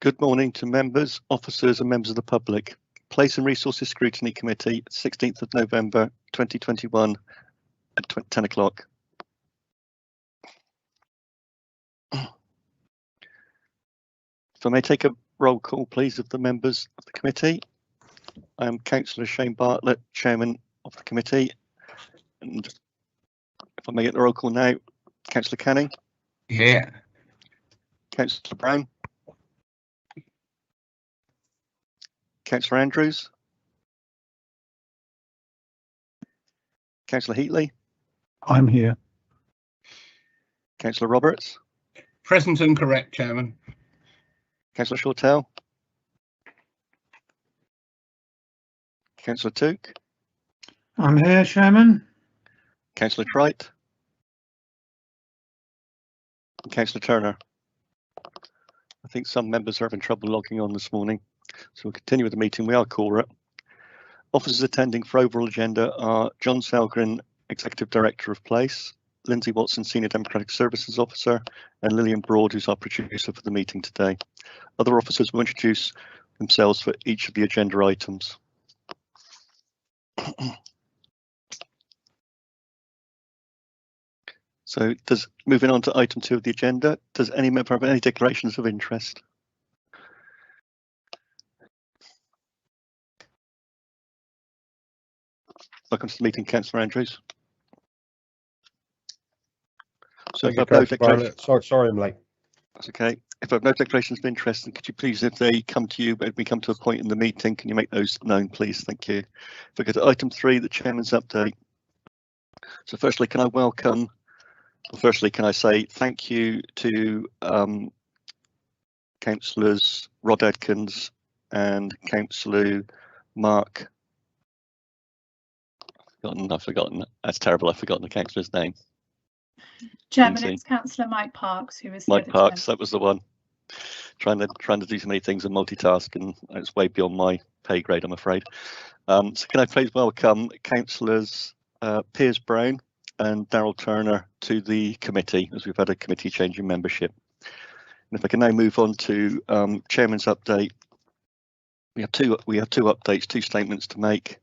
Good morning to members, officers and members of the public. Place and Resources Scrutiny Committee, 16th of November 2021 at 10 o'clock. If I may take a roll call, please, of the members of the committee. I am Councillor Shane Bartlett, Chairman of the committee. And if I may get the roll call now, Councillor Canning. Here. Councillor Brown. Councillor Andrews. Councillor Heatley. I'm here. Councillor Roberts. Present and correct, Chairman. Councillor Shortell. Councillor Took. I'm here, Chairman. Councillor Trite. And Councillor Turner. I think some members are having trouble logging on this morning, so we'll continue with the meeting. We are quorate. Officers attending for overall agenda are John Selgren, Executive Director of Place, Lindsay Watson, Senior Democratic Services Officer, and Lillian Broad, who's our producer for the meeting today. Other officers will introduce themselves for each of the agenda items. So, moving on to item 2 of the agenda, does any member have any declarations of interest? Welcome to the meeting, Councillor Andrews. So if I have no declarations, sorry, I'm late. That's okay. If I have no declarations of interest, then could you please, if they come to you, but we come to a point in the meeting, can you make those known, please? Thank you. If I go to item 3, the Chairman's update. So firstly, can I say thank you to Councillors Rod Adkins and Councillor Mark. I've forgotten. That's terrible. I've forgotten the councillor's name. Chairman, it's Councillor Mike Parks who was Mike Parks. That was the one. Trying to do so many things and multitask, and it's way beyond my pay grade, I'm afraid. So can I please welcome Councillors Piers Brown and Daryl Turner to the committee, as we've had a committee change in membership. And if I can now move on to Chairman's update, we have two updates, 2 statements to make.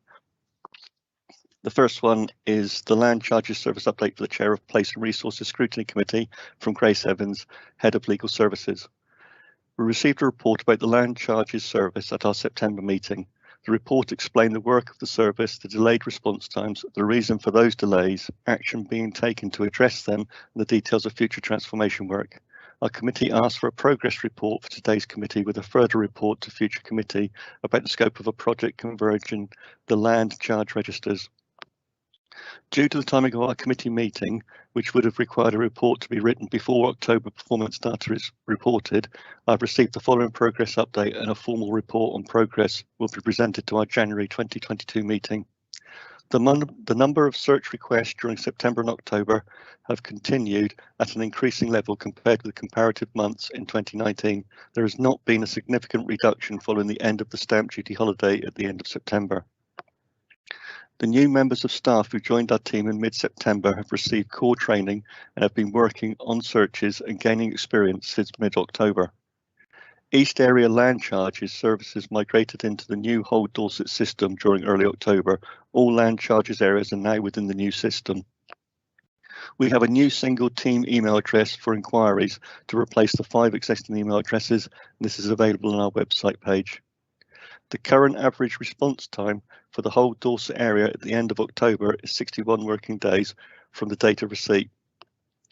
The first one is the Land Charges Service update for the Chair of Place and Resources Scrutiny Committee from Grace Evans, Head of Legal Services. We received a report about the Land Charges Service at our September meeting. The report explained the work of the service, the delayed response times, the reason for those delays, action being taken to address them, and the details of future transformation work. Our committee asked for a progress report for today's committee with a further report to future committee about the scope of a project converging the land charge registers. Due to the timing of our committee meeting, which would have required a report to be written before October performance data is reported, I've received the following progress update, and a formal report on progress will be presented to our January 2022 meeting. The number of search requests during September and October have continued at an increasing level compared with the comparative months in 2019. There has not been a significant reduction following the end of the stamp duty holiday at the end of September. The new members of staff who joined our team in mid-September have received core training and have been working on searches and gaining experience since mid-October. East Area Land Charges Services migrated into the new whole Dorset system during early October. All land charges areas are now within the new system. We have a new single team email address for inquiries to replace the 5 existing email addresses. This is available on our website page. The current average response time for the whole Dorset area at the end of October is 61 working days from the date of receipt.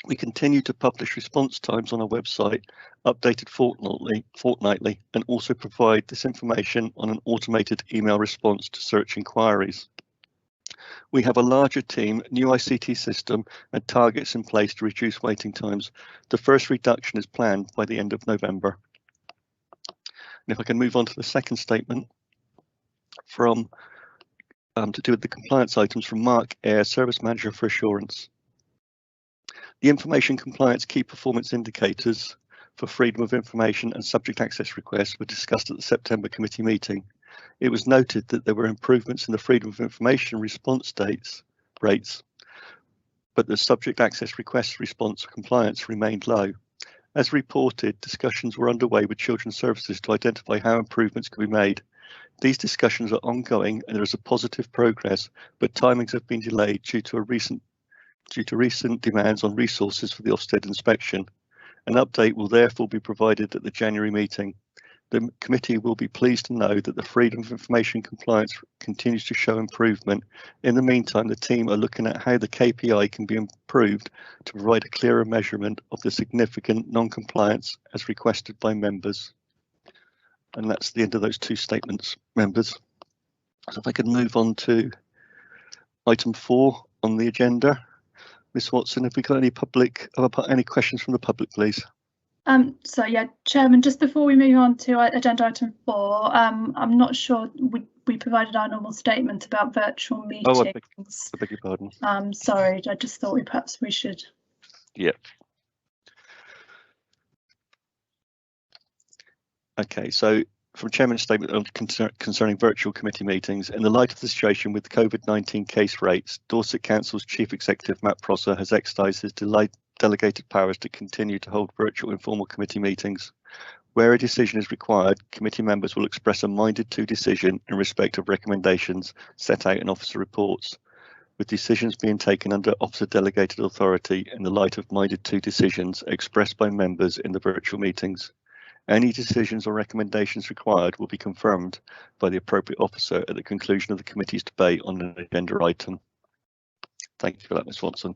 We continue to publish response times on our website, updated fortnightly, and also provide this information on an automated email response to search inquiries. We have a larger team, new ICT system, and targets in place to reduce waiting times. The first reduction is planned by the end of November. And if I can move on to the second statement from to do with the compliance items from Mark Eyre, Service Manager for Assurance. The information compliance key performance indicators for freedom of information and subject access requests were discussed at the September committee meeting. It was noted that there were improvements in the freedom of information response rates, but the subject access request response compliance remained low. As reported, discussions were underway with Children's Services to identify how improvements could be made. These discussions are ongoing and there is a positive progress, but timings have been delayed due to recent demands on resources for the Ofsted inspection. An update will therefore be provided at the January meeting. The committee will be pleased to know that the Freedom of Information compliance continues to show improvement. In the meantime, the team are looking at how the KPI can be improved to provide a clearer measurement of the significant non-compliance as requested by members. And that's the end of those two statements, members. So if I could move on to item 4 on the agenda. Ms Watson, have we got any questions from the public, please? So yeah, Chairman, just before we move on to agenda item 4, I'm not sure we provided our normal statement about virtual meetings. Oh, I beg your pardon. Sorry, I just thought perhaps we should. Yeah. Okay, so from Chairman's statement concerning virtual committee meetings, in the light of the situation with COVID-19 case rates, Dorset Council's Chief Executive Matt Prosser has exercised his delegated powers to continue to hold virtual informal committee meetings. Where a decision is required, committee members will express a minded to decision in respect of recommendations set out in officer reports, with decisions being taken under officer delegated authority in the light of minded to decisions expressed by members in the virtual meetings. Any decisions or recommendations required will be confirmed by the appropriate officer at the conclusion of the committee's debate on an agenda item. Thank you for that, Ms Watson.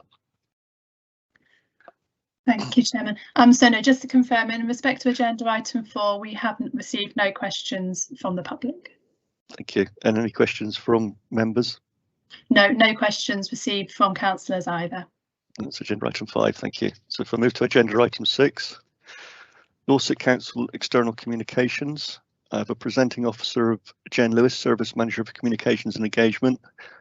Thank you, Chairman. So no, just to confirm, in respect to agenda item 4, we haven't received no questions from the public. Thank you. And any questions from members? No questions received from councillors either. That's agenda item 5. Thank you. So if I move to agenda item 6, Dorset Council External Communications. I have a presenting officer of Jen Lewis, Service Manager of Communications and Engagement.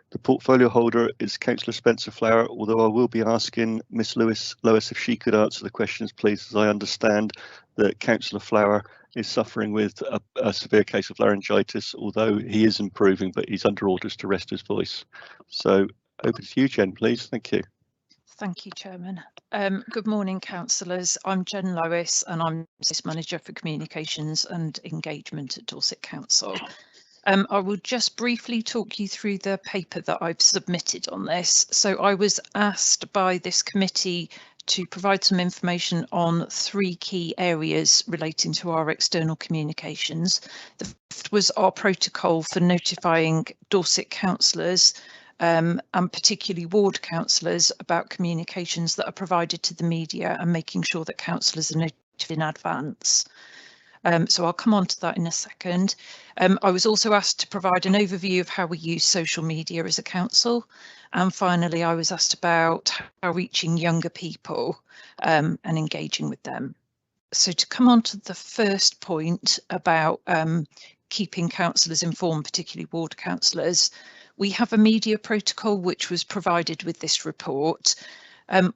The portfolio holder is Councillor Spencer Flower, although I will be asking Miss Lois if she could answer the questions, please, as I understand that Councillor Flower is suffering with a severe case of laryngitis, although he is improving, but he's under orders to rest his voice. So over to you, Jen, please. Thank you. Thank you, Chairman. Good morning, councillors. I'm Jen Lewis and I'm Service Manager for Communications and Engagement at Dorset Council. I will just briefly talk you through the paper that I've submitted on this. So I was asked by this committee to provide some information on 3 key areas relating to our external communications. The first was our protocol for notifying Dorset councillors and particularly ward councillors about communications that are provided to the media and making sure that councillors are notified in advance. So I'll come on to that in a second. I was also asked to provide an overview of how we use social media as a council. And finally, I was asked about how reaching younger people and engaging with them. So to come on to the first point about keeping councillors informed, particularly ward councillors, we have a media protocol which was provided with this report.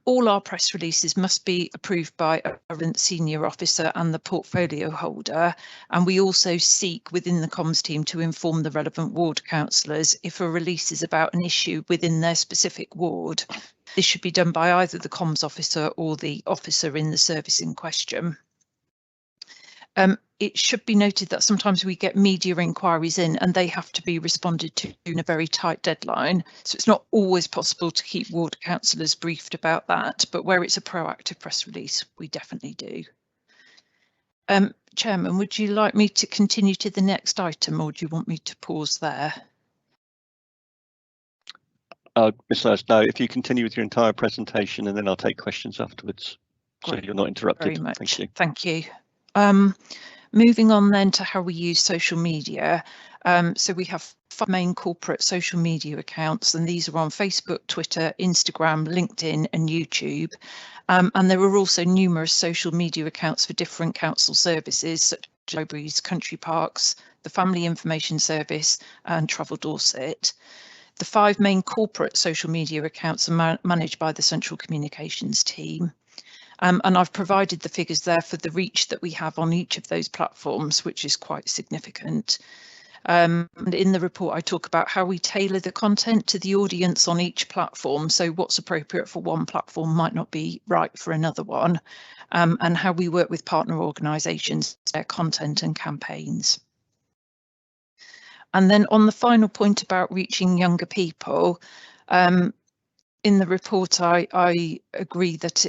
All our press releases must be approved by a relevant senior officer and the portfolio holder, and we also seek within the comms team to inform the relevant ward councillors if a release is about an issue within their specific ward. This should be done by either the comms officer or the officer in the service in question. It should be noted that sometimes we get media inquiries in and they have to be responded to in a very tight deadline. So it's not always possible to keep ward councillors briefed about that, but where it's a proactive press release, we definitely do. Chairman, would you like me to continue to the next item or do you want me to pause there? Ms. Lewis, no, if you continue with your entire presentation and then I'll take questions afterwards, so you're not interrupted. Very much. Thank you. Thank you. Moving on then to how we use social media. So we have 5 main corporate social media accounts, and these are on Facebook, Twitter, Instagram, LinkedIn and YouTube. And there are also numerous social media accounts for different council services such as libraries, country parks, the Family Information Service and Travel Dorset. The 5 main corporate social media accounts are managed by the Central Communications team. And I've provided the figures there for the reach that we have on each of those platforms, which is quite significant. And in the report, I talk about how we tailor the content to the audience on each platform. So what's appropriate for one platform might not be right for another one. and how we work with partner organisations, their content and campaigns. And then on the final point about reaching younger people, in the report, I agree that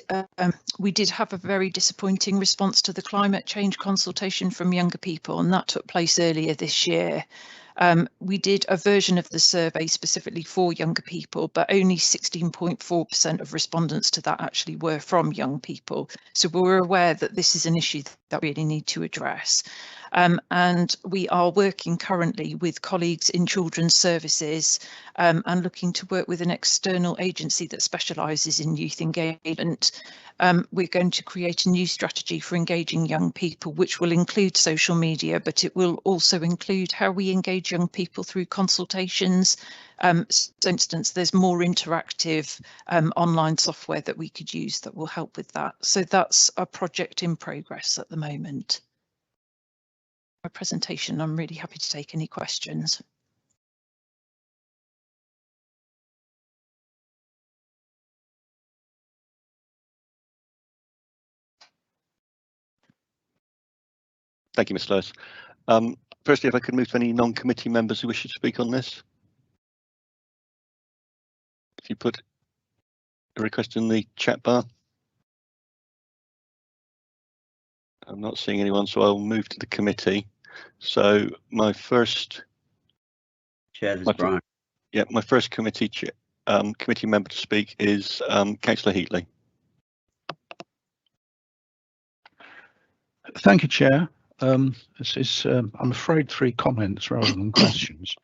we did have a very disappointing response to the climate change consultation from younger people, and that took place earlier this year. We did a version of the survey specifically for younger people, but only 16.4% of respondents to that actually were from young people. So we're aware that this is an issue that we really need to address. And we are working currently with colleagues in children's services and looking to work with an external agency that specialises in youth engagement. We're going to create a new strategy for engaging young people, which will include social media, but it will also include how we engage young people through consultations. For instance, there's more interactive online software that we could use that will help with that. So that's a project in progress at the moment. My presentation, I'm really happy to take any questions. Thank you, Mr. Lewis. Firstly, if I could move to any non-committee members who wish to speak on this. If you put a request in the chat bar. I'm not seeing anyone, so I'll move to the committee. So my first Brian. Yeah, my first committee member to speak is Councillor Heatley. Thank you, Chair. This is, I'm afraid, 3 comments rather than questions.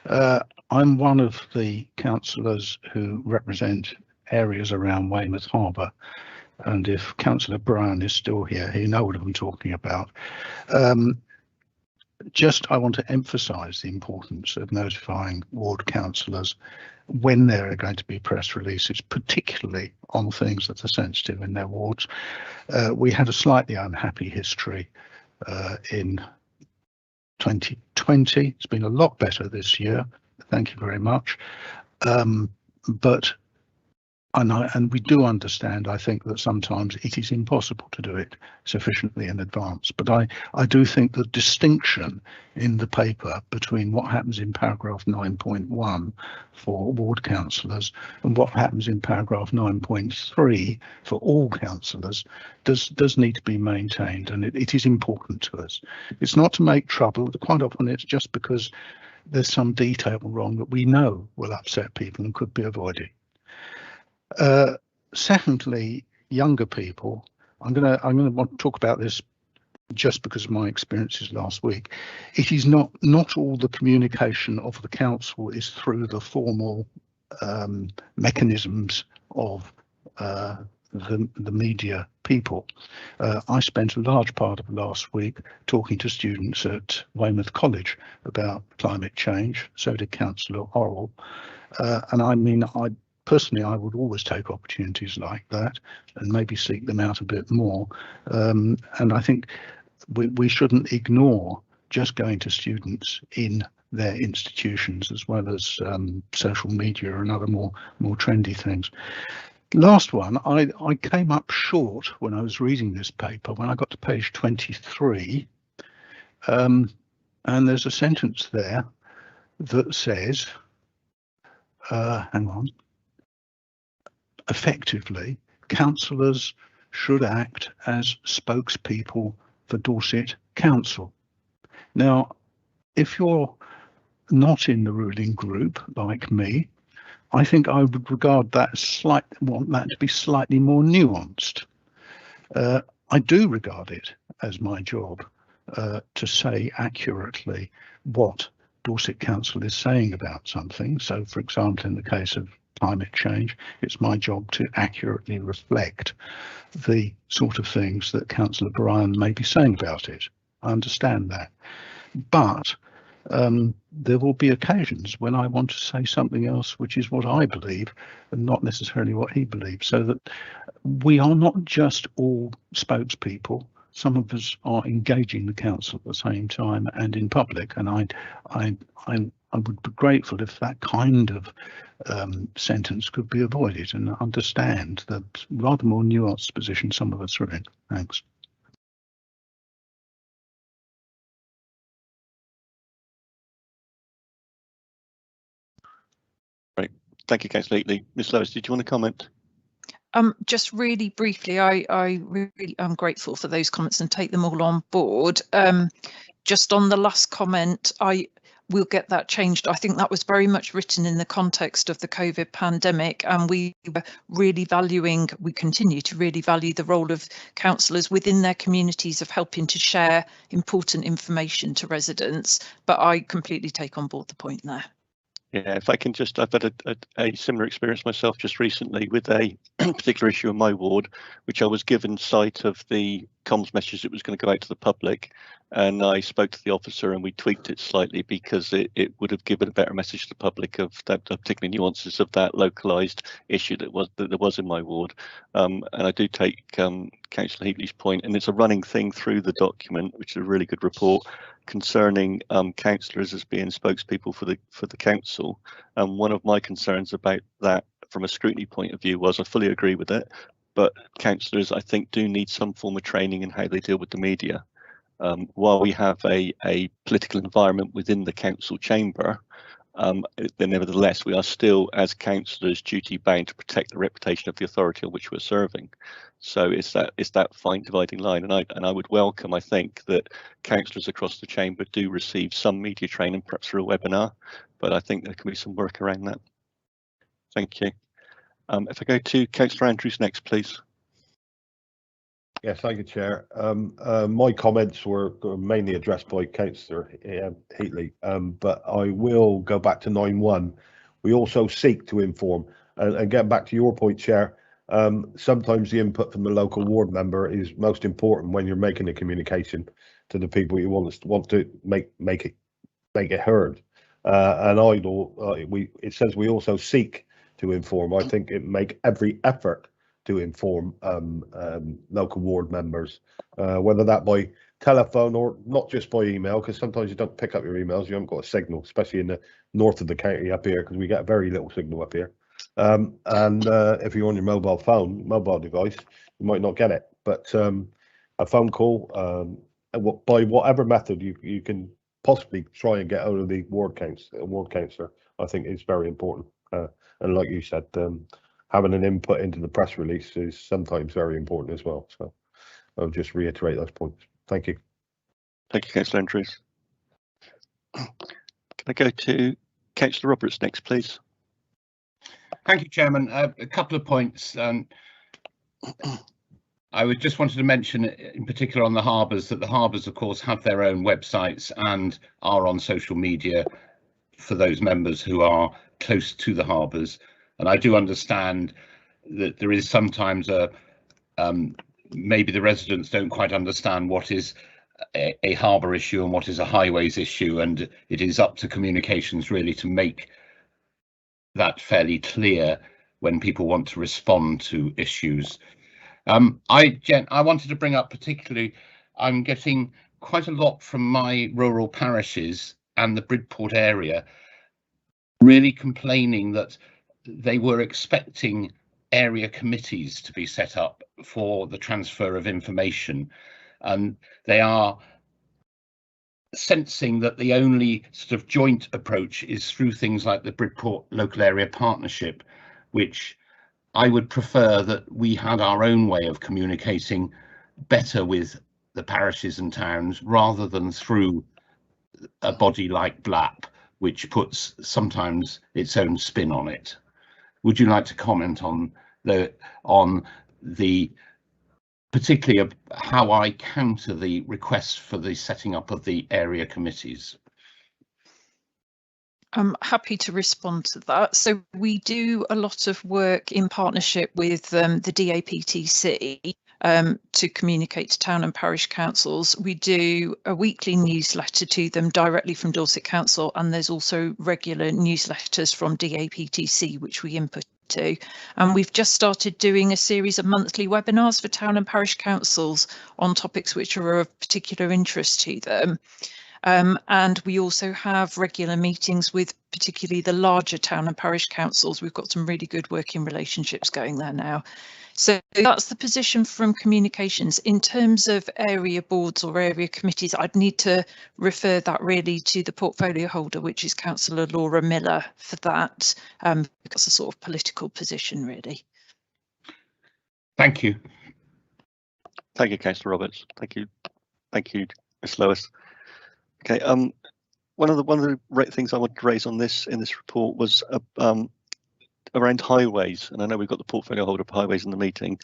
I'm one of the councillors who represent areas around Weymouth Harbour, and if Councillor Brown is still here, he knows what I'm talking about. I want to emphasise the importance of notifying ward councillors when there are going to be press releases, particularly on things that are sensitive in their wards. We had a slightly unhappy history in 2020. It's been a lot better this year. Thank you very much. And we do understand, I think, that sometimes it is impossible to do it sufficiently in advance. But I do think the distinction in the paper between what happens in paragraph 9.1 for ward councillors and what happens in paragraph 9.3 for all councillors does need to be maintained, and it is important to us. It's not to make trouble. Quite often it's just because there's some detail wrong that we know will upset people and could be avoided. Secondly, younger people. I'm gonna want to talk about this just because of my experiences last week. It is not all the communication of the council is through the formal mechanisms of the media people. I spent a large part of last week talking to students at Weymouth College about climate change. So did Councillor Orrell, and I mean, personally, I would always take opportunities like that and maybe seek them out a bit more. And I think we shouldn't ignore just going to students in their institutions, as well as social media and other more trendy things. Last one, I came up short when I was reading this paper, when I got to page 23, and there's a sentence there that says, hang on, effectively, councillors should act as spokespeople for Dorset Council. Now, if you're not in the ruling group like me, I think I would regard that as want that to be slightly more nuanced. I do regard it as my job to say accurately what Dorset Council is saying about something. So, for example, in the case of climate change, it's my job to accurately reflect the sort of things that Councillor Bryan may be saying about it. I understand that. But there will be occasions when I want to say something else, which is what I believe and not necessarily what he believes, so that we are not just all spokespeople. Some of us are engaging the council at the same time and in public, and I would be grateful if that kind of sentence could be avoided, and understand the rather more nuanced position some of us are in. Thanks. Right. Thank you, Councillor Heatley. Ms Lewis, did you want to comment? Just really briefly, I really am grateful for those comments and take them all on board. Just on the last comment, I will get that changed. I think that was very much written in the context of the COVID pandemic, and we were really valuing, we continue to really value the role of councillors within their communities of helping to share important information to residents. But I completely take on board the point there. Yeah, if I can just, I've had a similar experience myself just recently with a particular issue in my ward, which I was given sight of the comms message that was going to go out to the public, and I spoke to the officer and we tweaked it slightly because it would have given a better message to the public of that particular nuances of that localised issue that there was in my ward. And I do take Councillor Heatley's point, and it's a running thing through the document, which is a really good report, concerning councillors as being spokespeople for the council. And one of my concerns about that from a scrutiny point of view was, I fully agree with it, but councillors I think do need some form of training in how they deal with the media. While we have a political environment within the council chamber, then nevertheless we are still, as councillors, duty bound to protect the reputation of the authority on which we're serving. So it's that fine dividing line, and I would welcome, I think, that councillors across the chamber do receive some media training, perhaps through a webinar, but I think there can be some work around that. Thank you. If I go to Councillor Andrews next, please. Yes, thank you, Chair. My comments were mainly addressed by Councillor Heatley, but I will go back to 9.1. We also seek to inform, and getting back to your point, Chair, sometimes the input from the local ward member is most important when you're making a communication to the people you want to make it heard. And it says we also seek to inform. I think it make every effort to inform local ward members, whether that by telephone or not just by email, because sometimes you don't pick up your emails, you haven't got a signal, especially in the north of the county up here, because we get very little signal up here. And if you're on your mobile device, you might not get it. But a phone call, by whatever method you can possibly try and get out of the ward councillor, I think is very important. And like you said, having an input into the press release is sometimes very important as well. So I'll just reiterate those points. Thank you. Thank you, Councillor Andrews. Can I go to Councillor Roberts next, please? Thank you, Chairman. A couple of points. I would just wanted to mention in particular on the harbours that the harbours, of course, have their own websites and are on social media for those members who are close to the harbours. And I do understand that there is sometimes maybe the residents don't quite understand what is a harbour issue and what is a highways issue, and it is up to communications really to make that fairly clear when people want to respond to issues. I wanted to bring up particularly, I'm getting quite a lot from my rural parishes and the Bridport area really complaining that they were expecting area committees to be set up for the transfer of information, and they are sensing that the only sort of joint approach is through things like the Bridport Local Area Partnership, which I would prefer that we had our own way of communicating better with the parishes and towns rather than through a body like BLAP, which puts sometimes its own spin on it. Would you like to comment on the particularly of how I counter the request for the setting up of the area committees? I'm happy to respond to that. So we do a lot of work in partnership with the DAPTC to communicate to town and parish councils. We do a weekly newsletter to them directly from Dorset Council, and there's also regular newsletters from DAPTC which we input to. And we've just started doing a series of monthly webinars for town and parish councils on topics which are of particular interest to them. And we also have regular meetings with particularly the larger town and parish councils. We've got some really good working relationships going there now. So that's the position from communications. In terms of area boards or area committees, I'd need to refer that really to the portfolio holder, which is Councillor Laura Miller, for that, because it's a sort of political position really. Thank you. Thank you, Councillor Roberts. Thank you, Ms. Lewis. Okay. One of the things I want to raise on this in this report was around highways, and I know we've got the portfolio holder for highways in the meeting,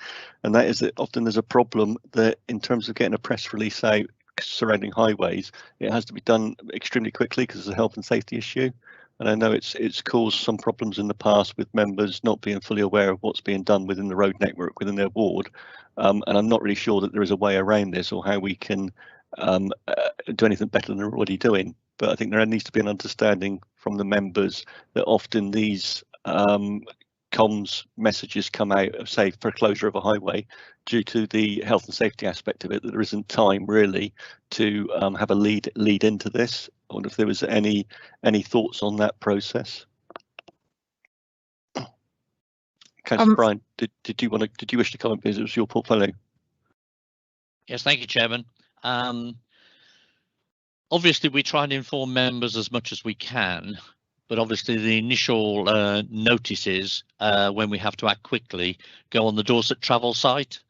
and that is that often there's a problem that in terms of getting a press release out surrounding highways, it has to be done extremely quickly because it's a health and safety issue. And I know it's caused some problems in the past with members not being fully aware of what's being done within the road network within their ward, and I'm not really sure that there is a way around this or how we can do anything better than they're already doing. But I think there needs to be an understanding from the members that often these comms messages come out of, say, for closure of a highway due to the health and safety aspect of it, that there isn't time really to have a lead into this. I wonder if there was any thoughts on that process. Councillor Bryan, did you wish to comment, because it was your portfolio? Yes, thank you, Chairman. Obviously, we try and inform members as much as we can, but obviously the initial notices when we have to act quickly go on the Dorset travel site,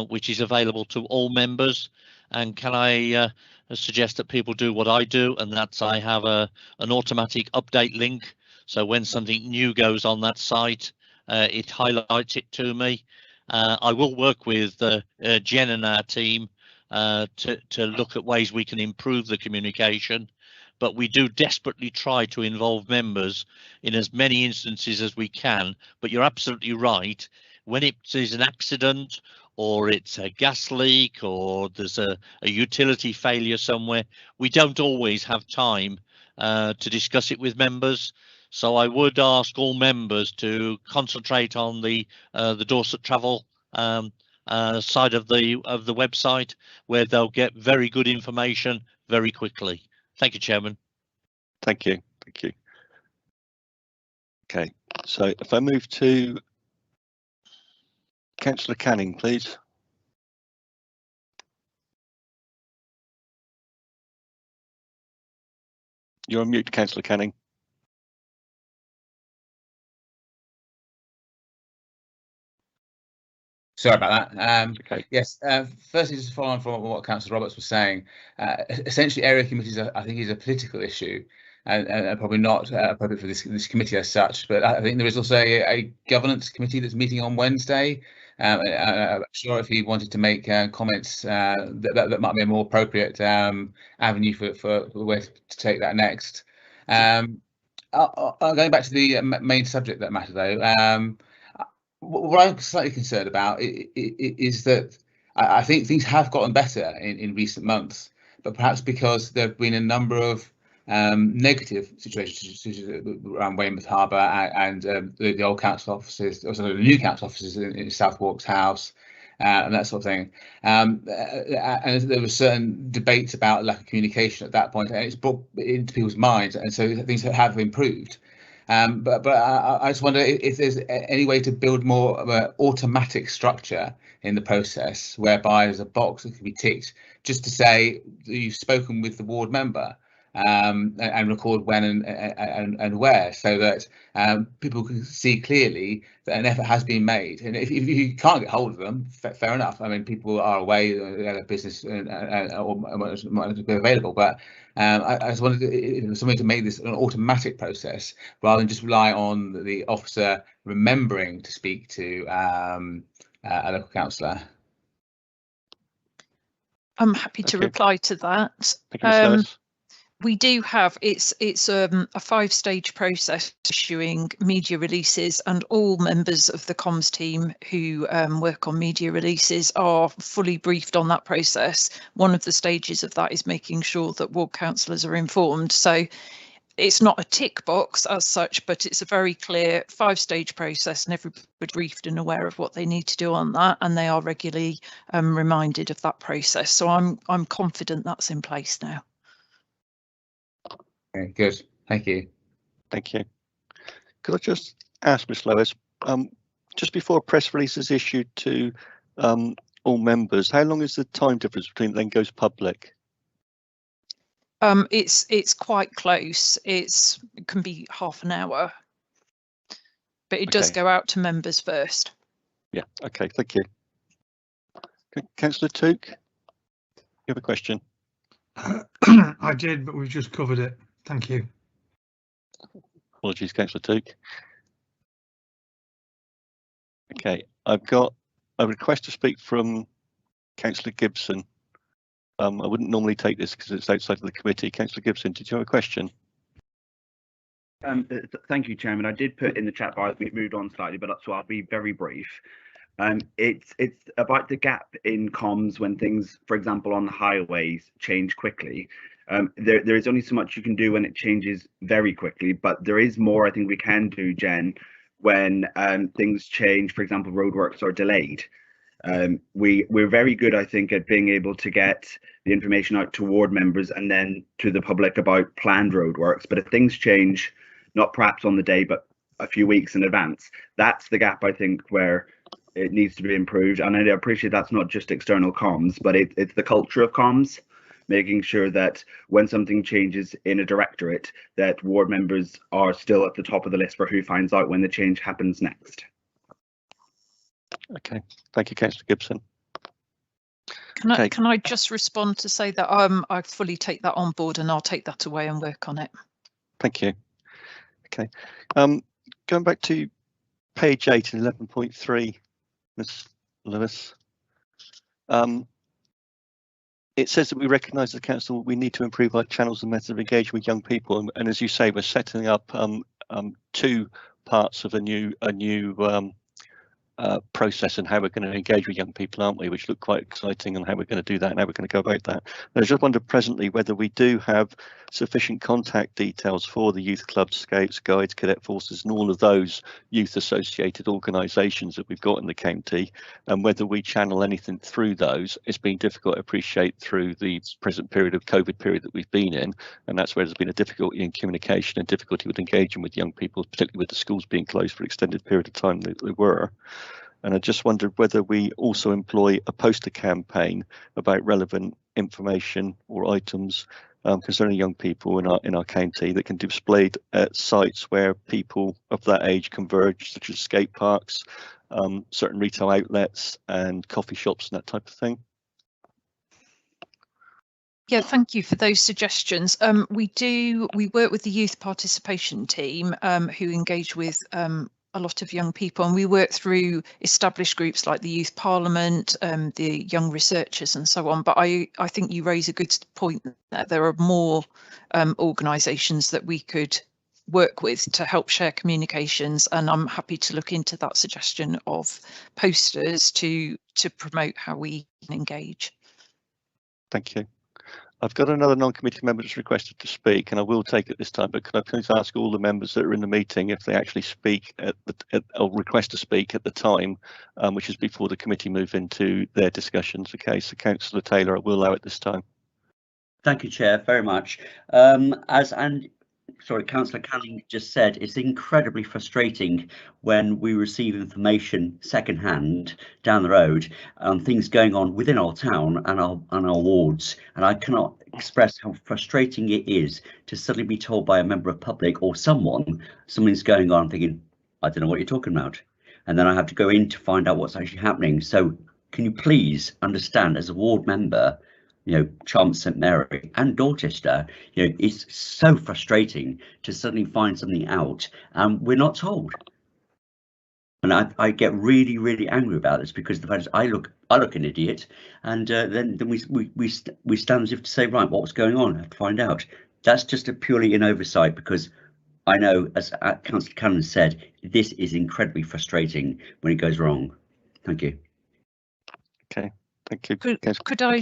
which is available to all members. And can I suggest that people do what I do, and that's I have an automatic update link. So when something new goes on that site, it highlights it to me. I will work with Jen and our team to look at ways we can improve the communication, but we do desperately try to involve members in as many instances as we can. But you're absolutely right, when it is an accident or it's a gas leak or there's a utility failure somewhere, we don't always have time to discuss it with members. So I would ask all members to concentrate on the Dorset travel side of the website, where they'll get very good information very quickly. Thank you, Chairman. Thank you. Okay, so if I move to Councillor Canning, please. You're on mute, Councillor Canning. Sorry about that. Okay. Yes, firstly, just following from what Councillor Roberts was saying, essentially area committees, I think, is a political issue, and probably not appropriate for this committee as such. But I think there is also a governance committee that's meeting on Wednesday. I'm sure if he wanted to make comments, that might be a more appropriate avenue for where to take that next. Going back to the main subject matter, though. What I'm slightly concerned about is that I think things have gotten better in recent months, but perhaps because there have been a number of negative situations around Weymouth Harbour and the old council offices, also the new council offices in South Walks House, and that sort of thing. And there were certain debates about lack of communication at that point, and it's brought into people's minds, and so things have improved. But I just wonder if there's any way to build more of an automatic structure in the process, whereby there's a box that can be ticked just to say that you've spoken with the ward member, and record when and where, so that people can see clearly that an effort has been made. And if you can't get hold of them, fair enough. I mean, people are away, their business or might not be available, but I just wanted if there was something to make this an automatic process rather than just rely on the officer remembering to speak to a local councillor. I'm happy to reply to that. Thank you, Ms. Lewis. We do have, it's a 5-stage process issuing media releases, and all members of the comms team who work on media releases are fully briefed on that process. One of the stages of that is making sure that ward councillors are informed. So it's not a tick box as such, but it's a very clear 5-stage process, and everybody briefed and aware of what they need to do on that, and they are regularly reminded of that process. So I'm confident that's in place now. Okay, good. Thank you. Thank you. Could I just ask Ms Lewis, just before a press release is issued to all members, how long is the time difference between then goes public? It's quite close. It can be half an hour, but it does go out to members first. Yeah. Okay. Thank you. Councillor Took, you have a question? I did, but we've just covered it. Thank you. Apologies, Councillor Took. Okay, I've got a request to speak from Councillor Gibson. I wouldn't normally take this because it's outside of the committee. Councillor Gibson, did you have a question? Thank you, Chairman. I did put in the chat bar, we've moved on slightly, but so I'll be very brief. It's about the gap in comms when things, for example, on the highways change quickly. There is only so much you can do when it changes very quickly, but there is more I think we can do, Jen, when things change. For example, roadworks are delayed. We're very good, I think, at being able to get the information out to ward members and then to the public about planned roadworks. But if things change, not perhaps on the day, but a few weeks in advance, that's the gap, I think, where it needs to be improved. And I appreciate that's not just external comms, but it's the culture of comms, making sure that when something changes in a directorate, that ward members are still at the top of the list for who finds out when the change happens next. Okay, thank you, Councillor Gibson. Can I just respond to say that I fully take that on board and I'll take that away and work on it. Thank you. Okay, going back to page 8 and 11.3, Ms Lewis. It says that we recognise as a council we need to improve our channels and methods of engagement with young people, and as you say, we're setting up two parts of a new process and how we're going to engage with young people, aren't we, which look quite exciting, and how we're going to do that and how we're going to go about that. And I just wonder presently whether we do have sufficient contact details for the youth clubs, scouts, guides, cadet forces and all of those youth associated organisations that we've got in the county, and whether we channel anything through those. It's been difficult to appreciate through the present period of COVID period that we've been in, and that's where there's been a difficulty in communication and difficulty with engaging with young people, particularly with the schools being closed for an extended period of time that they were. And I just wondered whether we also employ a poster campaign about relevant information or items concerning young people in our county that can be displayed at sites where people of that age converge, such as skate parks, certain retail outlets and coffee shops and that type of thing. Yeah, thank you for those suggestions. We work with the youth participation team who engage with a lot of young people, and we work through established groups like the Youth Parliament, the Young Researchers and so on. But I think you raise a good point that there are more organisations that we could work with to help share communications, and I'm happy to look into that suggestion of posters to promote how we can engage. Thank you. I've got another non-committee member that's requested to speak, and I will take it this time, but could I please ask all the members that are in the meeting if they actually speak or request to speak at the time, which is before the committee move into their discussions. Okay, so Councillor Taylor, I will allow it this time. Thank you, Chair, very much. Councillor Canning just said, it's incredibly frustrating when we receive information secondhand down the road on things going on within our town and our wards, and I cannot express how frustrating it is to suddenly be told by a member of public or something's going on, thinking, I don't know what you're talking about, and then I have to go in to find out what's actually happening. So can you please understand, as a ward member, Chalmers St Mary and Dorchester, it's so frustrating to suddenly find something out and we're not told. And I get really, really angry about this, because the fact is I look an idiot, and then we stand as if to say, right, what was going on? I have to find out. That's just a purely an oversight, because I know, as Councillor Cannon said, this is incredibly frustrating when it goes wrong. Thank you. Okay, thank you. Could I?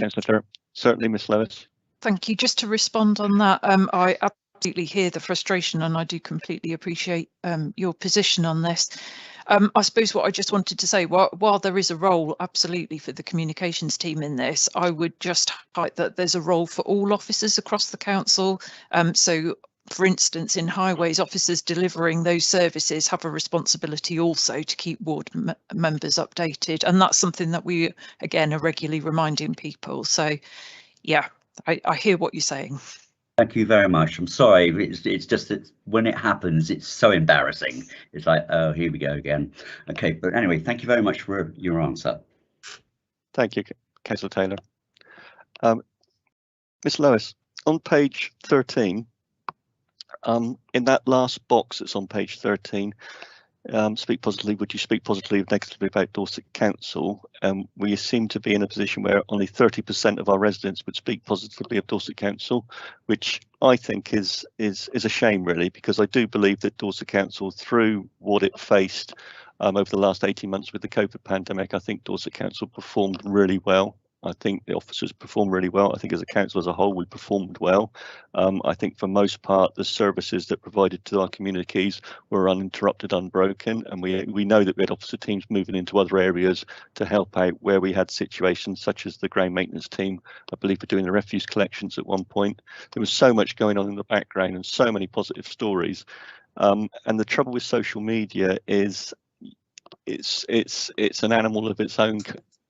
Certainly, Ms Lewis. Thank you. Just to respond on that, I absolutely hear the frustration, and I do completely appreciate your position on this. I suppose what I just wanted to say, while there is a role absolutely for the communications team in this, I would just highlight that there's a role for all officers across the council. So for instance, in highways, officers delivering those services have a responsibility also to keep ward members updated, and that's something that we again are regularly reminding people. So yeah, I hear what you're saying. Thank you very much. I'm sorry, it's just that when it happens, it's so embarrassing. It's like, oh, here we go again. Okay, but anyway, thank you very much for your answer. Thank you, Councillor Taylor. Ms Lewis, on page 13, in that last box that's on page 13, speak positively, would you speak positively or negatively about Dorset Council? We seem to be in a position where only 30% of our residents would speak positively of Dorset Council, which I think is a shame, really, because I do believe that Dorset Council, through what it faced over the last 18 months with the COVID pandemic, I think Dorset Council performed really well. I think the officers performed really well. I think as a council as a whole, we performed well. I think for most part, the services that provided to our communities were uninterrupted, unbroken, and we know that we had officer teams moving into other areas to help out where we had situations such as the ground maintenance team, I believe, were doing the refuse collections at one point. There was so much going on in the background and so many positive stories. And the trouble with social media is it's an animal of its own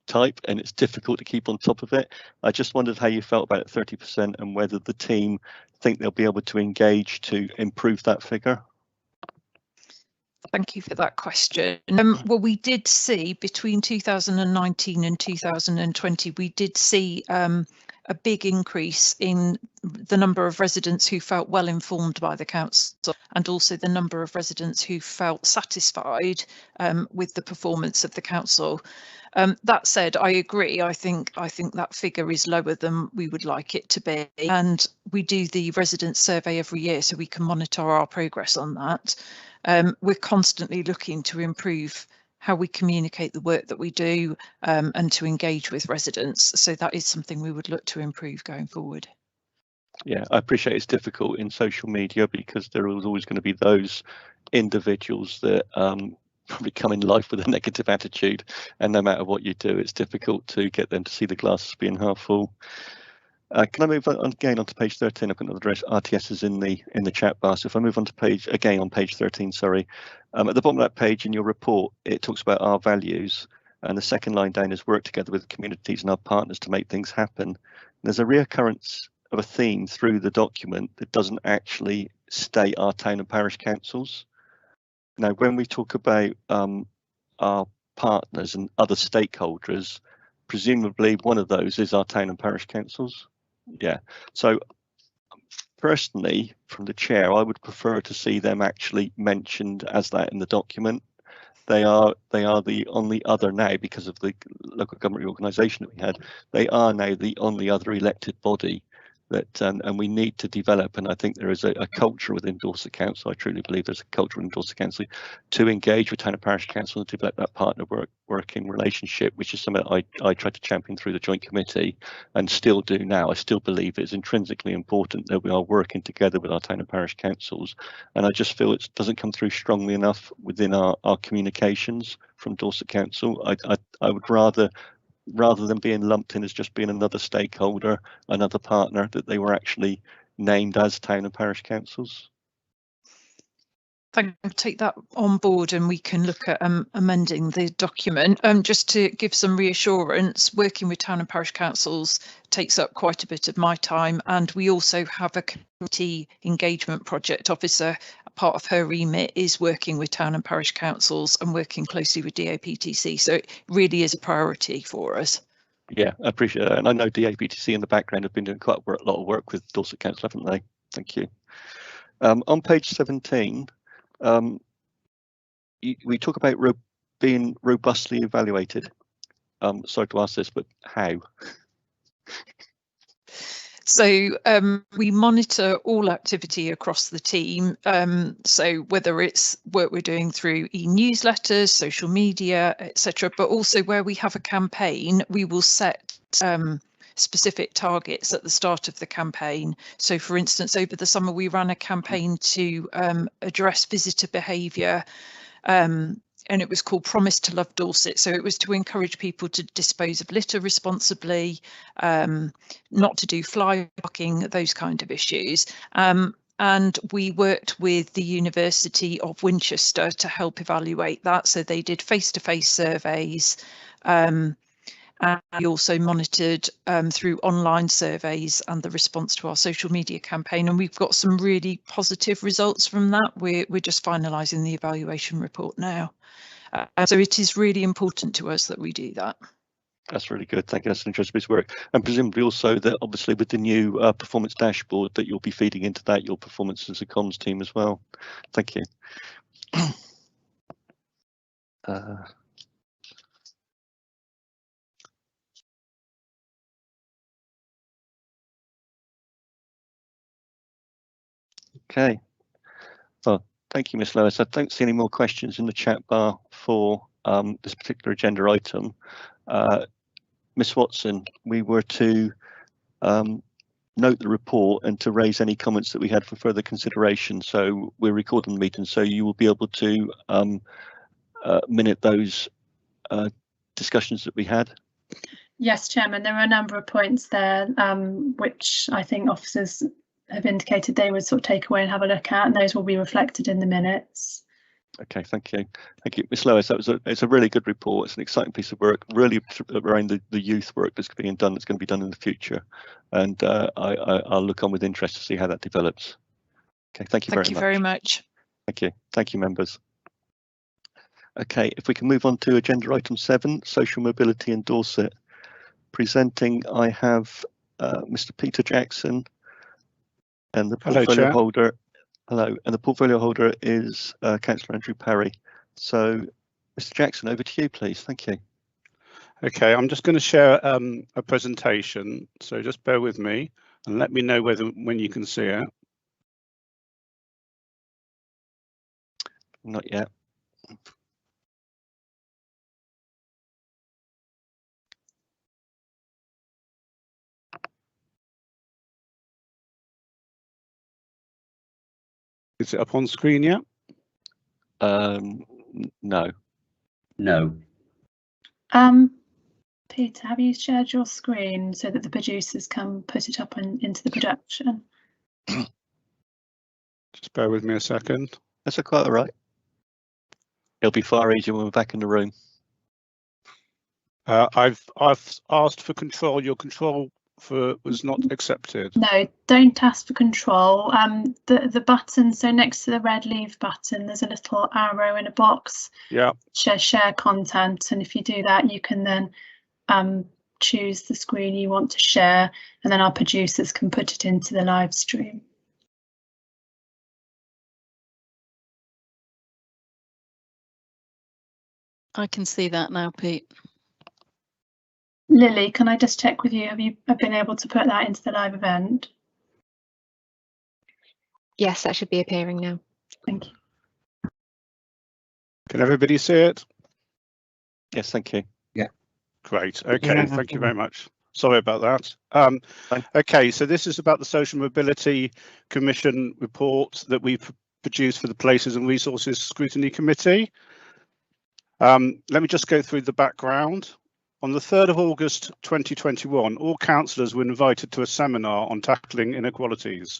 type, and it's difficult to keep on top of it. I just wondered how you felt about 30% and whether the team think they'll be able to engage to improve that figure. Thank you for that question. Well, we did see between 2019 and 2020, we did see a big increase in the number of residents who felt well informed by the council, and also the number of residents who felt satisfied with the performance of the council. That said, I agree. I think that figure is lower than we would like it to be, and we do the resident survey every year, so we can monitor our progress on that. We're constantly looking to improve how we communicate the work that we do and to engage with residents. So that is something we would look to improve going forward. Yeah, I appreciate it's difficult in social media because there is always going to be those individuals that probably come in life with a negative attitude, and no matter what you do, it's difficult to get them to see the glasses being half full. Can I move on again onto page 13? I've got another RTSs in the chat bar. So if I move on to page 13, sorry, at the bottom of that page in your report, it talks about our values, and the second line down is work together with communities and our partners to make things happen. And there's a reoccurrence of a theme through the document that doesn't actually state our town and parish councils. Now, when we talk about our partners and other stakeholders, presumably one of those is our town and parish councils. Yeah, so personally, from the chair, I would prefer to see them actually mentioned as that in the document. They are the only other now, because of the local government reorganisation that we had, they are now the only other elected body that and we need to develop, and I think there is a culture within Dorset Council, I truly believe there's a culture within Dorset Council to engage with town and parish council and develop that partner working relationship, which is something that I tried to champion through the joint committee and still do now. I still believe it's intrinsically important that we are working together with our town and parish councils, and I just feel it doesn't come through strongly enough within our communications from Dorset Council. I would rather than being lumped in as just being another stakeholder, another partner, that they were actually named as town and parish councils. Thank you. Take that on board and we can look at amending the document. Just to give some reassurance, working with town and parish councils takes up quite a bit of my time, and we also have a community engagement project officer. Part of her remit is working with town and parish councils and working closely with DAPTC, so it really is a priority for us. Yeah, I appreciate that, and I know DAPTC in the background have been doing quite a lot of work with Dorset Council, haven't they? Thank you. On page 17, we talk about being robustly evaluated. Sorry to ask this, but how? So we monitor all activity across the team. So whether it's work we're doing through e-newsletters, social media, etc., but also where we have a campaign, we will set specific targets at the start of the campaign. So for instance, over the summer we ran a campaign to address visitor behaviour, and it was called Promise to Love Dorset. So it was to encourage people to dispose of litter responsibly, not to do fly blocking, those kind of issues. And and we worked with the University of Winchester to help evaluate that. So they did face-to-face surveys, and we also monitored through online surveys and the response to our social media campaign, and we've got some really positive results from that. We're just finalising the evaluation report now. So it is really important to us that we do that. That's really good. Thank you. That's an interesting piece of work. And presumably also that obviously with the new performance dashboard that you'll be feeding into that, your performance as a comms team as well. Thank you. Okay. Well, thank you, Ms. Lewis. I don't see any more questions in the chat bar for this particular agenda item. Ms. Watson, we were to note the report and to raise any comments that we had for further consideration. So we're recording the meeting, so you will be able to minute those discussions that we had. Yes, Chairman, there are a number of points there which I think officers have indicated they would sort of take away and have a look at, and those will be reflected in the minutes. Okay, thank you. Thank you, Ms. Lewis. It's a really good report. It's an exciting piece of work, really around the youth work that's being done, that's going to be done in the future. And I'll look on with interest to see how that develops. Okay, thank you very much. Thank you very much. Thank you. Thank you, members. Okay, if we can move on to agenda item 7, social mobility in Dorset. Presenting, I have Mr. Peter Jackson and the portfolio holder. Hello, and the portfolio holder is Councillor Andrew Parry. So, Mr. Jackson, over to you, please. Thank you. Okay, I'm just going to share a presentation, so just bear with me and let me know when you can see it. Not yet. Is it up on screen yet? No. No. Peter, have you shared your screen so that the producers can put it up into the production? Just bear with me a second. That's quite all right. It'll be far easier when we're back in the room. I've asked for control. Your control was not accepted. No, don't ask for control. The button, so next to the red leave button, there's a little arrow in a box. Yeah. Share content, and if you do that, you can then choose the screen you want to share, and then our producers can put it into the live stream. I can see that now, Pete. Lily, can I just check with you? Have you been able to put that into the live event? Yes, that should be appearing now. Thank you. Can everybody see it? Yes, thank you. Yeah. Great. Okay, thank you very much. Sorry about that. Okay, so this is about the Social Mobility Commission report that we produced for the Places and Resources Scrutiny Committee. Let me just go through the background. On the 3rd of August 2021, all councillors were invited to a seminar on tackling inequalities.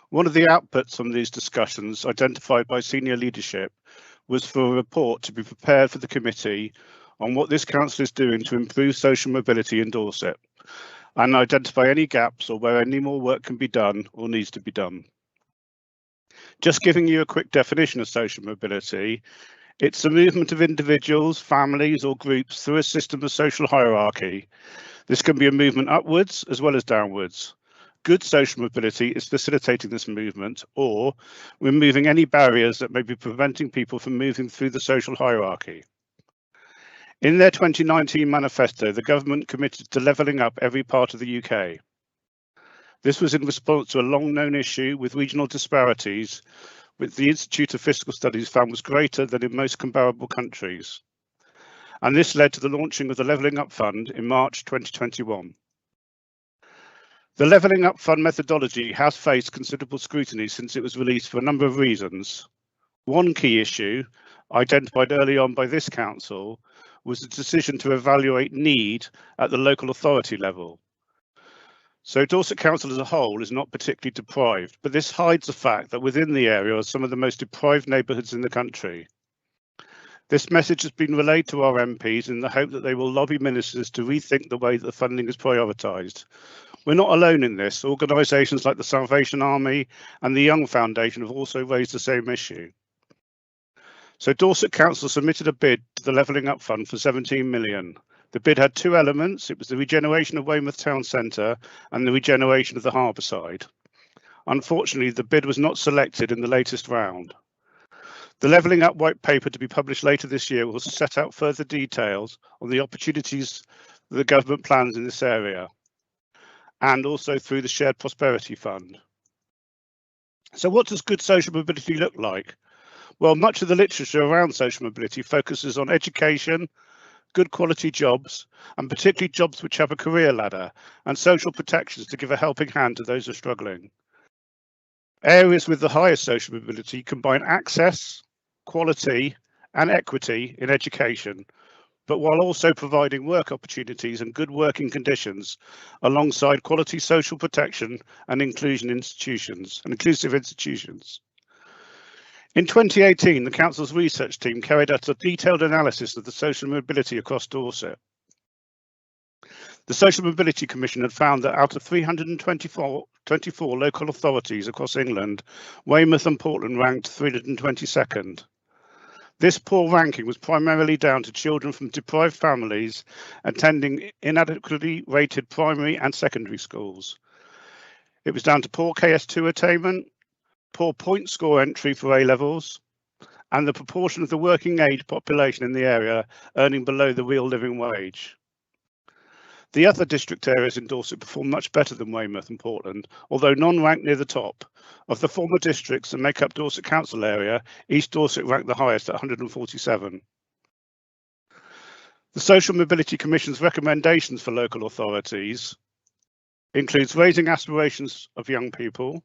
One of the outputs from these discussions identified by senior leadership was for a report to be prepared for the committee on what this council is doing to improve social mobility in Dorset and identify any gaps or where any more work can be done or needs to be done. Just giving you a quick definition of social mobility, it's the movement of individuals, families or groups through a system of social hierarchy. This can be a movement upwards as well as downwards. Good social mobility is facilitating this movement or removing any barriers that may be preventing people from moving through the social hierarchy. In their 2019 manifesto, the government committed to levelling up every part of the UK. This was in response to a long-known issue with regional disparities, which the Institute of Fiscal Studies found was greater than in most comparable countries. And this led to the launching of the Levelling Up Fund in March 2021. The Levelling Up Fund methodology has faced considerable scrutiny since it was released for a number of reasons. One key issue, identified early on by this council, was the decision to evaluate need at the local authority level. So Dorset Council as a whole is not particularly deprived, but this hides the fact that within the area are some of the most deprived neighbourhoods in the country. This message has been relayed to our MPs in the hope that they will lobby ministers to rethink the way that the funding is prioritised. We're not alone in this. Organisations like the Salvation Army and the Young Foundation have also raised the same issue. So Dorset Council submitted a bid to the Levelling Up Fund for 17 million. The bid had two elements. It was the regeneration of Weymouth Town Centre and the regeneration of the harbour side. Unfortunately, the bid was not selected in the latest round. The Levelling Up white paper to be published later this year will set out further details on the opportunities that the government plans in this area, and also through the Shared Prosperity Fund. So what does good social mobility look like? Well, much of the literature around social mobility focuses on education, good quality jobs, and particularly jobs which have a career ladder, and social protections to give a helping hand to those who are struggling. Areas with the highest social mobility combine access, quality, and equity in education, but while also providing work opportunities and good working conditions alongside quality social protection and inclusive institutions. In 2018, the Council's research team carried out a detailed analysis of the social mobility across Dorset. The Social Mobility Commission had found that out of 324 local authorities across England, Weymouth and Portland ranked 322nd. This poor ranking was primarily down to children from deprived families attending inadequately rated primary and secondary schools. It was down to poor KS2 attainment, poor point score entry for A-levels, and the proportion of the working age population in the area earning below the real living wage. The other district areas in Dorset perform much better than Weymouth and Portland, although none rank near the top. Of the former districts that make up Dorset Council area, East Dorset ranked the highest at 147. The Social Mobility Commission's recommendations for local authorities includes raising aspirations of young people,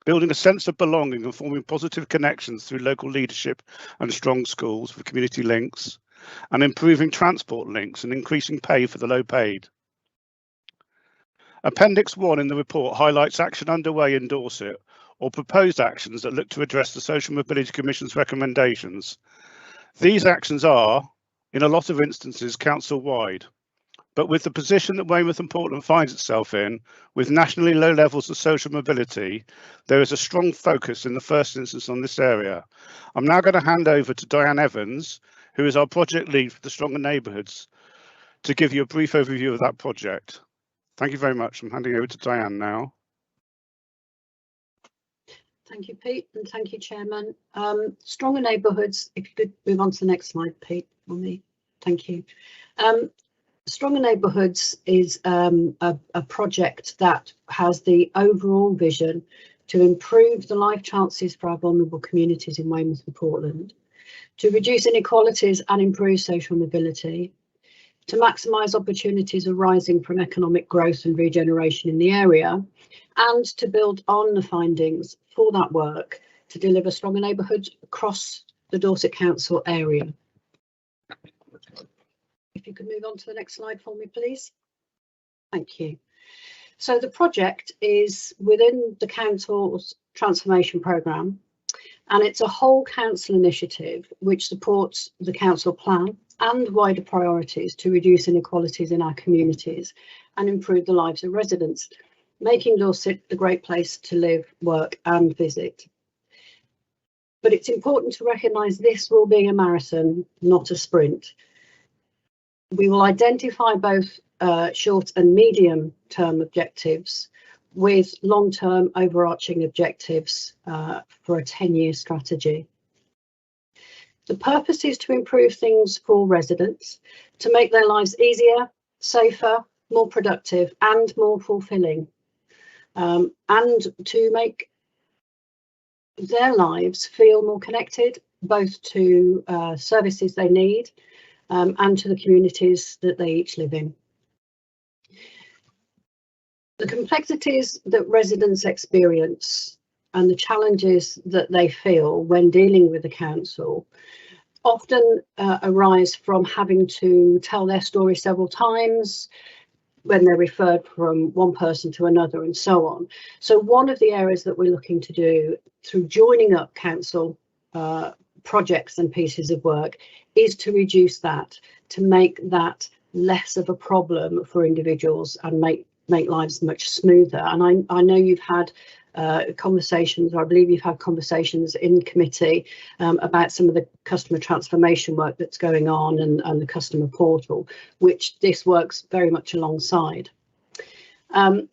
building a sense of belonging and forming positive connections through local leadership and strong schools with community links, and improving transport links and increasing pay for the low paid. Appendix 1 in the report highlights action underway in Dorset, or proposed actions that look to address the Social Mobility Commission's recommendations. These actions are, in a lot of instances, council-wide, but with the position that Weymouth and Portland finds itself in, with nationally low levels of social mobility, there is a strong focus in the first instance on this area. I'm now going to hand over to Diane Evans, who is our project lead for the Stronger Neighbourhoods, to give you a brief overview of that project. Thank you very much. I'm handing over to Diane now. Thank you, Pete, and thank you, Chairman. Stronger Neighbourhoods, if you could move on to the next slide, Pete, for me. Thank you. Stronger Neighbourhoods is a project that has the overall vision to improve the life chances for our vulnerable communities in Weymouth and Portland, to reduce inequalities and improve social mobility, to maximise opportunities arising from economic growth and regeneration in the area, and to build on the findings for that work to deliver stronger neighbourhoods across the Dorset Council area. If you could move on to the next slide for me, please. Thank you. So the project is within the Council's transformation programme, and it's a whole council initiative which supports the council plan and wider priorities to reduce inequalities in our communities and improve the lives of residents, making Dorset a great place to live, work and visit. But it's important to recognise this will be a marathon, not a sprint. We will identify both short and medium term objectives with long-term overarching objectives for a 10-year strategy. The purpose is to improve things for residents, to make their lives easier, safer, more productive and more fulfilling, and to make their lives feel more connected, both to services they need and to the communities that they each live in. The complexities that residents experience and the challenges that they feel when dealing with the council often arise from having to tell their story several times, when they're referred from one person to another and so on. So one of the areas that we're looking to do through joining up council projects and pieces of work is to reduce that, to make that less of a problem for individuals and make lives much smoother. And I know you've had conversations, or I believe you've had conversations in committee about some of the customer transformation work that's going on and the customer portal, which this works very much alongside. And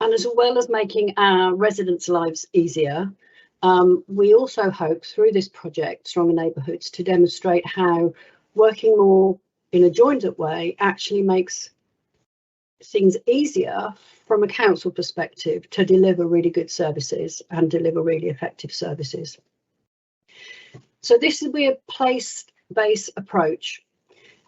as well as making our residents' lives easier, we also hope through this project, Stronger Neighbourhoods, to demonstrate how working more in a joined up way actually makes things easier from a council perspective to deliver really good services and deliver really effective services. So this will be a place-based approach.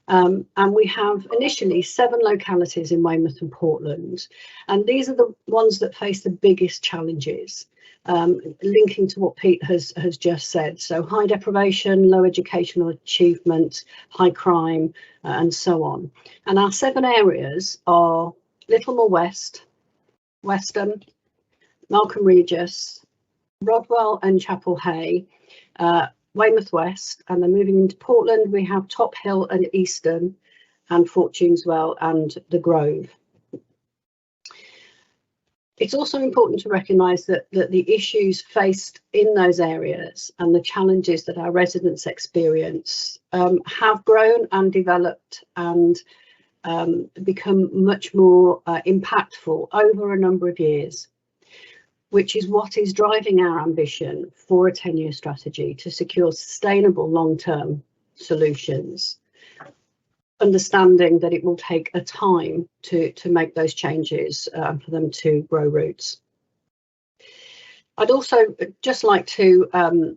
And we have initially 7 localities in Weymouth and Portland, and these are the ones that face the biggest challenges, linking to what Pete has just said. So high deprivation, low educational achievement, high crime, and so on. And our 7 areas are Littlemore West, Westham, Malcolm Regis, Rodwell and Chapel Hay, Weymouth West, and then moving into Portland we have Top Hill and Easton, and Fortuneswell and the Grove. It's also important to recognise that the issues faced in those areas and the challenges that our residents experience have grown and developed and become much more impactful over a number of years, which is what is driving our ambition for a 10-year strategy to secure sustainable long-term solutions, understanding that it will take a time to make those changes for them to grow roots. I'd also just like to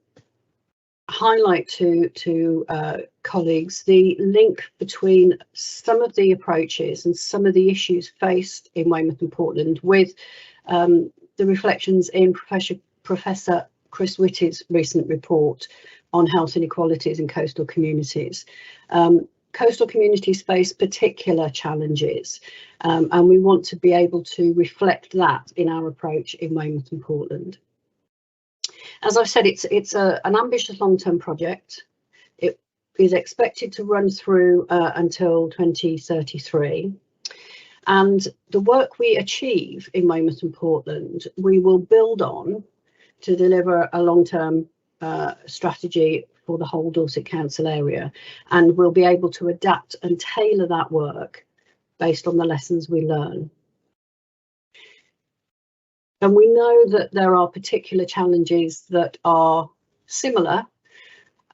highlight to colleagues the link between some of the approaches and some of the issues faced in Weymouth and Portland with the reflections in Professor Chris Whitty's recent report on health inequalities in coastal communities. Coastal communities face particular challenges, and we want to be able to reflect that in our approach in Weymouth and Portland. As I've said, it's an ambitious long-term project. It is expected to run through until 2033. And the work we achieve in Weymouth and Portland, we will build on to deliver a long-term strategy for the whole Dorset Council area, and we'll be able to adapt and tailor that work based on the lessons we learn. And we know that there are particular challenges that are similar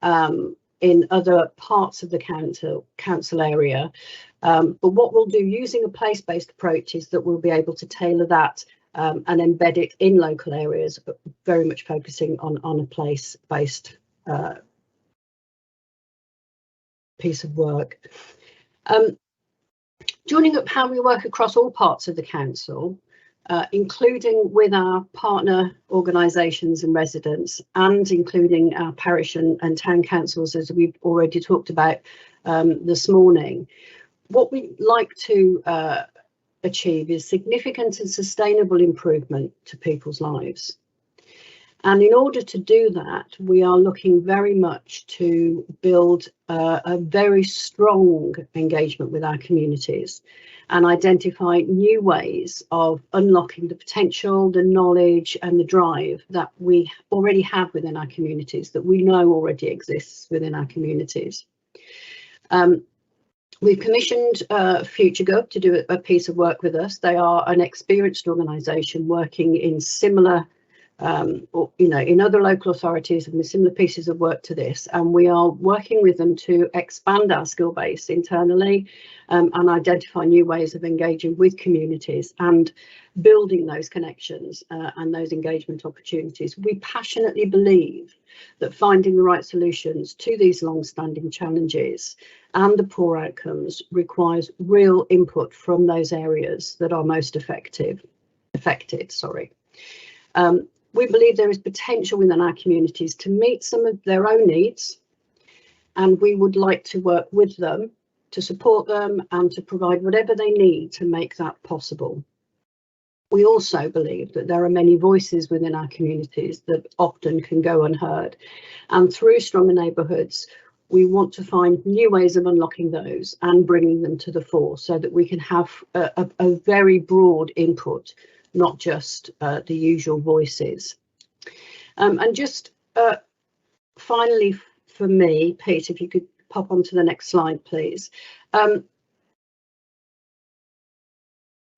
in other parts of the council area. But what we'll do using a place-based approach is that we'll be able to tailor that and embed it in local areas, but very much focusing on a place-based piece of work. Joining up how we work across all parts of the council, including with our partner organisations and residents, and including our parish and town councils, as we've already talked about this morning. What we'd like to achieve is significant and sustainable improvement to people's lives. And in order to do that, we are looking very much to build a very strong engagement with our communities and identify new ways of unlocking the potential, the knowledge and the drive that we already have within our communities, that we know already exists within our communities. We've commissioned FutureGov to do a piece of work with us. They are an experienced organisation working in similar, in other local authorities and with similar pieces of work to this. And we are working with them to expand our skill base internally and identify new ways of engaging with communities and building those connections and those engagement opportunities. We passionately believe that finding the right solutions to these long-standing challenges and the poor outcomes requires real input from those areas that are most affected. We believe there is potential within our communities to meet some of their own needs, and we would like to work with them to support them and to provide whatever they need to make that possible. We also believe that there are many voices within our communities that often can go unheard, and through Stronger Neighbourhoods we want to find new ways of unlocking those and bringing them to the fore so that we can have a very broad input, not just the usual voices. And just finally for me, Pete, if you could pop onto the next slide, please.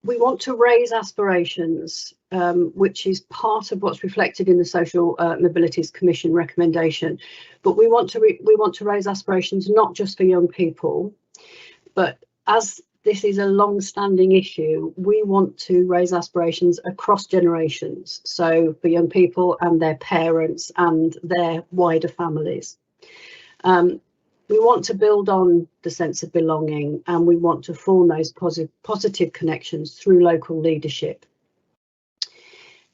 We want to raise aspirations, which is part of what's reflected in the Social Mobilities Commission recommendation. But we want to raise aspirations not just for young people, but as this is a long-standing issue, we want to raise aspirations across generations. So for young people and their parents and their wider families. We want to build on the sense of belonging, and we want to form those positive connections through local leadership.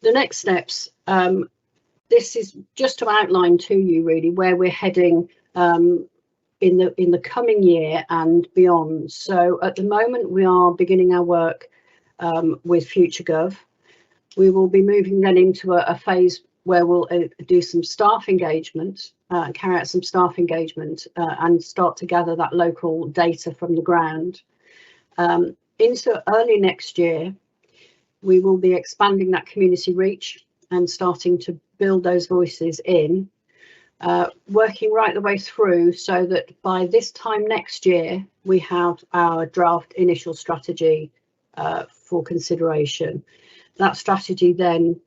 The next steps, this is just to outline to you really where we're heading in the coming year and beyond. So at the moment we are beginning our work with FutureGov. We will be moving then into a phase where we'll do some staff engagement, carry out some staff engagement and start to gather that local data from the ground. Into early next year, we will be expanding that community reach and starting to build those voices in, working right the way through so that by this time next year, we have our draft initial strategy for consideration. That strategy then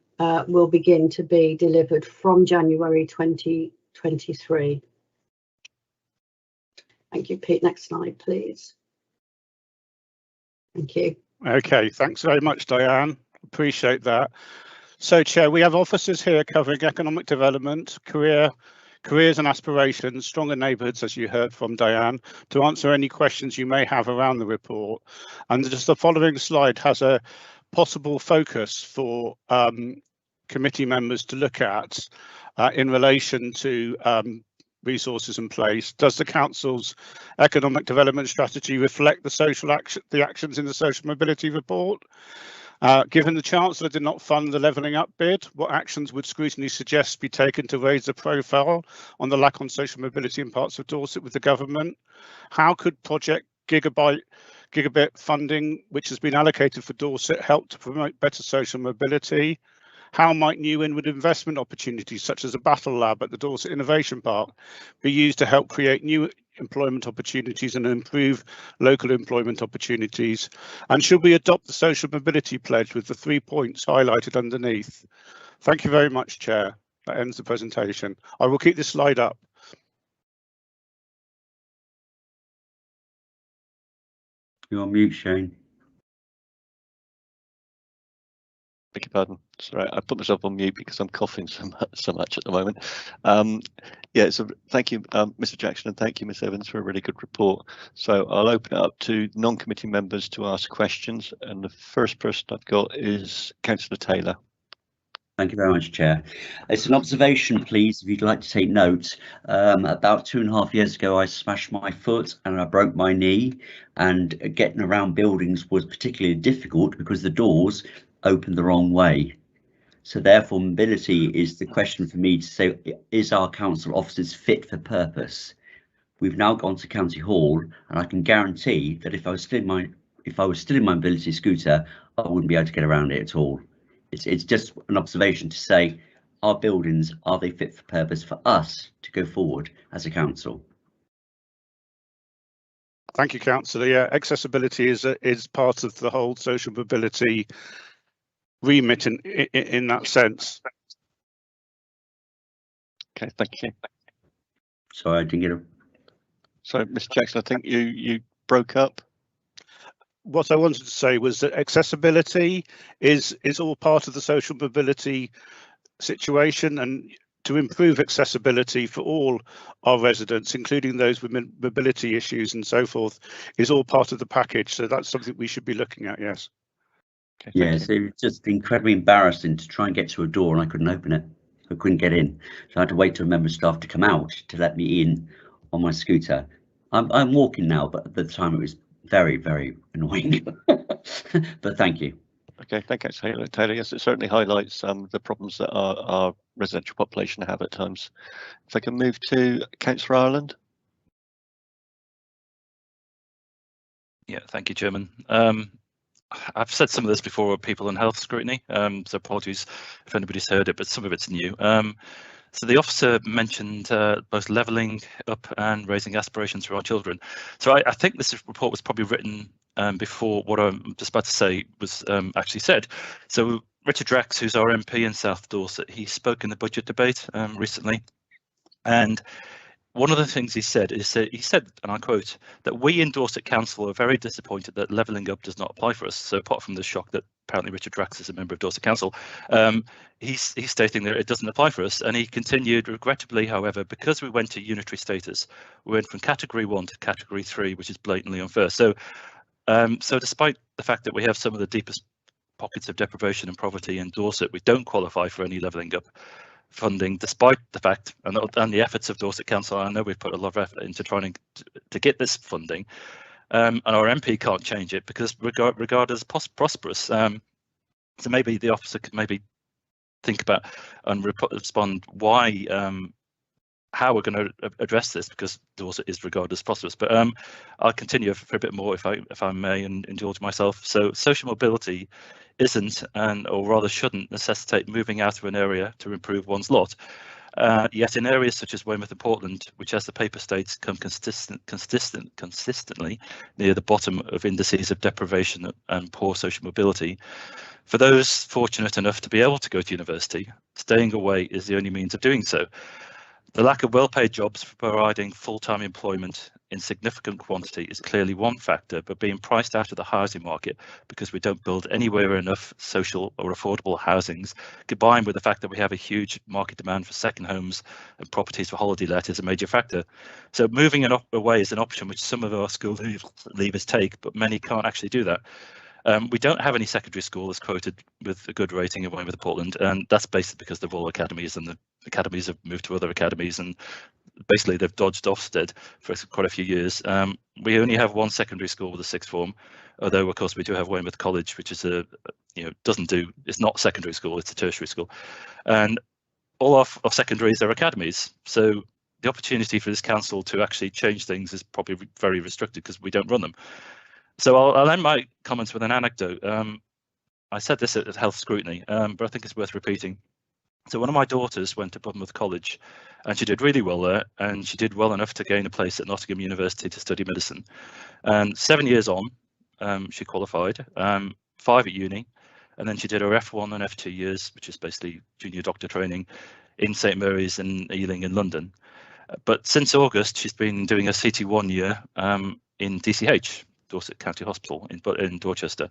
will begin to be delivered from January 2023. Thank you, Pete. Next slide, please. Thank you. Okay, thanks very much, Diane. Appreciate that. So, Chair, we have officers here covering economic development, careers and aspirations, Stronger Neighbourhoods, as you heard from Diane, to answer any questions you may have around the report. And just the following slide has a possible focus for committee members to look at in relation to resources in place. Does the council's economic development strategy reflect the actions in the social mobility report? Given the Chancellor did not fund the levelling up bid, what actions would Scrutiny suggest be taken to raise the profile on the lack on social mobility in parts of Dorset with the government? How could Project Gigabit funding, which has been allocated for Dorset, help to promote better social mobility? How might new inward investment opportunities, such as a battle lab at the Dorset Innovation Park, be used to help create new employment opportunities and improve local employment opportunities? And should we adopt the social mobility pledge with the 3 points highlighted underneath? Thank you very much, Chair. That ends the presentation. I will keep this slide up. You're on mute, Shane. Beg your pardon. Sorry, I put myself on mute because I'm coughing so much at the moment. Yeah, so thank you, Mr. Jackson, and thank you, Ms. Evans, for a really good report. So I'll open it up to non-committee members to ask questions, and the first person I've got is Councillor Taylor. Thank you very much, Chair. It's an observation, please, if you'd like to take note. About 2.5 years ago, I smashed my foot and I broke my knee, and getting around buildings was particularly difficult because the doors opened the wrong way. So therefore, mobility is the question for me to say, is our council officers fit for purpose? We've now gone to County Hall, and I can guarantee that if I was still in my mobility scooter, I wouldn't be able to get around it at all. It's just an observation to say, our buildings, are they fit for purpose for us to go forward as a council? Thank you, Councillor. Yeah, accessibility is part of the whole social mobility remit in that sense. Okay, thank you. Sorry, I didn't get a... So, Mr. Jackson, I think you broke up. What I wanted to say was that accessibility is all part of the social mobility situation, and to improve accessibility for all our residents, including those with mobility issues and so forth, is all part of the package. So that's something we should be looking at, yes. Okay, yes, it was just incredibly embarrassing to try and get to a door and I couldn't open it. I couldn't get in. So I had to wait for a member of staff to come out to let me in on my scooter. I'm walking now, but at the time it was very, very annoying. But thank you. Okay, thank you, Taylor. Yes, it certainly highlights the problems that our residential population have at times. If I can move to Councillor Ireland. Yeah, thank you, Chairman. I've said some of this before with people in health scrutiny, so apologies if anybody's heard it, but some of it's new. So the officer mentioned both levelling up and raising aspirations for our children. So I think this report was probably written before what I'm just about to say was actually said. So Richard Drax, who's our MP in South Dorset, he spoke in the budget debate recently, and one of the things he said is that he said, and I quote, that we in Dorset Council are very disappointed that levelling up does not apply for us. So apart from the shock that apparently Richard Drax is a member of Dorset Council, he's stating that it doesn't apply for us. And he continued, regrettably, however, because we went to unitary status, we went from category 1 to category 3, which is blatantly unfair. So, so despite the fact that we have some of the deepest pockets of deprivation and poverty in Dorset, we don't qualify for any levelling up funding, despite the fact and the efforts of Dorset Council. I know we've put a lot of effort into trying to get this funding, and our MP can't change it because regarded as prosperous. So maybe the officer could maybe think about and respond why, how we're going to address this, because Dorset is regarded as prosperous. But I'll continue for a bit more if I may, and indulge myself. So social mobility isn't, or rather shouldn't, necessitate moving out of an area to improve one's lot. Yet in areas such as Weymouth and Portland, which, as the paper states, come consistently near the bottom of indices of deprivation and poor social mobility, for those fortunate enough to be able to go to university, staying away is the only means of doing so. The lack of well-paid jobs for providing full-time employment in significant quantity is clearly one factor, but being priced out of the housing market because we don't build anywhere enough social or affordable housings, combined with the fact that we have a huge market demand for second homes and properties for holiday let, is a major factor. So moving away is an option which some of our school leavers take, but many can't actually do that. We don't have any secondary school as quoted with a good rating in Weymouth and Portland, and that's basically because they're all academies, and the academies have moved to other academies, and basically they've dodged Ofsted for quite a few years. We only have one secondary school with a sixth form, although of course we do have Weymouth College, which is it's not secondary school, it's a tertiary school, and all of secondaries are academies. So the opportunity for this council to actually change things is probably very restricted because we don't run them. So I'll end my comments with an anecdote. I said this at Health Scrutiny, but I think it's worth repeating. So one of my daughters went to Budmouth College and she did really well there, and she did well enough to gain a place at Nottingham University to study medicine. And 7 years on, she qualified, 5 at uni, and then she did her F1 and F2 years, which is basically junior doctor training, in St Mary's in Ealing in London. But since August, she's been doing a CT1 year in DCH, Dorset County Hospital in Dorchester.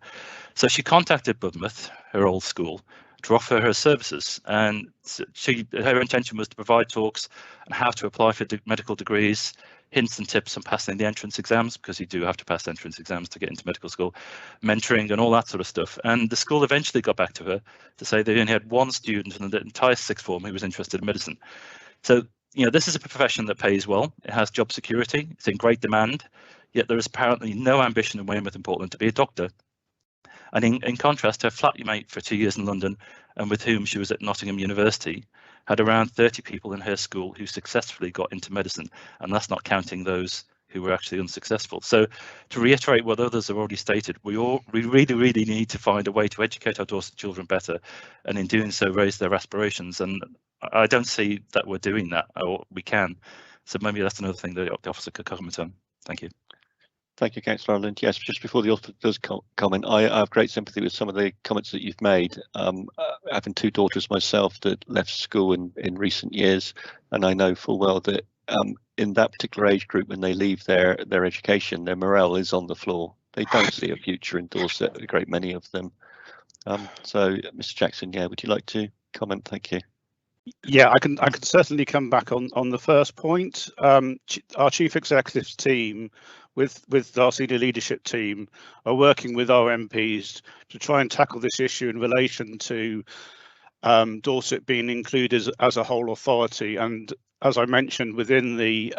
So she contacted Budmouth, her old school, to offer her services, and her intention was to provide talks on how to apply for medical degrees, hints and tips on passing the entrance exams, because you do have to pass entrance exams to get into medical school, mentoring and all that sort of stuff. And the school eventually got back to her to say they only had one student in the entire sixth form who was interested in medicine. So, this is a profession that pays well. It has job security. It's in great demand. Yet there is apparently no ambition in Weymouth and Portland to be a doctor. And in contrast, her flatmate for 2 years in London, and with whom she was at Nottingham University, had around 30 people in her school who successfully got into medicine, and that's not counting those who were actually unsuccessful. So to reiterate what others have already stated, we really need to find a way to educate our Dorset children better, and in doing so raise their aspirations. And I don't see that we're doing that, or we can. So maybe that's another thing that the officer could comment on. Thank you. Thank you, Councillor Ireland. Yes, just before the author does comment, I have great sympathy with some of the comments that you've made. Having 2 daughters myself that left school in recent years, and I know full well that in that particular age group, when they leave their education, their morale is on the floor. They don't see a future in Dorset, a great many of them. So, Mr. Jackson, yeah, would you like to comment? Thank you. Yeah, I can certainly come back on the first point. Our chief executive team with our senior leadership team are working with our MPs to try and tackle this issue in relation to Dorset being included as a whole authority. And as I mentioned, within the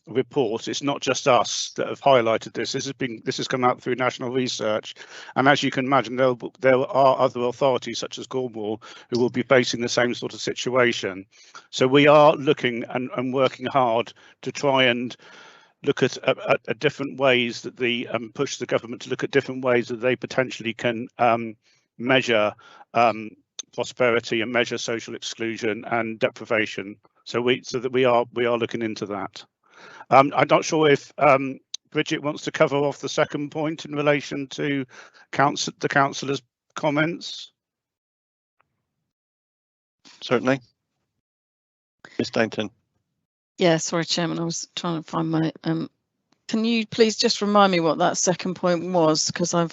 report. It's not just us that have highlighted this. This has come out through national research, and as you can imagine, there are other authorities such as Cornwall who will be facing the same sort of situation. So we are looking and working hard to try and look at different ways that push the government to look at different ways that they potentially can measure prosperity and measure social exclusion and deprivation. So that we are looking into that. I'm not sure if Bridget wants to cover off the second point in relation to the councillor's comments. Certainly. Ms. Dainton. Yeah, sorry, Chairman, I was trying to find my. Can you please just remind me what that second point was, because I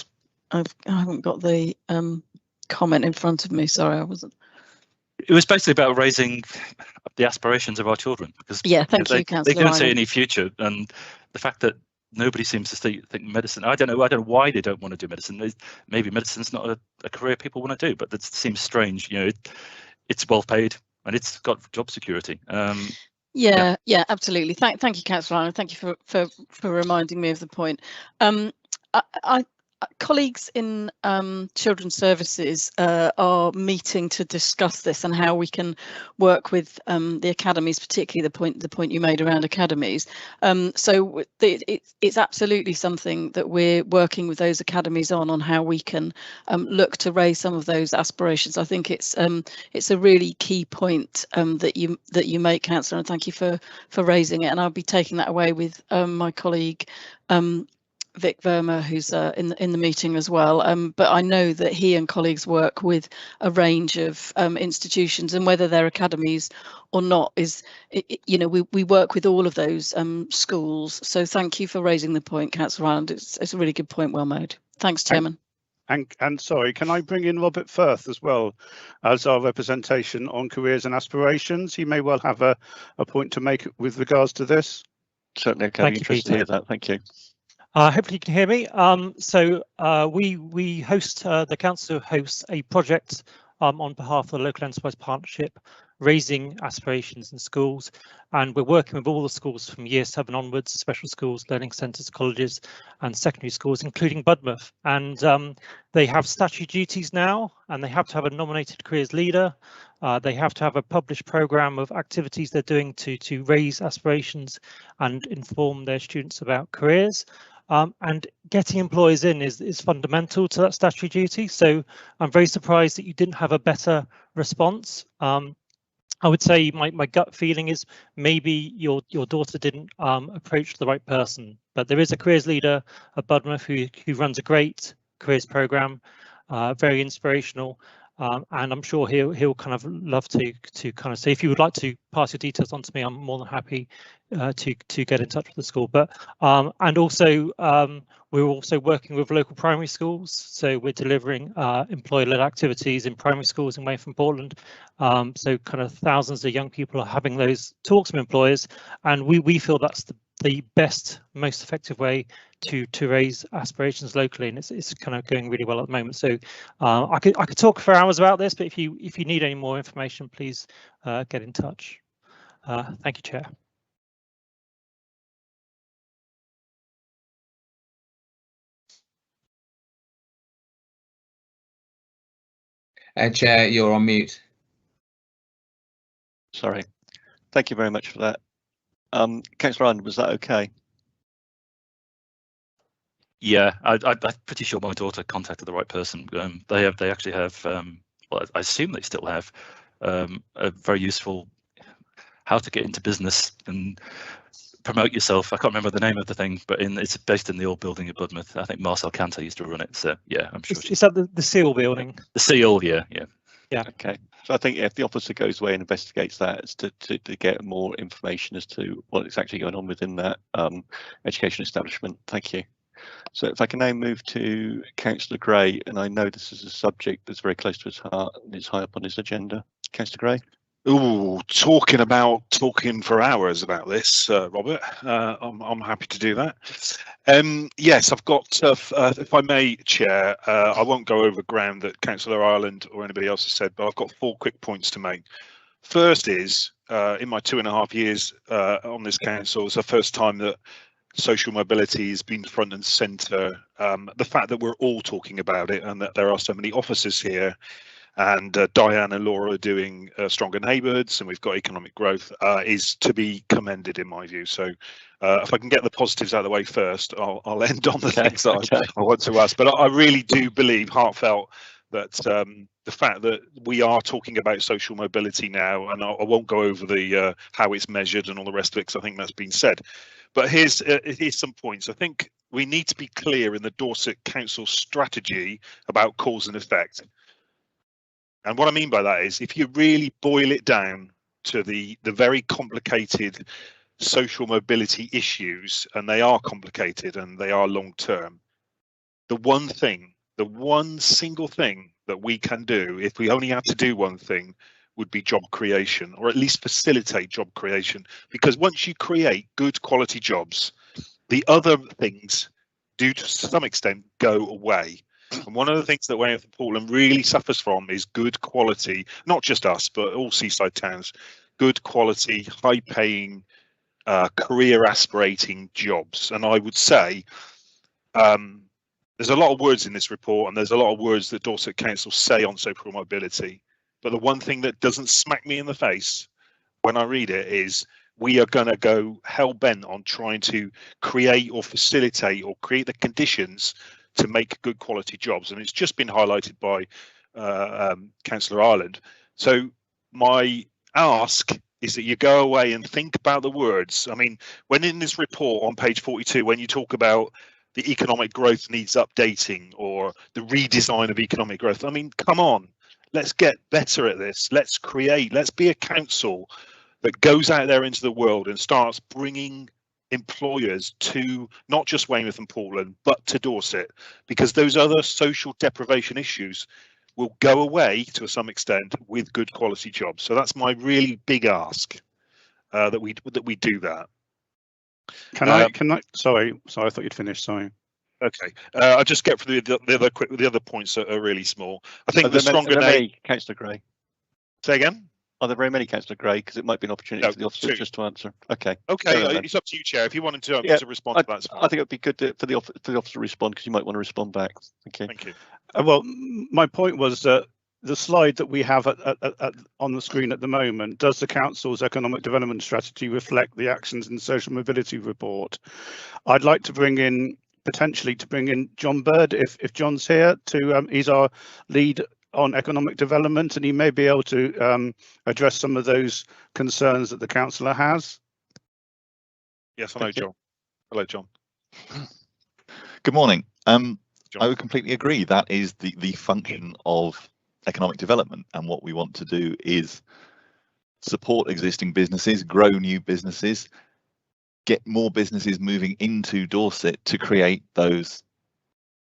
haven't got the comment in front of me. Sorry, I wasn't. It was basically about raising the aspirations of our children, because yeah, thank you, Councillor. They don't see any future, and the fact that nobody seems to think medicine. I don't know why they don't want to do medicine. Maybe medicine's not a career people want to do, but that seems strange. You know, it's well paid and it's got job security. Yeah, absolutely. Thank you, Councillor, and thank you for reminding me of the point. Colleagues in Children's Services are meeting to discuss this and how we can work with the academies, particularly the point you made around academies. So it's absolutely something that we're working with those academies on how we can look to raise some of those aspirations. I think it's a really key point that you make, Councillor, and thank you for raising it. And I'll be taking that away with my colleague Vic Verma, who's in the meeting as well, but I know that he and colleagues work with a range of institutions, and whether they're academies or not we work with all of those schools. So thank you for raising the point, Councillor Ireland. It's a really good point, well made. Thanks, Chairman. And sorry, can I bring in Robert Firth as well as our representation on careers and aspirations? He may well have a point to make with regards to this. Certainly, okay. Interested to hear that. Thank you. Hopefully you can hear me. We host, the council hosts a project on behalf of the Local Enterprise Partnership, raising aspirations in schools, and we're working with all the schools from year 7 onwards, special schools, learning centres, colleges and secondary schools, including Budmouth. And they have statutory duties now, and they have to have a nominated careers leader. They have to have a published programme of activities they're doing to raise aspirations and inform their students about careers. And getting employers in is fundamental to that statutory duty. So I'm very surprised that you didn't have a better response. I would say my gut feeling is maybe your daughter didn't approach the right person, but there is a careers leader at Budmouth who runs a great careers programme, very inspirational. And I'm sure he'll kind of love to kind of say, if you would like to pass your details on to me, I'm more than happy to get in touch with the school. But and also we're also working with local primary schools, so we're delivering employer-led activities in primary schools in Wayne from Portland. So kind of thousands of young people are having those talks with employers, and we feel that's the best, most effective way to raise aspirations locally, and it's kind of going really well at the moment. So I could talk for hours about this, but if you need any more information, please get in touch. Thank you, Chair. Chair, you're on mute. Sorry. Thank you very much for that. Councillor Ireland, was that okay? Yeah, I'm pretty sure my daughter contacted the right person. They actually have, well, I assume they still have a very useful how to get into business and promote yourself. I can't remember the name of the thing, but it's based in the old building at Budmouth. I think Marcel Cantor used to run it. So yeah, I'm sure. Is that the Seal building? The Seal, yeah. Okay. So I think if the officer goes away and investigates that, it's to get more information as to what is actually going on within that education establishment. Thank you. So if I can now move to Councillor Gray, and I know this is a subject that's very close to his heart and is high up on his agenda. Councillor Gray. Ooh, talking for hours about this, Robert. I'm happy to do that. Yes, I've got, if I may, Chair, I won't go over ground that Councillor Ireland or anybody else has said, but I've got 4 quick points to make. First is, in my 2.5 years on this council, it's the first time that social mobility has been front and centre. The fact that we're all talking about it and that there are so many officers here, and Diane and Laura are doing stronger neighbourhoods, and we've got economic growth, is to be commended in my view. So if I can get the positives out of the way first, I'll end on the things that I want to ask. But I really do believe, heartfelt, that the fact that we are talking about social mobility now, and I won't go over the how it's measured and all the rest of it, because I think that's been said. But here's some points. I think we need to be clear in the Dorset Council strategy about cause and effect. And what I mean by that is, if you really boil it down to the very complicated social mobility issues, and they are complicated and they are long term, the one single thing that we can do, if we only had to do one thing, would be job creation, or at least facilitate job creation. Because once you create good quality jobs, the other things do to some extent go away. And one of the things that Weymouth and Portland really suffers from is good quality, not just us, but all seaside towns, good quality, high paying, career aspirating jobs. And I would say there's a lot of words in this report, and there's a lot of words that Dorset Council say on social mobility. But the one thing that doesn't smack me in the face when I read it is we are going to go hell bent on trying to create or facilitate or create the conditions to make good quality jobs. And it's just been highlighted by Councillor Ireland. So my ask is that you go away and think about the words. I mean, when in this report on page 42, when you talk about the economic growth needs updating or the redesign of economic growth, I mean, come on, let's get better at this. Let's be a council that goes out there into the world and starts bringing employers to not just Weymouth and Portland, but to Dorset, because those other social deprivation issues will go away to some extent with good quality jobs. So that's my really big ask, that we do that. Can I? Sorry, I thought you'd finished. Sorry. Okay, I'll just get through the other points that are really small. I think the stronger name. Councillor Gray. Say again. Are there very many, Councillor Gray? Because it might be an opportunity for the officers just to answer. Okay. Okay, it's up to you, Chair. If you wanted to respond to that, I think it would be good for the officer to respond, because you might want to respond back. Okay. Thank you. Well, my point was that the slide that we have on the screen at the moment, does the council's economic development strategy reflect the actions in the social mobility report? I'd like to potentially bring in John Bird, if John's here, he's our lead on economic development, and he may be able to address some of those concerns that the councillor has. Yes, hello, John. Hello, John. Good morning. I would completely agree. That is the function of economic development, and what we want to do is support existing businesses, grow new businesses, get more businesses moving into Dorset to create those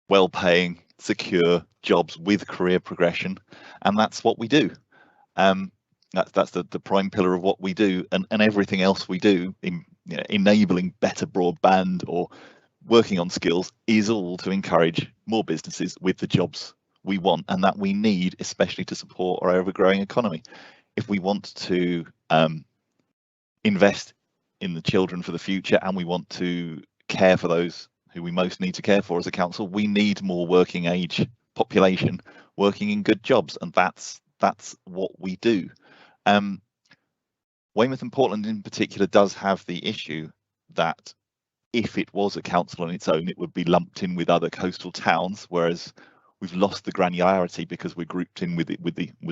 well-paying, secure jobs with career progression, and that's what we do. That's the prime pillar of what we do, and everything else we do, enabling better broadband or working on skills, is all to encourage more businesses with the jobs we want and that we need, especially to support our ever-growing economy. If we want to invest in the children for the future, and we want to care for those who we most need to care for as a council, we need more working age population working in good jobs, and that's what we do. Weymouth and Portland in particular does have the issue that if it was a council on its own, it would be lumped in with other coastal towns, whereas we've lost the granularity because we're grouped in with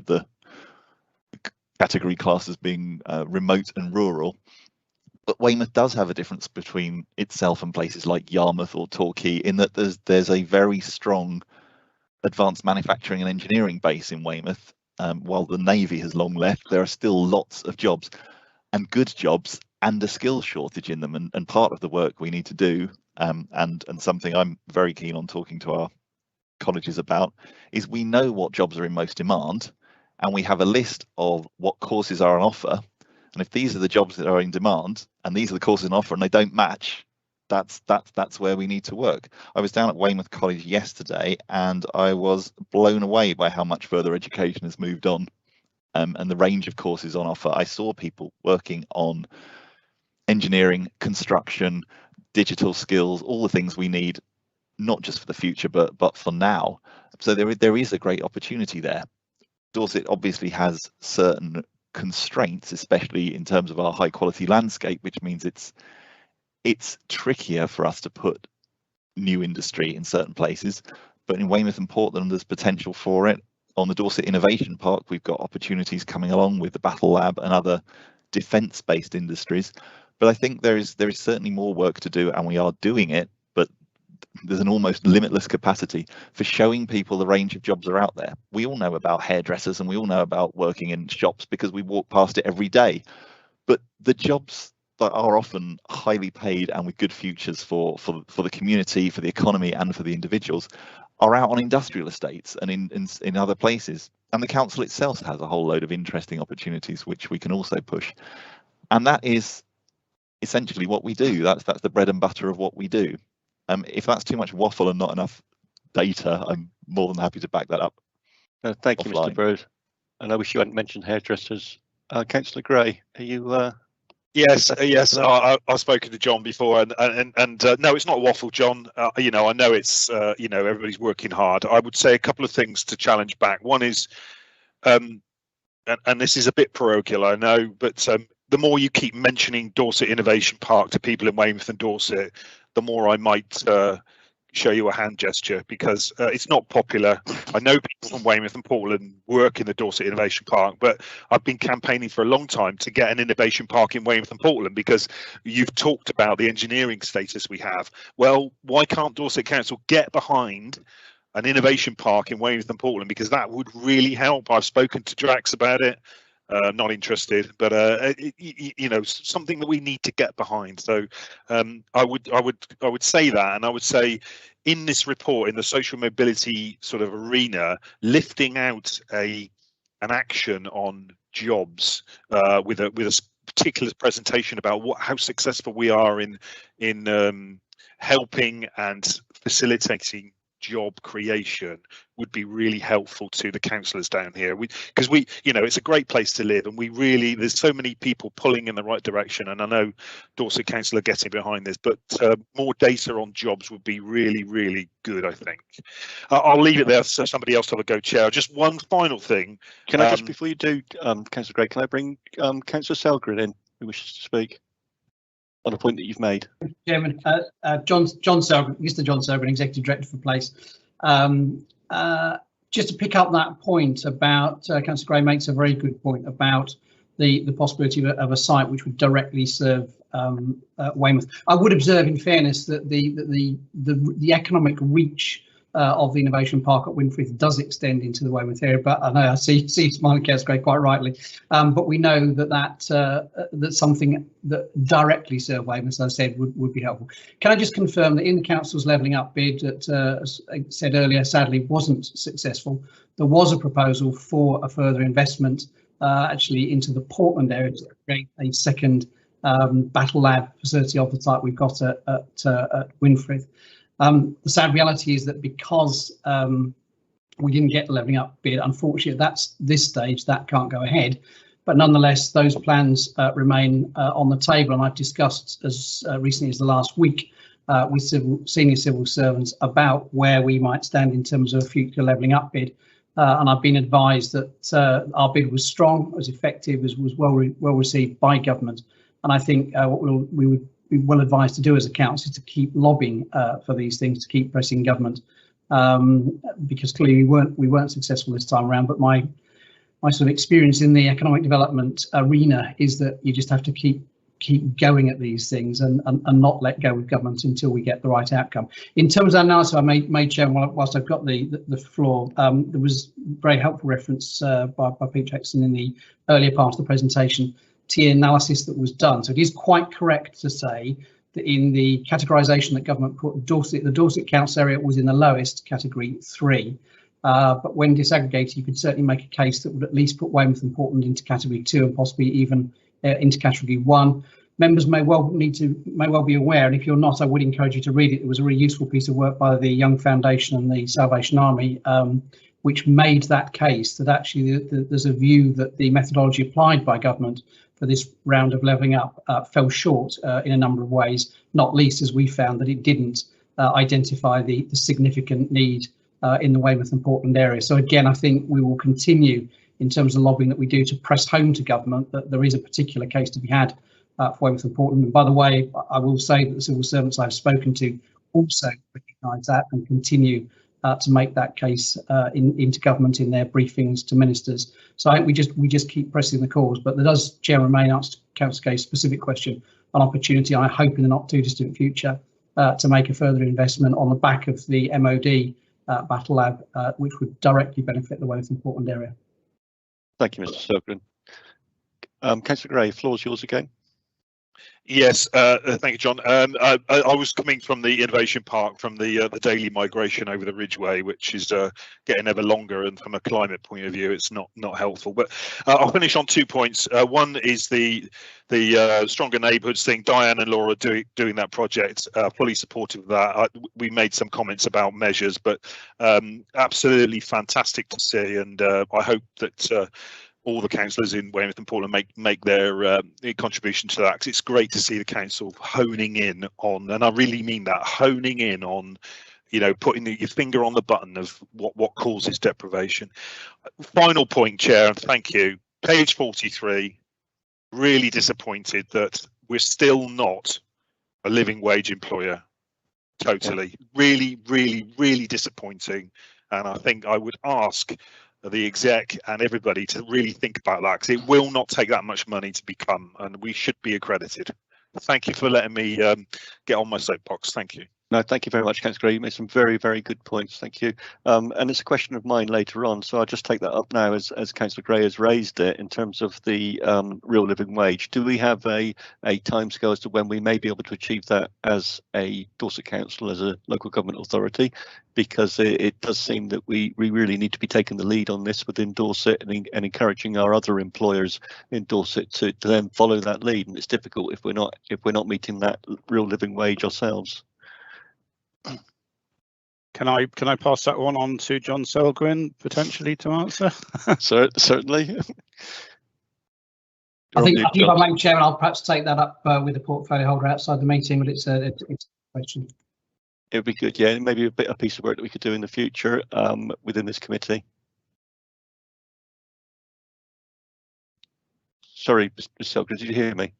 the category classes being remote and rural. But Weymouth does have a difference between itself and places like Yarmouth or Torquay, in that there's a very strong advanced manufacturing and engineering base in Weymouth. While the Navy has long left, there are still lots of jobs, and good jobs, and a skills shortage in them. And part of the work we need to do, and something I'm very keen on talking to our colleges about, is we know what jobs are in most demand, and we have a list of what courses are on offer. And if these are the jobs that are in demand, and these are the courses on offer, and they don't match, that's where we need to work. I was down at Weymouth College yesterday, and I was blown away by how much further education has moved on and the range of courses on offer. I saw people working on engineering, construction, digital skills, all the things we need, not just for the future, but for now. So there is a great opportunity there. Dorset obviously has certain constraints, especially in terms of our high quality landscape, which means it's trickier for us to put new industry in certain places. But in Weymouth and Portland, there's potential for it. On the Dorset Innovation Park, we've got opportunities coming along with the Battle Lab and other defence-based industries. But I think there is certainly more work to do, and we are doing it. But there's an almost limitless capacity for showing people the range of jobs are out there. We all know about hairdressers, and we all know about working in shops because we walk past it every day. But the jobs that are often highly paid and with good futures for the community, for the economy, and for the individuals are out on industrial estates and in other places. And the council itself has a whole load of interesting opportunities which we can also push. And that is essentially what we do. That's the bread and butter of what we do. If that's too much waffle and not enough data, I'm more than happy to back that up. Thank you, Mr. Bird. And I wish you hadn't mentioned hairdressers. Councillor Gray, are you? Yes, I've spoken to John before, and no, it's not waffle, John. You know, I know it's you know, everybody's working hard. I would say a couple of things to challenge back. One is, and this is a bit parochial, I know, but the more you keep mentioning Dorset Innovation Park to people in Weymouth and Dorset, the more I might show you a hand gesture, because it's not popular. I know people from Weymouth and Portland work in the Dorset Innovation Park, but I've been campaigning for a long time to get an innovation park in Weymouth and Portland, because you've talked about the engineering status we have. Well, why can't Dorset Council get behind an innovation park in Weymouth and Portland? Because that would really help. I've spoken to Drax about it. Not interested, but you know, something that we need to get behind. So I would say that, and I would say in this report, in the social mobility sort of arena, lifting out an action on jobs with a particular presentation about how successful we are in helping and facilitating job creation would be really helpful to the councillors down here, because we you know, it's a great place to live, and there's so many people pulling in the right direction, and I know Dorset Council are getting behind this, but more data on jobs would be really, really good, I think. I'll leave it there so somebody else have a go, Chair. Just one final thing. Can I just, before you do, Councillor Gray, can I bring Councillor Selgren in, who wishes to speak on a point that you've made? Chairman, John Selgren, Mr. John Selgren, Executive Director for Place. Just to pick up that point about, Councillor Gray makes a very good point about the possibility of a site which would directly serve Weymouth. I would observe, in fairness, that the economic reach of the Innovation Park at Winfrith does extend into the Weymouth area, but I know I see smiling Councillor Gray quite rightly. But we know that's something that directly serve Weymouth, as I said, would be helpful. Can I just confirm that in the council's levelling up bid that, as I said earlier, sadly wasn't successful, there was a proposal for a further investment actually into the Portland area to create a second battle lab facility of the type we've got at Winfrith. The sad reality is that because we didn't get the levelling up bid, unfortunately, at this stage, that can't go ahead. But nonetheless, those plans remain on the table, and I've discussed as recently as the last week with senior civil servants about where we might stand in terms of a future levelling up bid. And I've been advised that our bid was strong, was effective, was well received by government. And I think what we would be well advised to do as a council is to keep lobbying for these things, to keep pressing government, because clearly we weren't successful this time around. But my sort of experience in the economic development arena is that you just have to keep going at these things and not let go with government until we get the right outcome. In terms of analysis I made, Chairman, whilst I've got the floor, there was very helpful reference by Pete Jackson in the earlier part of the presentation to the analysis that was done. So it is quite correct to say that in the categorisation that government put Dorset, the Dorset Council area was in the lowest, category 3. But when disaggregated, you could certainly make a case that would at least put Weymouth and Portland into category 2 and possibly even into category 1. Members may well be aware, and if you're not, I would encourage you to read it. It was a really useful piece of work by the Young Foundation and the Salvation Army which made that case that actually there's a view that the methodology applied by government for this round of levelling up fell short in a number of ways, not least as we found that it didn't identify the significant need in the Weymouth and Portland area. So again, I think we will continue in terms of lobbying that we do to press home to government that there is a particular case to be had for Weymouth and Portland. And by the way, I will say that the civil servants I've spoken to also recognise that and continue to make that case into government in their briefings to ministers. So I think we just keep pressing the cause. But there does, Chair, remain, answer to Councillor Gay's specific question, an opportunity, I hope in the not too distant future, to make a further investment on the back of the MOD Battle Lab, which would directly benefit the Weymouth and Portland area. Thank you, Mr. Sogren. Councillor Gray, floor's yours again. Yes, thank you, John. I was coming from the Innovation Park, from the daily migration over the Ridgeway, which is getting ever longer, and from a climate point of view, it's not helpful. But I'll finish on 2 points. One is the Stronger Neighbourhoods thing. Diane and Laura doing that project, fully supportive of that. We made some comments about measures, but absolutely fantastic to see, and I hope that all the councillors in Weymouth and Portland make their contribution to that, because it's great to see the council honing in on, and I really mean that, honing in on, you know, putting your finger on the button of what causes deprivation. Final point, Chair, and thank you. Page 43, really disappointed that we're still not a living wage employer. Totally, really disappointing. And I think I would ask the exec and everybody to really think about that, because it will not take that much money to become, and we should be accredited. Thank you for letting me get on my soapbox. Thank you. No, thank you very much, Councillor Gray. You made some very good points. Thank you. And it's a question of mine later on, so I'll just take that up now as Councillor Gray has raised it in terms of the real living wage. Do we have a timescale as to when we may be able to achieve that as a Dorset Council, as a local government authority? Because it does seem that we really need to be taking the lead on this within Dorset and encouraging our other employers in Dorset to then follow that lead. And it's difficult if we're not meeting that real living wage ourselves. Can I pass that one on to John Selgren potentially to answer? Certainly. I think if I may, Chairman, I'll perhaps take that up with the portfolio holder outside the meeting, but it's a question. It would be good, yeah, maybe a piece of work that we could do in the future within this committee. Sorry, Mr. Selgren, did you hear me?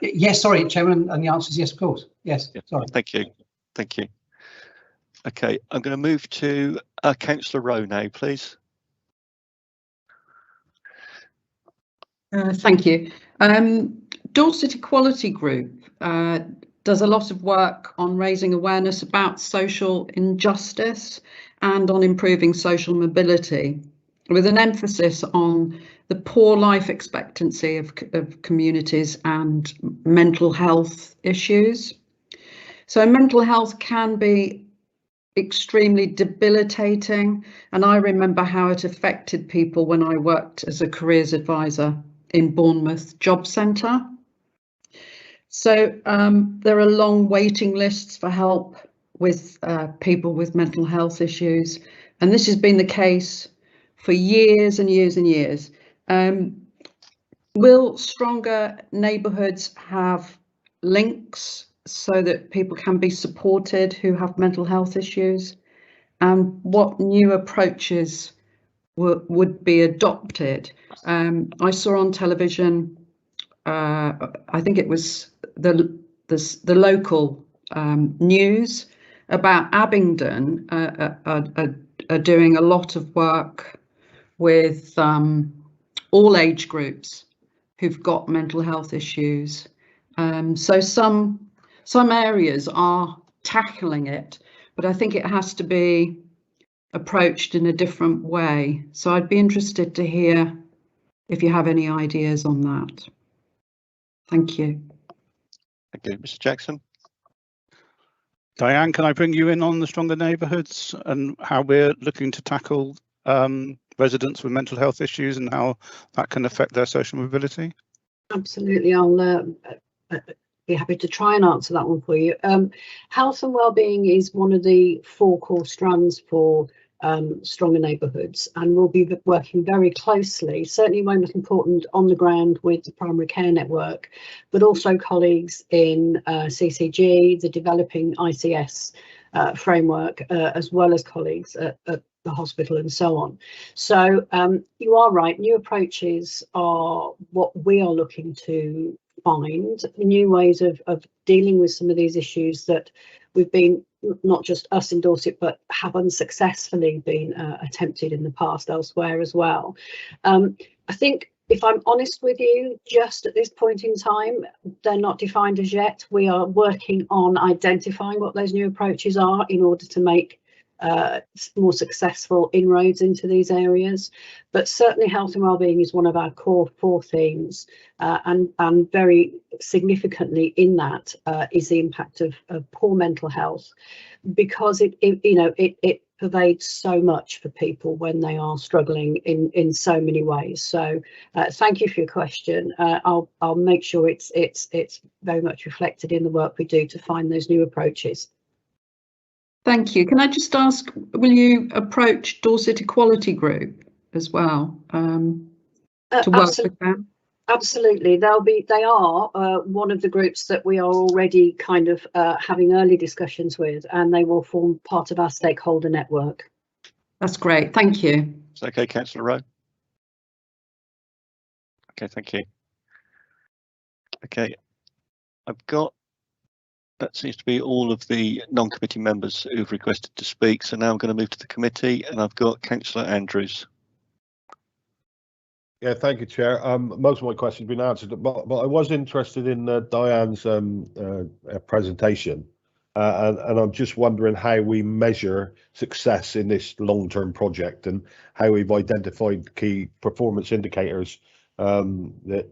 Yes, sorry, Chairman, and the answer is yes, of course. Yes, yeah, sorry. Thank you. Thank you. Okay, I'm going to move to Councillor Rowe now, please. Thank you. Dorset Equality Group does a lot of work on raising awareness about social injustice and on improving social mobility, with an emphasis on the poor life expectancy of communities and mental health issues. So mental health can be extremely debilitating, and I remember how it affected people when I worked as a careers advisor in Bournemouth Job Centre. So there are long waiting lists for help with people with mental health issues, and this has been the case for years and years and years. Will Stronger Neighbourhoods have links so that people can be supported who have mental health issues? And what new approaches would be adopted? I saw on television, I think it was the local news about Abingdon are doing a lot of work with all age groups who've got mental health issues. So some areas are tackling it, but I think it has to be approached in a different way. So I'd be interested to hear if you have any ideas on that. Thank you. Thank you. Mr. Jackson. Diane, can I bring you in on the Stronger Neighbourhoods and how we're looking to tackle residents with mental health issues and how that can affect their social mobility? Absolutely, I'll be happy to try and answer that one for you. Health and wellbeing is one of the 4 core strands for Stronger Neighbourhoods, and we'll be working very closely, certainly Weymouth Important on the ground with the primary care network, but also colleagues in CCG, the developing ICS framework, as well as colleagues at the hospital and so on. So you are right, new approaches are what we are looking to find, new ways of dealing with some of these issues that we've been, not just us in Dorset, but have unsuccessfully been attempted in the past elsewhere as well. I think, if I'm honest with you, just at this point in time, they're not defined as yet. We are working on identifying what those new approaches are in order to make more successful inroads into these areas. But certainly health and wellbeing is one of our core 4 themes, and very significantly in that is the impact of poor mental health, because it pervades so much for people when they are struggling in so many ways. So thank you for your question. I'll make sure it's very much reflected in the work we do to find those new approaches. Thank you. Can I just ask, will you approach Dorset Equality Group as well to work with them? Absolutely. They are one of the groups that we are already kind of having early discussions with, and they will form part of our stakeholder network. That's great. Thank you. It's okay, Councillor Rowe. Okay, thank you. Okay, I've got, that seems to be all of the non-committee members who've requested to speak. So now I'm going to move to the committee, and I've got Councillor Andrews. Yeah, thank you, Chair. Most of my questions have been answered, but I was interested in Diane's presentation, and I'm just wondering how we measure success in this long-term project and how we've identified key performance indicators that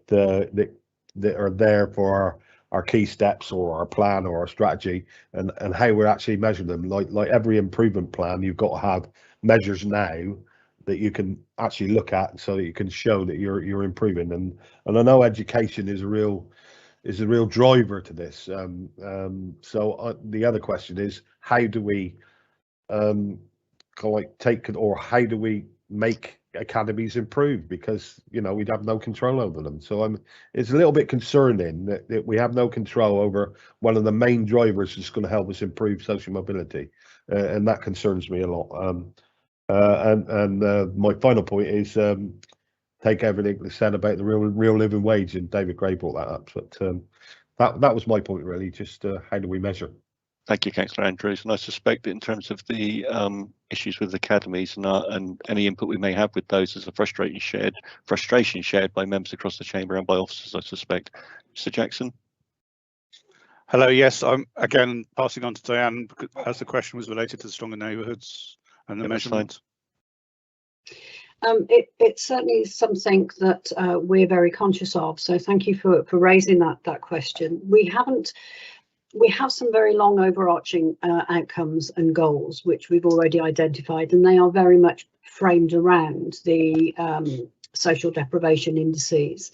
are there for our key steps or our plan or our strategy, and how we're actually measuring them. Like every improvement plan, you've got to have measures now that you can actually look at so that you can show that you're improving. And I know education is a real driver to this. So the other question is, how do we how do we make academies improve, because we'd have no control over them. So it's a little bit concerning that we have no control over one of the main drivers that's going to help us improve social mobility, and that concerns me a lot. My final point is take everything that's said about the real living wage, and David Gray brought that up. But that was my point really. Just how do we measure? Thank you, Councillor Andrews. And I suspect that in terms of the issues with academies and any input we may have with those, is a frustration shared by members across the chamber and by officers, I suspect. Mr. Jackson. Hello. Yes, I'm again passing on to Diane, as the question was related to the Stronger Neighbourhoods and the measurement. It's certainly something that we're very conscious of. So thank you for raising that question. We have some very long overarching outcomes and goals, which we've already identified, and they are very much framed around the social deprivation indices.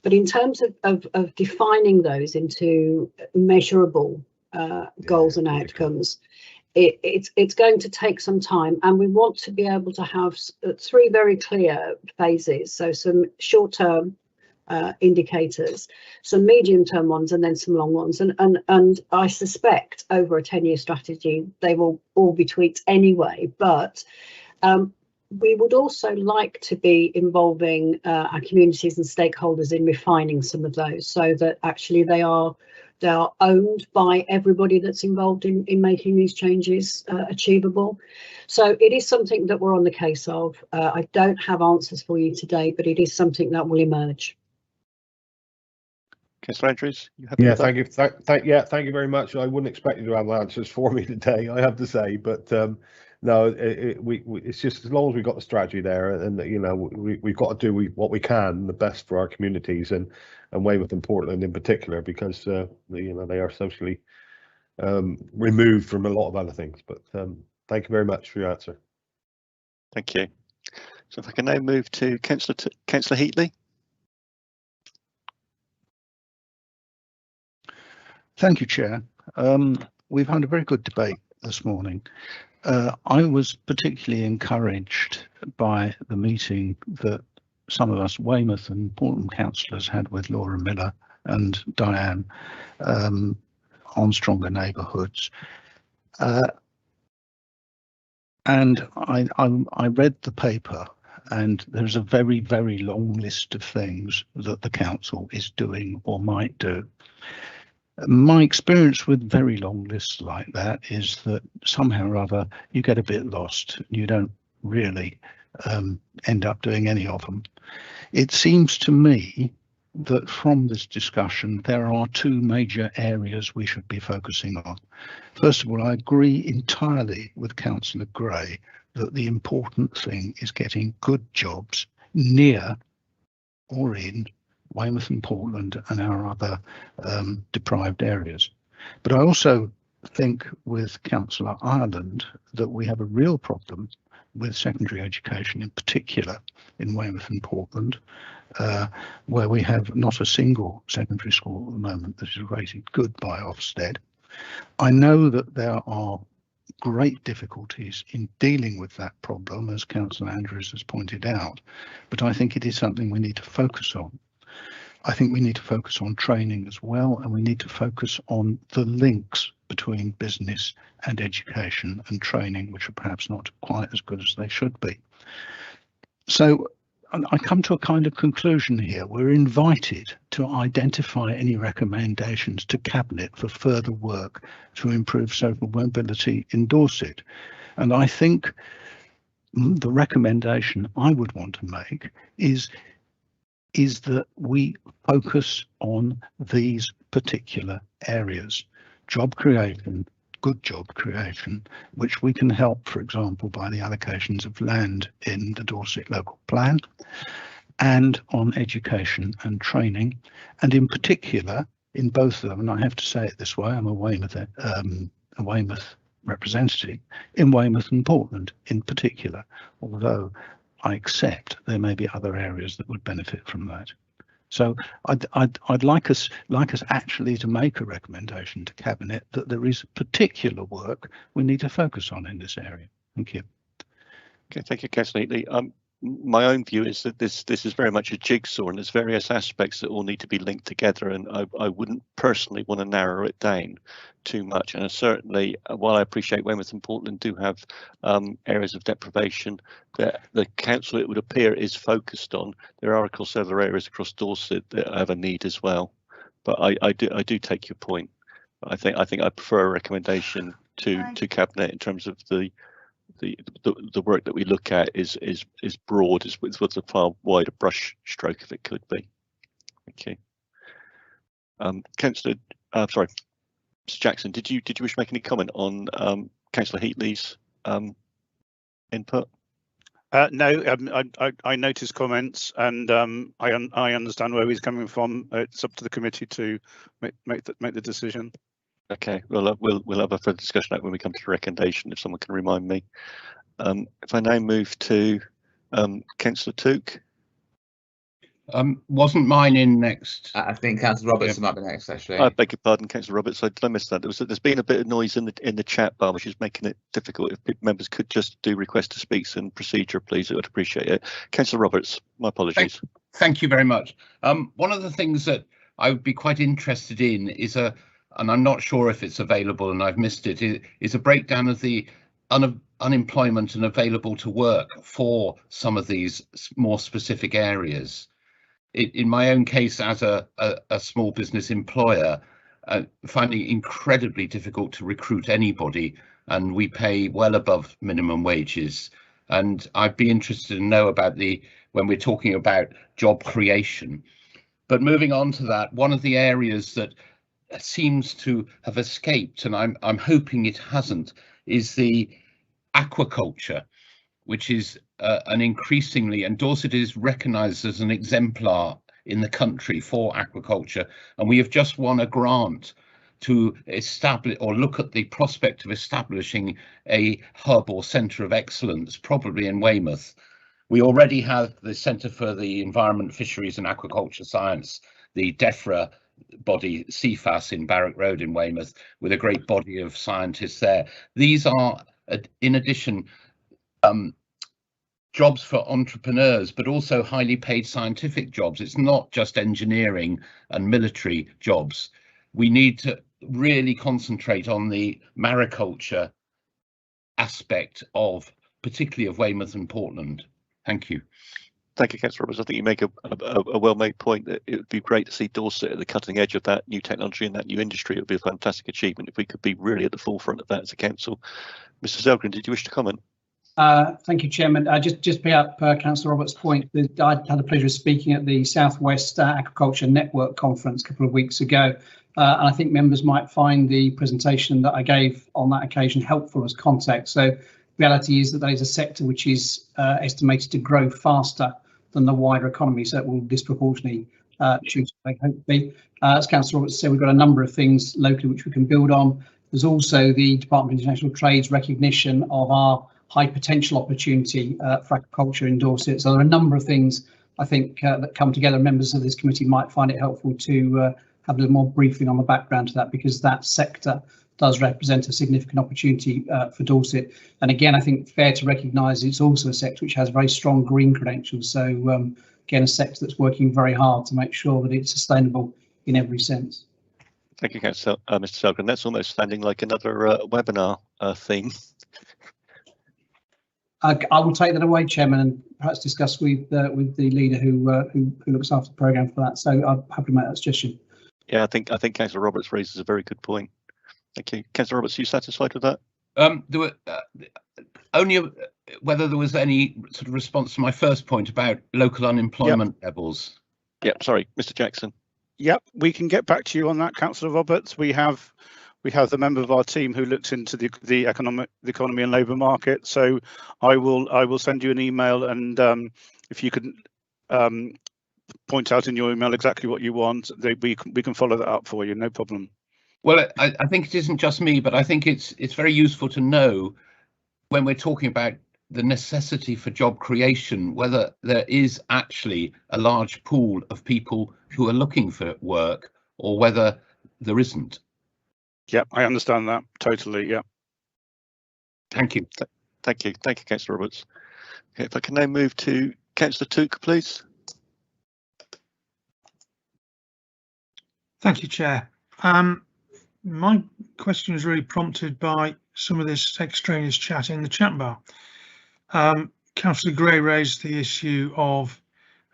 But in terms of defining those into measurable goals and outcomes, it's going to take some time, and we want to be able to have 3 very clear phases. So some short-term indicators, some medium-term ones, and then some long ones. And I suspect over a 10-year strategy they will all be tweaked anyway. But we would also like to be involving our communities and stakeholders in refining some of those, so that actually they are owned by everybody that's involved in making these changes achievable. So it is something that we're on the case of. I don't have answers for you today, but it is something that will emerge. Councillor Andrews, you happy with that? Thank you very much. I wouldn't expect you to have answers for me today, I have to say, but no, it's just as long as we've got the strategy there, and we've got to do what we can, the best for our communities, and Weymouth and Portland in particular, because they are socially removed from a lot of other things. But thank you very much for your answer. Thank you. So if I can now move to Councillor Heatley. Thank you, Chair. We've had a very good debate this morning. I was particularly encouraged by the meeting that some of us Weymouth and Portland councillors had with Laura Miller and Diane on stronger neighbourhoods. And I read the paper, and there's a very, very long list of things that the council is doing or might do. My experience with very long lists like that is that somehow or other you get a bit lost. You don't really end up doing any of them. It seems to me that from this discussion there are two major areas we should be focusing on. First of all, I agree entirely with Councillor Gray that the important thing is getting good jobs near or in Weymouth and Portland and our other deprived areas. But I also think with Councillor Ireland that we have a real problem with secondary education, in particular in Weymouth and Portland, where we have not a single secondary school at the moment that is rated good by Ofsted. I know that there are great difficulties in dealing with that problem, as Councillor Andrews has pointed out, but I think it is something we need to focus on. I think we need to focus on training as well, and we need to focus on the links between business and education and training, which are perhaps not quite as good as they should be. So I come to a kind of conclusion here. We're invited to identify any recommendations to Cabinet for further work to improve social mobility in Dorset. And I think the recommendation I would want to make is that we focus on these particular areas: job creation, good job creation, which we can help, for example, by the allocations of land in the Dorset local plan, and on education and training, and in particular in both of them, and I have to say it this way, I'm a Weymouth representative, in Weymouth and Portland in particular, although I accept there may be other areas that would benefit from that. So I'd like us actually to make a recommendation to Cabinet that there is particular work we need to focus on in this area. Thank you. Okay, thank you, Councillor Heatley. My own view is that this is very much a jigsaw, and there's various aspects that all need to be linked together, and I wouldn't personally want to narrow it down too much. And certainly, while I appreciate Weymouth and Portland do have areas of deprivation that the council, it would appear, is focused on, there are of course other areas across Dorset that have a need as well. But I do take your point. I think I prefer a recommendation to Cabinet in terms of the work that we look at is broad, is with a far wider brush stroke if it could be. Thank you. Councillor, sorry, Mr. Jackson, did you wish to make any comment on Councillor Heatley's input? No, I noticed comments, and I understand where he's coming from. It's up to the committee to make the decision. Okay, well, we'll have a further discussion when we come to the recommendation, if someone can remind me. If I now move to Councillor Took. Wasn't mine in next? I think Councillor Roberts might be next, actually. I beg your pardon, Councillor Roberts. I missed that. There's been a bit of noise in the chat bar, which is making it difficult. If members could just do request to speak and procedure, please, I would appreciate it. Councillor Roberts, my apologies. Thank you very much. One of the things that I would be quite interested in is and I'm not sure if it's available and I've missed it, is a breakdown of the unemployment and available to work for some of these more specific areas. In my own case, as a small business employer, finding it incredibly difficult to recruit anybody, and we pay well above minimum wages. And I'd be interested to know about when we're talking about job creation. But moving on to that, one of the areas that seems to have escaped, and I'm hoping it hasn't, is the aquaculture, which is an increasingly, and Dorset is recognised as an exemplar in the country for aquaculture, and we have just won a grant to establish or look at the prospect of establishing a hub or centre of excellence, probably in Weymouth. We already have the Centre for the Environment, Fisheries and Aquaculture Science, the DEFRA body, CFAS, in Barrack Road in Weymouth, with a great body of scientists there. These are in addition, jobs for entrepreneurs, but also highly paid scientific jobs. It's not just engineering and military jobs. We need to really concentrate on the mariculture aspect of, particularly of Weymouth and Portland. Thank you. Thank you, Councillor Roberts. I think you make a well-made point that it would be great to see Dorset at the cutting edge of that new technology and that new industry. It would be a fantastic achievement if we could be really at the forefront of that as a council. Mr. Zelgren, did you wish to comment? Thank you, Chairman. Just pick up Councillor Roberts' point. I had the pleasure of speaking at the South West Agriculture Network conference a couple of weeks ago, and I think members might find the presentation that I gave on that occasion helpful as context. So, the reality is that is a sector which is estimated to grow faster than the wider economy, so it will disproportionately choose, I hope, be. As Councillor Roberts said, we've got a number of things locally which we can build on. There's also the Department of International Trade's recognition of our high potential opportunity for agriculture in Dorset. So there are a number of things I think that come together. Members of this committee might find it helpful to have a little more briefing on the background to that, because that sector does represent a significant opportunity for Dorset. And again, I think fair to recognise it's also a sector which has very strong green credentials. So again, a sector that's working very hard to make sure that it's sustainable in every sense. Thank you, Councillor, Mr. Zelgren. That's almost sounding like another webinar theme. I will take that away, Chairman, and perhaps discuss with the leader who looks after the programme for that. So I'll happily make that suggestion. Yeah, I think Councillor Roberts raises a very good point. Thank you, Councillor Roberts. Are you satisfied with that? There were only whether there was any sort of response to my first point about local unemployment levels. Yeah, sorry, Mr. Jackson. Yep, we can get back to you on that, Councillor Roberts. We have the member of our team who looks into the economy and labour market. So I will send you an email, and if you can point out in your email exactly what you want, we can follow that up for you. No problem. Well, I think it isn't just me, but I think it's very useful to know when we're talking about the necessity for job creation, whether there is actually a large pool of people who are looking for work or whether there isn't. Yeah, I understand that totally. Yeah. Thank you. Thank you, Councillor Roberts. Okay, if I can now move to Councillor Took, please. Thank you, Chair. My question was really prompted by some of this extraneous chat in the chat bar. Councillor Gray raised the issue of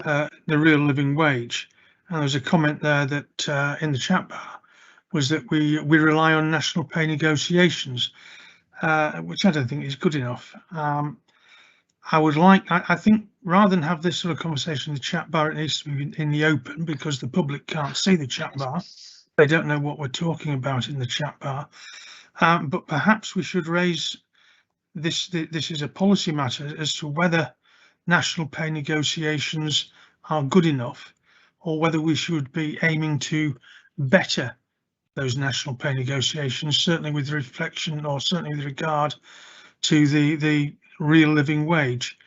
the real living wage, and there was a comment there that in the chat bar was that we rely on national pay negotiations, which I don't think is good enough. I think rather than have this sort of conversation in the chat bar, it needs to be in the open, because the public can't see the chat bar. They don't know what we're talking about in the chat bar. But perhaps we should raise this is a policy matter as to whether national pay negotiations are good enough, or whether we should be aiming to better those national pay negotiations, certainly with reflection, or certainly with regard to the real living wage.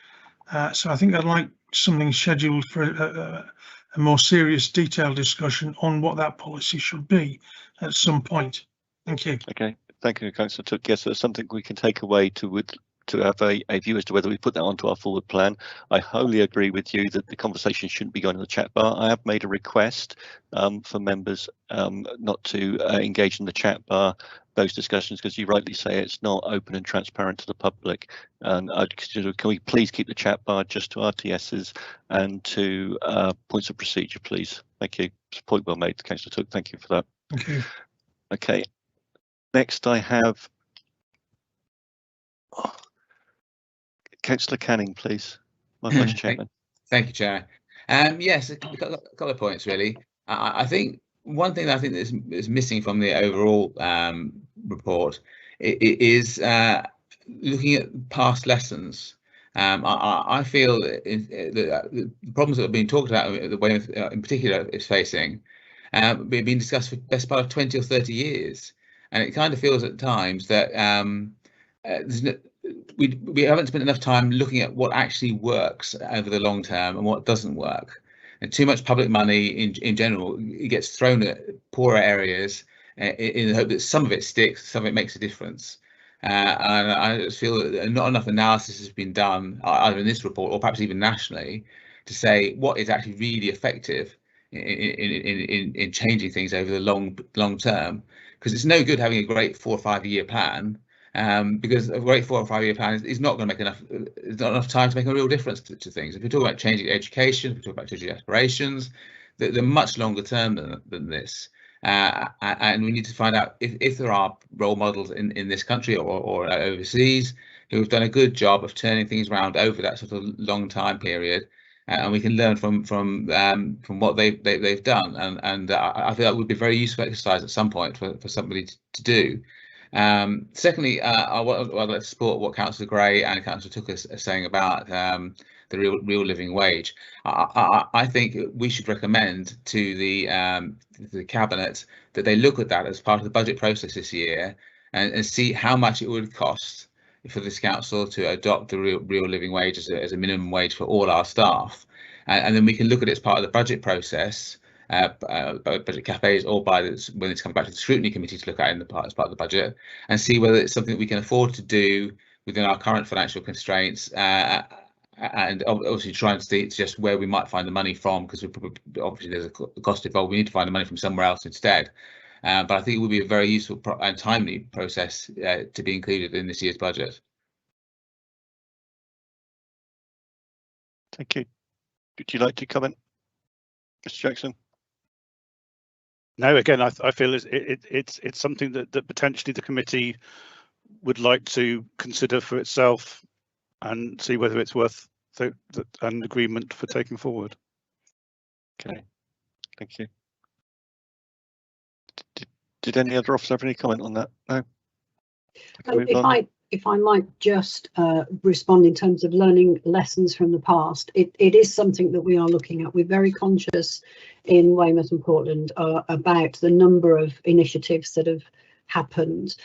So I think I'd like something scheduled for a more serious, detailed discussion on what that policy should be at some point. Thank you. Okay, thank you, Councillor Took. Yes, that's something we can take away to have a view as to whether we put that onto our forward plan. I wholly agree with you that the conversation shouldn't be going in the chat bar. I have made a request for members not to engage in the chat bar those discussions, because you rightly say it's not open and transparent to the public. And can we please keep the chat bar just to RTSs and to points of procedure, please? Thank you. It's a point well made, Councillor Took. Thank you for that. Thank you. Okay. Next, I have Councillor Canning, please. My Vice Chairman. Thank you, Chair. Yes, a couple of points really. I think one thing that I think is missing from the overall report is looking at past lessons. I feel the problems that have been talked about, the way in particular is facing, been discussed for the best part of 20 or 30 years, and it kind of feels at times that we haven't spent enough time looking at what actually works over the long term and what doesn't work. And too much public money in general, it gets thrown at poorer areas in the hope that some of it sticks, some of it makes a difference. And I just feel that not enough analysis has been done, either in this report or perhaps even nationally, to say what is actually really effective in changing things over the long term. Because it's no good having a great 4 or 5 year plan, because a great 4 or 5 year plan is not going to make enough. There's not enough time to make a real difference to things. If we talk about changing education, if we talk about changing aspirations, they're much longer term than this. And we need to find out if there are role models in this country or overseas who have done a good job of turning things around over that sort of long time period, and we can learn from what they've done. And I feel that would be a very useful exercise at some point for somebody to do. Secondly, I'd like to support what Councillor Gray and Councillor Tucker are saying about the real living wage. I think we should recommend to the Cabinet that they look at that as part of the budget process this year and see how much it would cost for this council to adopt the real living wage as a minimum wage for all our staff, and then we can look at it as part of the budget process, budget cafes, or when it's come back to the Scrutiny Committee to look at as part of the budget, and see whether it's something that we can afford to do within our current financial constraints. And obviously trying to see just where we might find the money from, because obviously there's a cost involved. We need to find the money from somewhere else instead. But I think it would be a very useful and timely process to be included in this year's budget. Thank you. Would you like to comment, Mr. Jackson? No, again, I feel it's something that potentially the committee would like to consider for itself and see whether it's worth an agreement for taking forward. Okay, thank you. Did any other officer have any comment on that? No. If I might just respond in terms of learning lessons from the past, it is something that we are looking at. We're very conscious in Weymouth and Portland about the number of initiatives that have happened,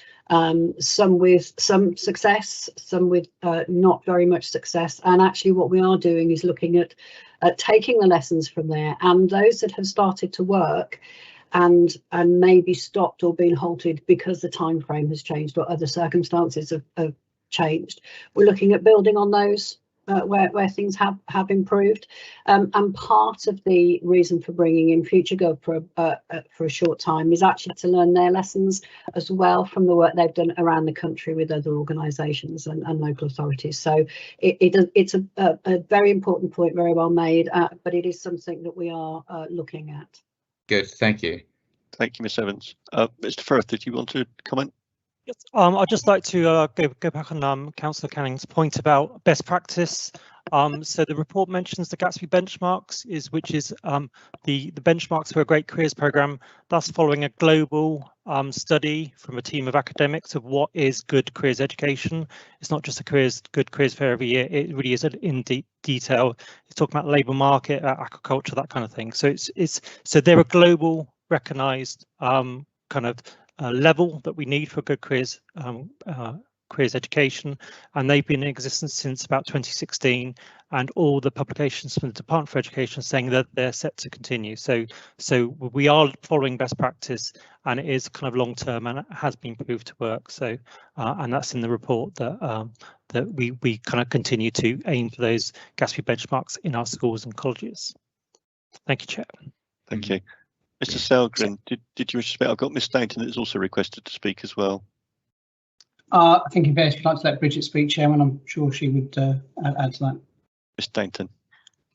some with some success, some with not very much success. And actually what we are doing is looking at taking the lessons from there, and those that have started to work and maybe stopped or been halted because the time frame has changed or other circumstances have changed. We're looking at building on those where things have improved, and part of the reason for bringing in FutureGov for a short time is actually to learn their lessons as well from the work they've done around the country with other organisations and local authorities. So it's a very important point, very well made, but it is something that we are looking at. Good, thank you. Thank you, Ms. Evans. Mr. Firth, did you want to comment? Yes, I'd just like to go back on Councillor Canning's point about best practice. So the report mentions the Gatsby benchmarks, which is the benchmarks for a Great Careers programme, thus following a global study from a team of academics of what is good careers education. It's not just a good careers fair every year, it really is in detail. It's talking about labour market, agriculture, that kind of thing. So so they're a global recognised kind of level that we need for good careers education, and they've been in existence since about 2016, and all the publications from the Department for Education are saying that they're set to continue. So we are following best practice, and it is kind of long term, and it has been proved to work. So and that's in the report that that we kind of continue to aim for those Gatsby benchmarks in our schools and colleges. Thank you, Chair. Thank you. Mr. Selgren, did you wish to speak? I've got Miss Stainton that is also requested to speak as well. I think in fairness, we'd like to let Bridget speak, Chairman. I'm sure she would add to that. Miss Stainton.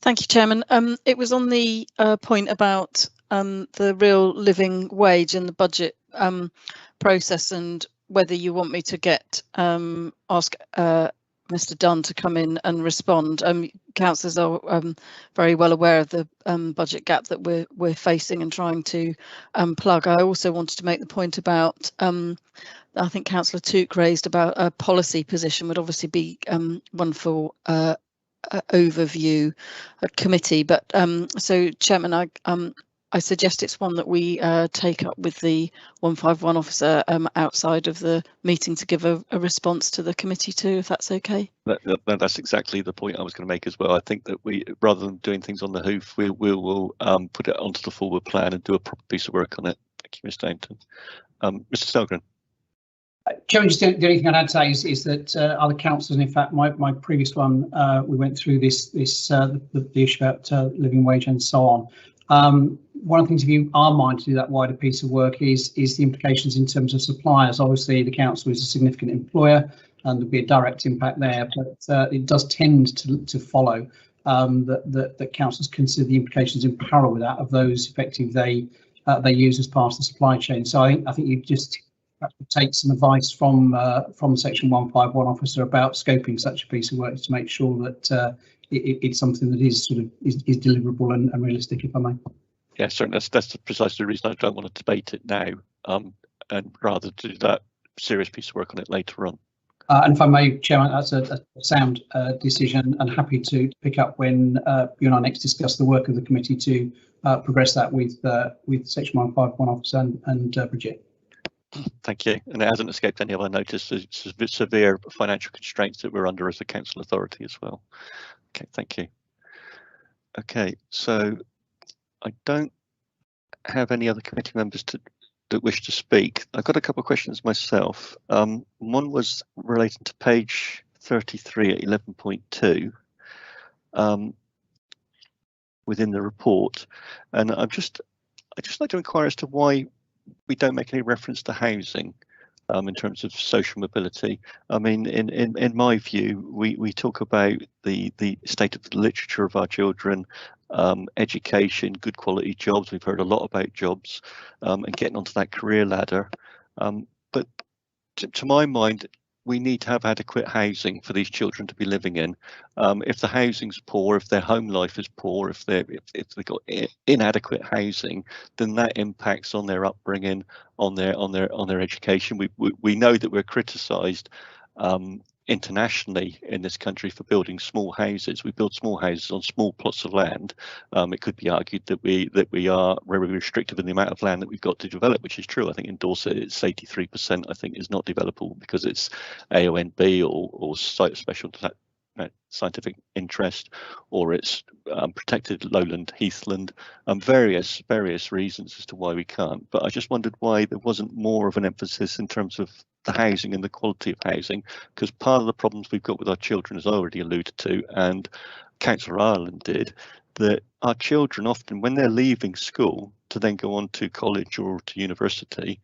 Thank you, Chairman. It was on the point about the real living wage in the budget process, and whether you want me to ask Mr. Dunn to come in and respond. Councillors are very well aware of the budget gap that we're facing and trying to plug. I also wanted to make the point about I think Councillor Tuke raised about a policy position would obviously be one for overview committee, but so Chairman, I suggest it's one that we take up with the 151 officer outside of the meeting to give a response to the committee too, if that's okay. That's exactly the point I was going to make as well. I think that we, rather than doing things on the hoof, we will put it onto the forward plan and do a proper piece of work on it. Thank you, Ms. Stainton. Mr. Selgren. Chairman, just the only thing I'd add to that is that other councillors, and in fact my previous one, we went through the issue about living wage and so on. One of the things, if you are minded to do that wider piece of work, is the implications in terms of suppliers. Obviously, the council is a significant employer, and there'll be a direct impact there, but it does tend to follow that councils consider the implications in parallel with that of those effective they use as part of the supply chain. So I think you just perhaps take some advice from Section 151 officer about scoping such a piece of work to make sure that it's something that is is deliverable and realistic, if I may. Yeah, certainly. That's precisely the reason I don't want to debate it now, and rather do that serious piece of work on it later on. And if I may, Chairman, that's a sound decision, and happy to pick up when you and I next discuss the work of the committee to progress that with Section 151 officer and Bridget. Thank you. And it hasn't escaped any of our notice the severe financial constraints that we're under as a council authority as well. Okay, thank you. Okay, so I don't have any other committee members that wish to speak. I've got a couple of questions myself. One was relating to page 33 at 11.2 within the report, and I'd just like to inquire as to why we don't make any reference to housing in terms of social mobility. I mean, in my view, we talk about the state of the literature of our children, education, good quality jobs. We've heard a lot about jobs and getting onto that career ladder. But to my mind, we need to have adequate housing for these children to be living in. If the housing's poor, if their home life is poor, if they've got inadequate housing, then that impacts on their upbringing, on their education. We know that we're criticised internationally in this country for building small houses. We build small houses on small plots of land. It could be argued that we are very restrictive in the amount of land that we've got to develop, which is true. I think in Dorset it's 83%. I think is not developable because it's AONB or site of special scientific interest, or it's protected lowland heathland, various reasons as to why we can't. But I just wondered why there wasn't more of an emphasis in terms of the housing and the quality of housing, because part of the problems we've got with our children, as I already alluded to, and Councillor Ireland did, that our children often, when they're leaving school to then go on to college or to university,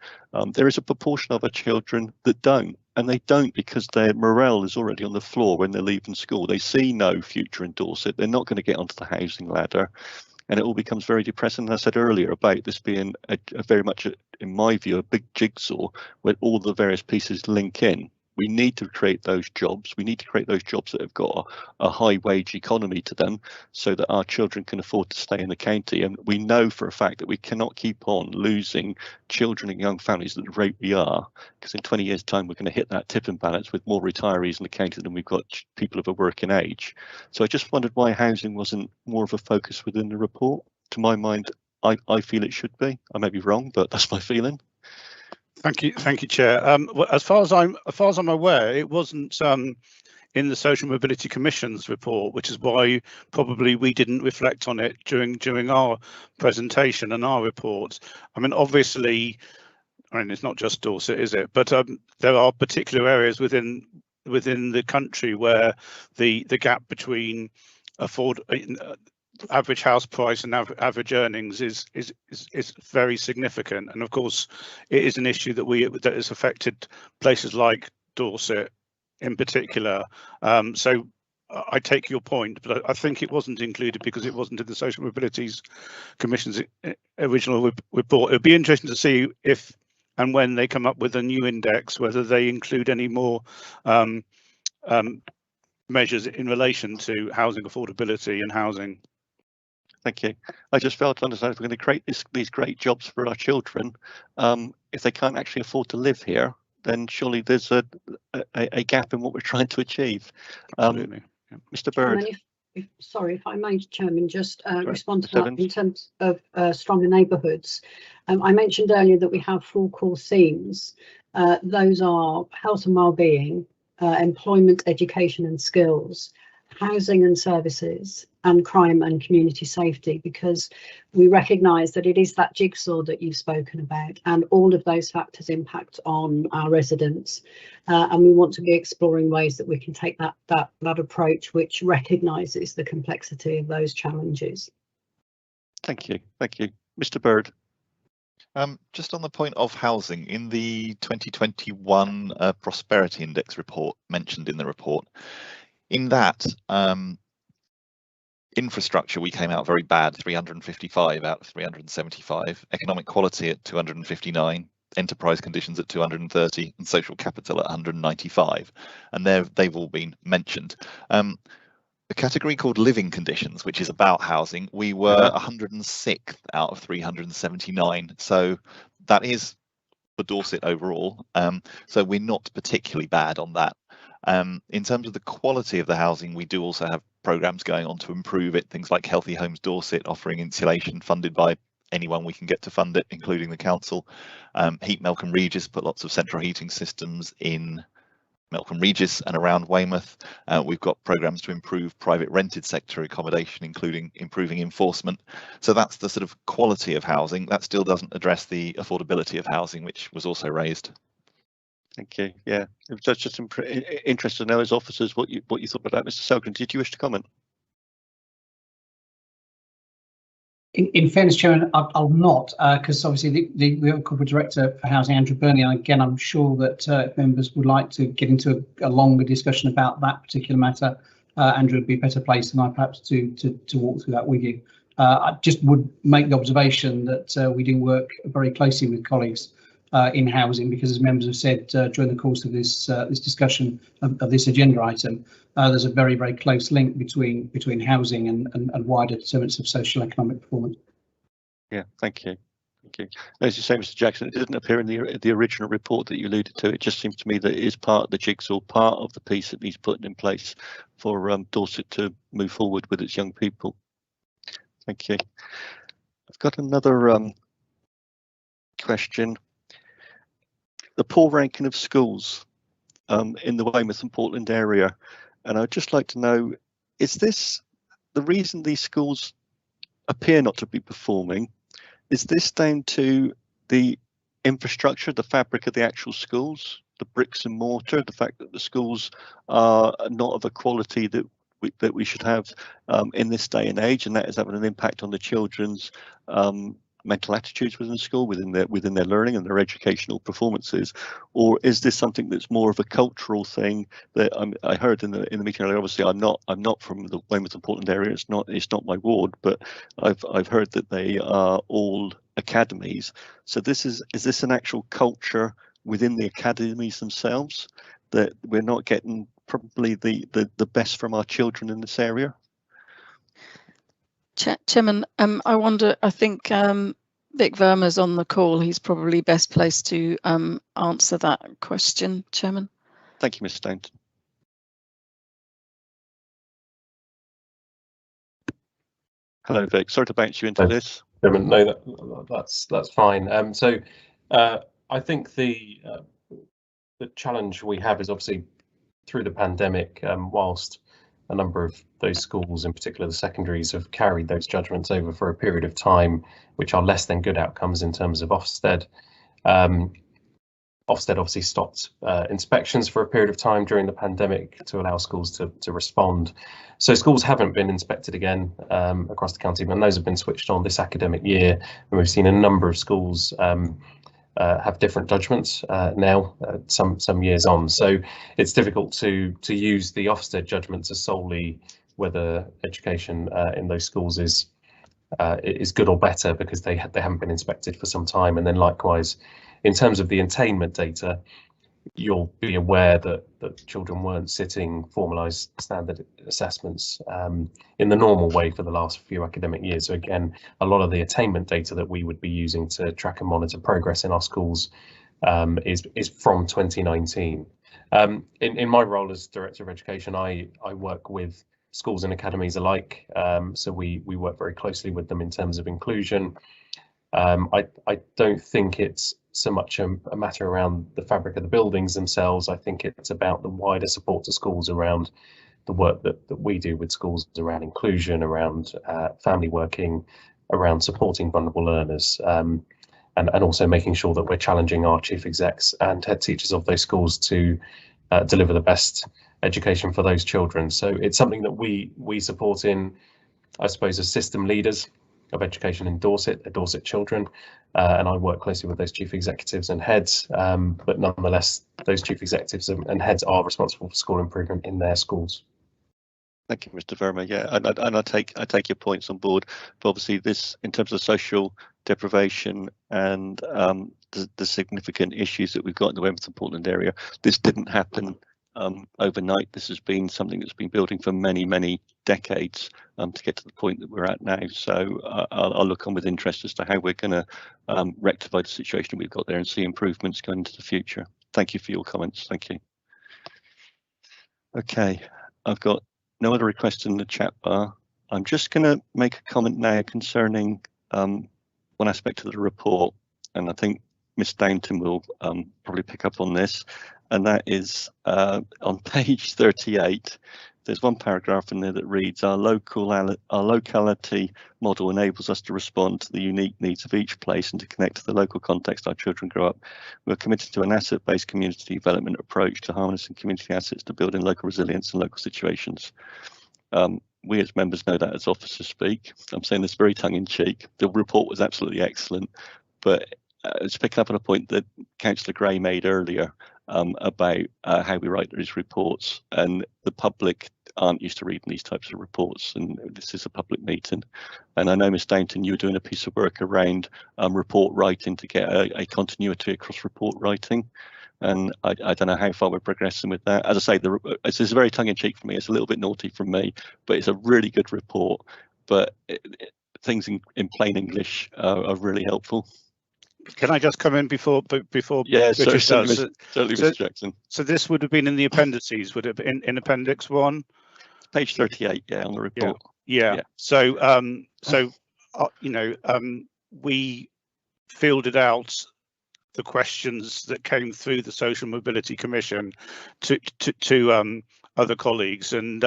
there is a proportion of our children that don't. And they don't because their morale is already on the floor when they're leaving school. They see no future in Dorset. They're not going to get onto the housing ladder. And it all becomes very depressing. As I said earlier about this being a very much, in my view, a big jigsaw where all the various pieces link in. We need to create those jobs. We need to create those jobs that have got a high wage economy to them so that our children can afford to stay in the county. And we know for a fact that we cannot keep on losing children and young families at the rate we are, because in 20 years' time, we're going to hit that tipping balance with more retirees in the county than we've got people of a working age. So I just wondered why housing wasn't more of a focus within the report. To my mind, I feel it should be. I may be wrong, but that's my feeling. Thank you, Chair. As far as I'm aware, it wasn't in the Social Mobility Commission's report, which is why probably we didn't reflect on it during our presentation and our report. I mean, obviously, it's not just Dorset, is it? But there are particular areas within the country where the gap between average house price and average earnings is very significant, and of course it is an issue that has affected places like Dorset in particular. So I take your point, but I think it wasn't included because it wasn't in the Social Mobilities Commission's original report. It'd be interesting to see if and when they come up with a new index, whether they include any more measures in relation to housing affordability and housing. Thank you. I just felt to understand if we're going to create these great jobs for our children, if they can't actually afford to live here, then surely there's a gap in what we're trying to achieve. Absolutely. Mr. Bird. Sorry, if I may, Chairman, just respond to Mr. that in terms of stronger neighbourhoods. I mentioned earlier that we have 4 core themes. Those are health and wellbeing, employment, education and skills, housing and services, and crime and community safety, because we recognise that it is that jigsaw that you've spoken about, and all of those factors impact on our residents, and we want to be exploring ways that we can take that approach which recognises the complexity of those challenges. Thank you, Mr. Bird. Just on the point of housing, in the 2021 Prosperity Index report mentioned in the report, in that infrastructure we came out very bad, 355 out of 375, economic quality at 259, enterprise conditions at 230, and social capital at 195, and they've all been mentioned. A category called living conditions, which is about housing, we were 106th out of 379, so that is for Dorset overall, so we're not particularly bad on that. In terms of the quality of the housing, we do also have programs going on to improve it, things like Healthy Homes Dorset offering insulation funded by anyone we can get to fund it, including the council. Heat Melcombe Regis put lots of central heating systems in Melcombe Regis and around Weymouth. We've got programs to improve private rented sector accommodation, including improving enforcement. So that's the sort of quality of housing. That still doesn't address the affordability of housing, which was also raised. Thank you. Yeah, it was just interested to know as officers what you thought about that. Mr. Selgren, did you wish to comment? In fairness, Chairman, I'll not, because obviously we have a corporate director for housing, Andrew Burney, and again, I'm sure that members would like to get into a longer discussion about that particular matter. Andrew would be better placed than I perhaps to walk through that with you. I just would make the observation that we do work very closely with colleagues in housing, because as members have said during the course of this discussion of this agenda item, there's a very, very close link between housing and wider determinants of social and economic performance. Yeah, thank you. As you say, Mr. Jackson, it didn't appear in the original report that you alluded to. It just seems to me that it is part of the jigsaw, part of the piece that needs put in place for Dorset to move forward with its young people. Thank you. I've got another question. The poor ranking of schools in the Weymouth and Portland area, and I'd just like to know, is this the reason these schools appear not to be performing? Is this down to the infrastructure, the fabric of the actual schools, the bricks and mortar, the fact that the schools are not of a quality that we should have in this day and age, and that is having an impact on the children's mental attitudes within school, within their learning and their educational performances? Or is this something that's more of a cultural thing that I heard in the meeting earlier? Obviously, I'm not from the Weymouth and Portland area. It's not my ward, but I've heard that they are all academies. So is this an actual culture within the academies themselves that we're not getting probably the best from our children in this area? Chairman, I wonder, I think Vic Verma's on the call. He's probably best placed to answer that question, Chairman. Thank you, Ms. Staunton. Hello, Vic. Sorry to bounce you into this. Chairman, no, that's fine. I think the challenge we have is obviously through the pandemic, whilst a number of those schools, in particular the secondaries, have carried those judgments over for a period of time, which are less than good outcomes in terms of Ofsted. Ofsted obviously stopped inspections for a period of time during the pandemic to allow schools to respond. So schools haven't been inspected again across the county, but those have been switched on this academic year, and we've seen a number of schools have different judgments now, some years on. So it's difficult to use the Ofsted judgment to solely whether education in those schools is good or better, because they haven't been inspected for some time. And then likewise, in terms of the attainment data, you'll be aware that children weren't sitting formalised standard assessments in the normal way for the last few academic years. So again, a lot of the attainment data that we would be using to track and monitor progress in our schools is from 2019. In my role as Director of Education, I work with schools and academies alike, so we work very closely with them in terms of inclusion. I don't think it's so much a matter around the fabric of the buildings themselves. I think it's about the wider support to schools around the work that we do with schools around inclusion, around family working, around supporting vulnerable learners, and also making sure that we're challenging our chief execs and head teachers of those schools to deliver the best education for those children. So it's something that we support in, I suppose, as system leaders of education in Dorset, the Dorset children, and I work closely with those chief executives and heads, but nonetheless, those chief executives and heads are responsible for school improvement in their schools. Thank you, Mr. Verma. Yeah, and I take your points on board. But obviously, this, in terms of social deprivation and the significant issues that we've got in the Weymouth and Portland area, this didn't happen overnight. This has been something that's been building for many decades to get to the point that we're at now. So I'll look on with interest as to how we're going to rectify the situation we've got there and see improvements going into the future. Thank you for your comments. Thank you. Okay, I've got no other requests in the chat bar. I'm just going to make a comment now concerning one aspect of the report, and I think Miss Downton will probably pick up on this, and that is on page 38. There's one paragraph in there that reads, our locality model enables us to respond to the unique needs of each place and to connect to the local context our children grow up. We're committed to an asset-based community development approach to harnessing community assets to build in local resilience in local situations. We as members know that as officers speak. I'm saying this very tongue-in-cheek. The report was absolutely excellent, but it's picking up on a point that Councillor Gray made earlier about how we write these reports, and the public aren't used to reading these types of reports, and this is a public meeting. And I know, Ms Downton, you were doing a piece of work around report writing to get a continuity across report writing, and I don't know how far we're progressing with that. As I say, this is very tongue-in-cheek for me. It's a little bit naughty from me, but it's a really good report. But things in plain English are really helpful. Can I just come in before Yeah, Richard certainly, does? Mr. Jackson. So this would have been in the appendices, would it be in Appendix 1? Page 38, yeah, on the report. Yeah. So you know, we fielded out the questions that came through the Social Mobility Commission to other colleagues, and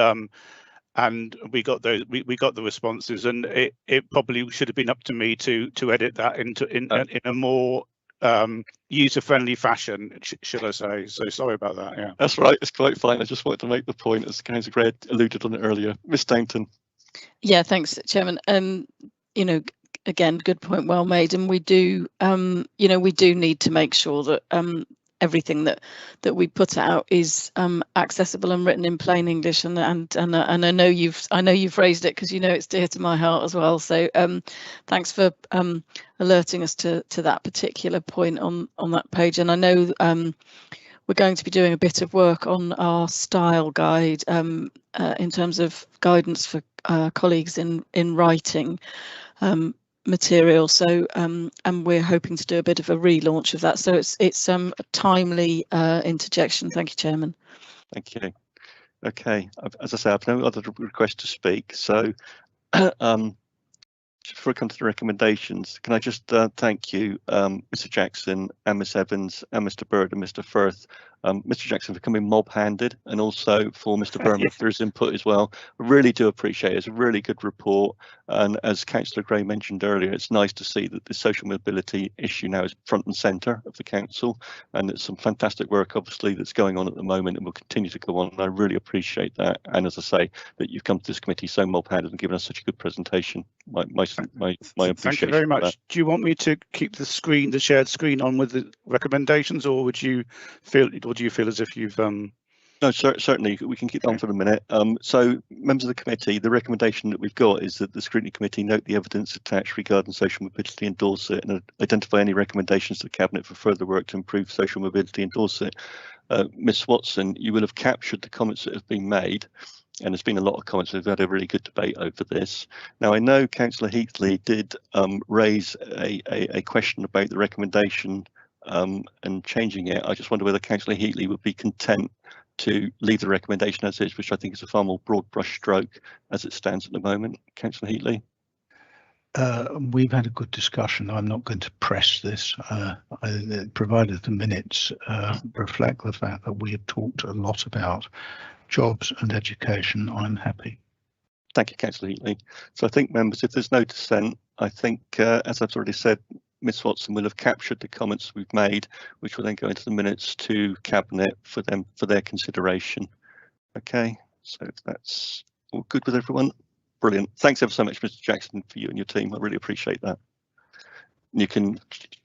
we got those. We got the responses, and it probably should have been up to me to edit that in a more user-friendly fashion, should I say? So sorry about that. Yeah, that's right. It's quite fine. I just wanted to make the point, as Councillor Gray alluded on it earlier. Miss Downton. Yeah, thanks, Chairman. You know, again, good point, well made. And we do, you know, we do need to make sure that everything that we put out is accessible and written in plain English, and I know you've raised it because you know it's dear to my heart as well. So thanks for alerting us to that particular point on that page. And I know we're going to be doing a bit of work on our style guide in terms of guidance for colleagues in writing material. So and we're hoping to do a bit of a relaunch of that. So it's a timely interjection. Thank you, Chairman. Thank you. Okay, as I say, I've no other request to speak. So before I come to the recommendations, can I just thank you, Mr. Jackson and Ms Evans and Mr. Bird and Mr. Firth, Mr. Jackson for coming mob-handed, and also for Mr. Berman for his input as well. I really do appreciate it. It's a really good report, and as Councillor Gray mentioned earlier, it's nice to see that the social mobility issue now is front and centre of the council, and it's some fantastic work obviously that's going on at the moment and will continue to go on, and I really appreciate that. And as I say, that you've come to this committee so mob-handed and given us such a good presentation. My appreciation. Thank you very much. Do you want me to keep the shared screen on with the recommendations, or would you feel, or do you feel as if you've No, certainly we can keep on for a minute. So members of the committee, the recommendation that we've got is that the Scrutiny Committee note the evidence attached regarding social mobility in Dorset and identify any recommendations to the Cabinet for further work to improve social mobility in Dorset. Ms Watson, you will have captured the comments that have been made, and there's been a lot of comments. We've had a really good debate over this. Now, I know Councillor Heatley did raise a question about the recommendation and changing it. I just wonder whether Councillor Heatley would be content to leave the recommendation as is, which I think is a far more broad brush stroke as it stands at the moment. Councillor Heatley. We've had a good discussion. I'm not going to press this, provided the minutes reflect the fact that we have talked a lot about jobs and education, I'm happy. Thank you, Councillor Heatley. So I think, members, if there's no dissent, I think, as I've already said, Ms Watson will have captured the comments we've made, which will then go into the minutes to Cabinet for their consideration. Okay, so if that's all good with everyone, brilliant. Thanks ever so much, Mr Jackson, for you and your team. I really appreciate that. You can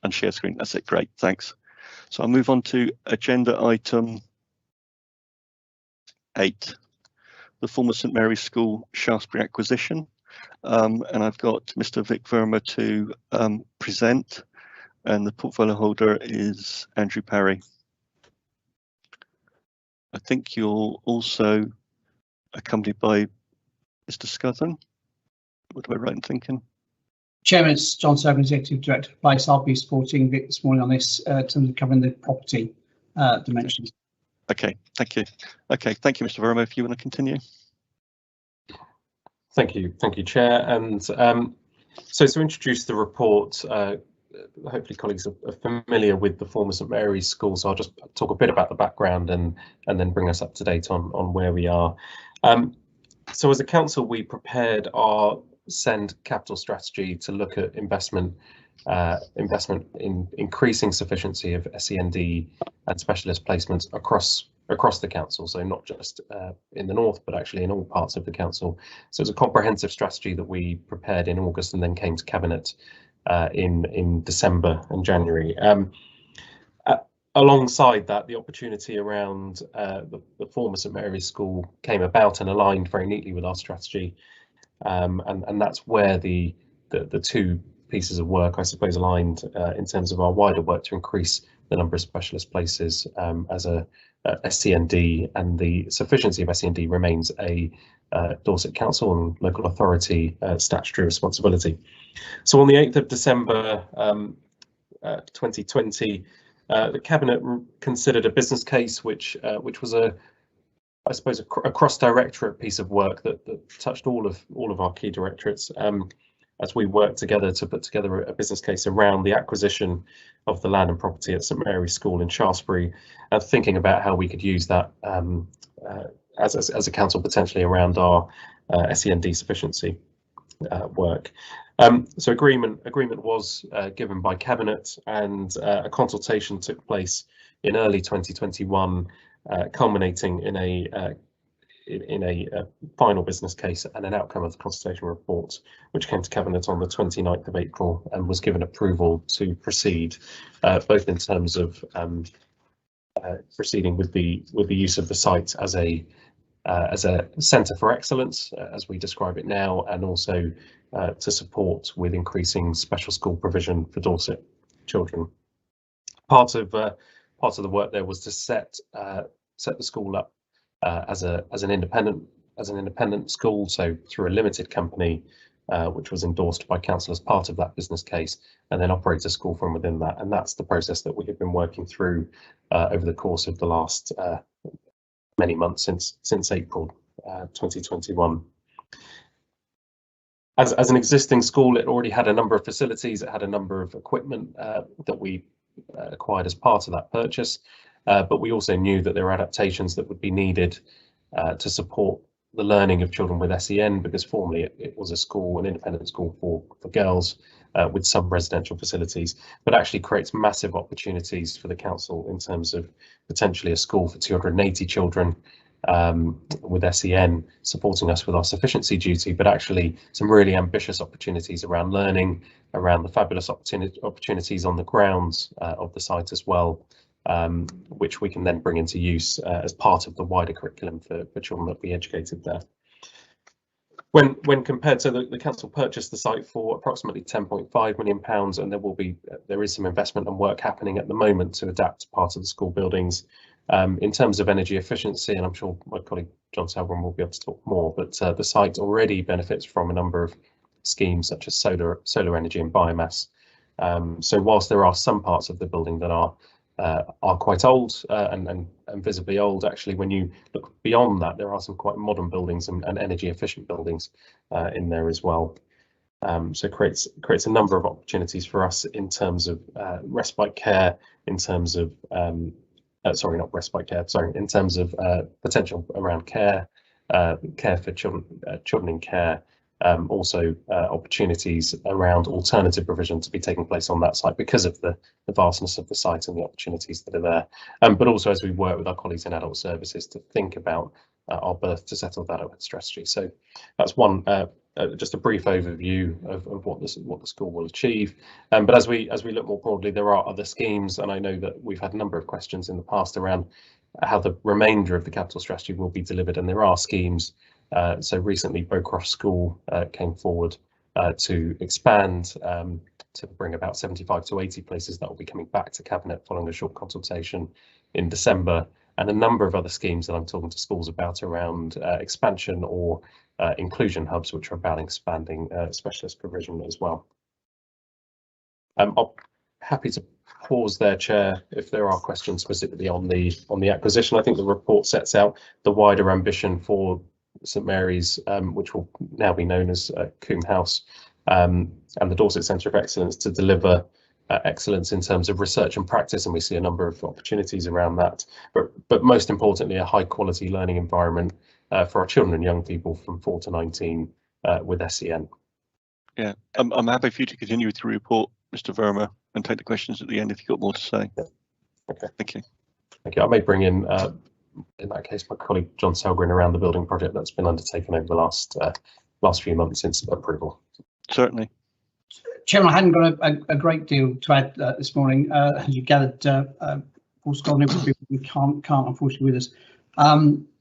unshare screen. That's it. Great. Thanks. So I'll move on to agenda item 8, the former St Mary's School Shaftesbury acquisition. And I've got Mr Vic Verma to present, and the portfolio holder is Andrew Parry. I think you're also accompanied by Mr Scutton. What am I right in thinking? Chairman, it's John Sobin, Executive Director of Place. I'll be supporting Vic this morning on this in terms of covering the property dimensions. Okay, thank you. Okay, thank you, Mr Verma. If you want to continue. Thank you, Chair. And so to introduce the report, hopefully colleagues are familiar with the former St Mary's School, so I'll just talk a bit about the background and then bring us up to date on where we are. So as a council, we prepared our SEND capital strategy to look at investment in increasing sufficiency of SEND and specialist placements across the council, so not just in the north, but actually in all parts of the council. So it's a comprehensive strategy that we prepared in August and then came to Cabinet in December and January. Alongside that, the opportunity around the former St Mary's School came about and aligned very neatly with our strategy, and that's where the two pieces of work, I suppose, aligned in terms of our wider work to increase the number of specialist places as a SEND, and the sufficiency of SEND remains a Dorset Council and local authority statutory responsibility. So on the 8th of December 2020, the Cabinet considered a business case which was I suppose a cross-directorate piece of work that touched all of our key directorates, as we worked together to put together a business case around the acquisition of the land and property at St Mary's School in Shaftesbury, and thinking about how we could use that as a council potentially around our SEND sufficiency work. So agreement was given by Cabinet, and a consultation took place in early 2021, culminating in a final business case and an outcome of the consultation report, which came to Cabinet on the 29th of April and was given approval to proceed, both in terms of proceeding with the use of the site as a centre for excellence, as we describe it now, and also to support with increasing special school provision for Dorset children. Part of the work there was to set the school up as an independent school, so through a limited company, which was endorsed by council as part of that business case, and then operate a school from within that. And that's the process that we have been working through over the course of the last many months since April 2021. As an existing school, it already had a number of facilities. It had a number of equipment that we acquired as part of that purchase, but we also knew that there were adaptations that would be needed to support the learning of children with SEN, because formerly it was a school, an independent school for girls with some residential facilities, but actually creates massive opportunities for the council in terms of potentially a school for 280 children with SEN, supporting us with our sufficiency duty, but actually some really ambitious opportunities around learning, around the fabulous opportunities on the grounds of the site as well, which we can then bring into use as part of the wider curriculum for children that we educated there. When compared, so the council purchased the site for approximately £10.5 million, and there is some investment and work happening at the moment to adapt part of the school buildings. In terms of energy efficiency, and I'm sure my colleague John Selborne will be able to talk more, but the site already benefits from a number of schemes such as solar energy and biomass. So whilst there are some parts of the building that are quite old and visibly old, actually when you look beyond that, there are some quite modern buildings and energy efficient buildings in there as well. So creates a number of opportunities for us in terms of respite care, in terms of sorry, not respite care, sorry, in terms of potential around care, care for children, children in care, also opportunities around alternative provision to be taking place on that site because of the vastness of the site and the opportunities that are there. But also as we work with our colleagues in adult services to think about our birth to settled adulthood strategy. So that's one, just a brief overview of what the school will achieve. But as we look more broadly, there are other schemes, and I know that we've had a number of questions in the past around how the remainder of the capital strategy will be delivered, and there are schemes. So recently, Bowcroft School came forward to expand to bring about 75 to 80 places that will be coming back to Cabinet following a short consultation in December, and a number of other schemes that I'm talking to schools about around expansion or inclusion hubs, which are about expanding specialist provision as well. I'm happy to pause there, Chair, if there are questions specifically on the acquisition. I think the report sets out the wider ambition for St Mary's, which will now be known as Coombe House, and the Dorset Centre of Excellence to deliver excellence in terms of research and practice, and we see a number of opportunities around that. But most importantly, a high quality learning environment for our children and young people from 4 to 19 with SEN. Yeah, I'm happy for you to continue with your report, Mr. Verma, and take the questions at the end if you've got more to say. Yeah. Okay. Thank you. Thank you. I may bring in that case, my colleague John Selgren around the building project that's been undertaken over the last few months since approval. Certainly. Chairman, I hadn't got a great deal to add this morning. As you gathered, Paul Scrutiny can't unfortunately with us.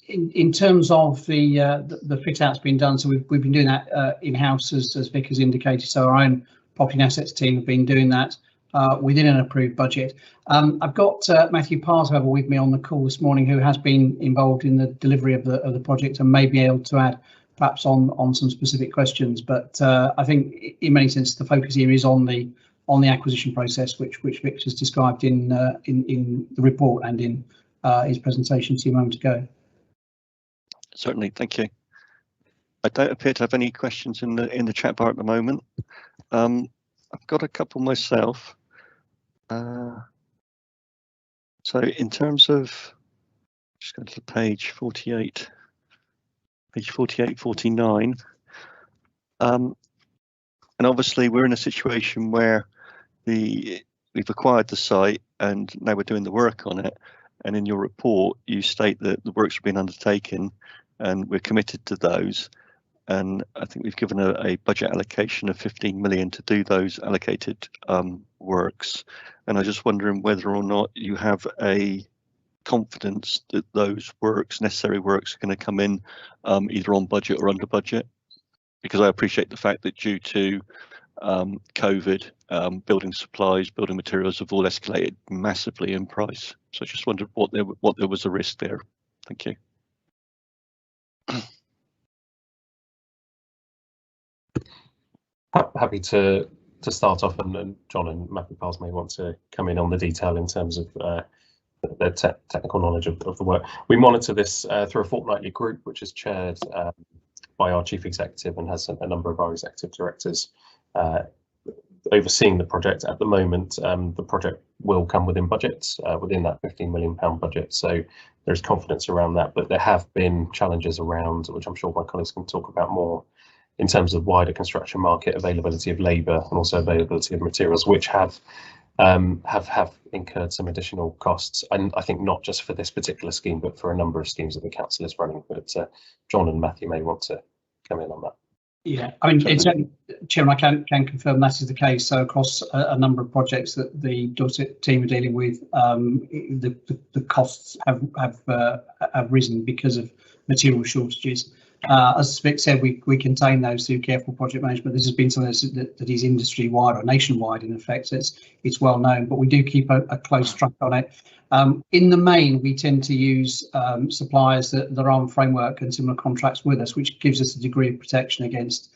In terms of the fit out's been done, so we've been doing that in-house as Vic has indicated. So our own property and assets team have been doing that within an approved budget. I've got Matthew Parsweber with me on the call this morning, who has been involved in the delivery of the project and may be able to add perhaps on some specific questions. But I think in many senses the focus here is on the acquisition process, which Vic has described in the report and in his presentation a moment ago. Certainly, thank you. I don't appear to have any questions in the chat bar at the moment. I've got a couple myself. So in terms of, just go to the page 48, 49. And obviously we're in a situation where we've acquired the site and now we're doing the work on it. And in your report, you state that the works are being undertaken and we're committed to those. And I think we've given a budget allocation of 15 million to do those allocated works. And I'm just wondering whether or not you have a confidence that those works, necessary works, are going to come in either on budget or under budget. Because I appreciate the fact that due to COVID, building supplies, building materials have all escalated massively in price. So I just wondered what there was a risk there. Thank you. Happy to start off, and John and Matthew Pars may want to come in on the detail in terms of their technical knowledge of the work. We monitor this through a fortnightly group, which is chaired by our chief executive and has a number of our executive directors overseeing the project. At the moment, the project will come within budget, within that £15 million budget. So there's confidence around that, but there have been challenges around, which I'm sure my colleagues can talk about more, in terms of wider construction market, availability of labour and also availability of materials, which have incurred some additional costs. And I think not just for this particular scheme, but for a number of schemes that the council is running. But John and Matthew may want to come in on that. Yeah, I mean, Chairman, I can confirm that is the case. So across a number of projects that the Dorset team are dealing with, the costs have risen because of material shortages. As Vic said, we contain those through careful project management. This has been something that is industry wide or nationwide in effect. So it's well known, but we do keep a close track on it. In the main, we tend to use suppliers that are on framework and similar contracts with us, which gives us a degree of protection against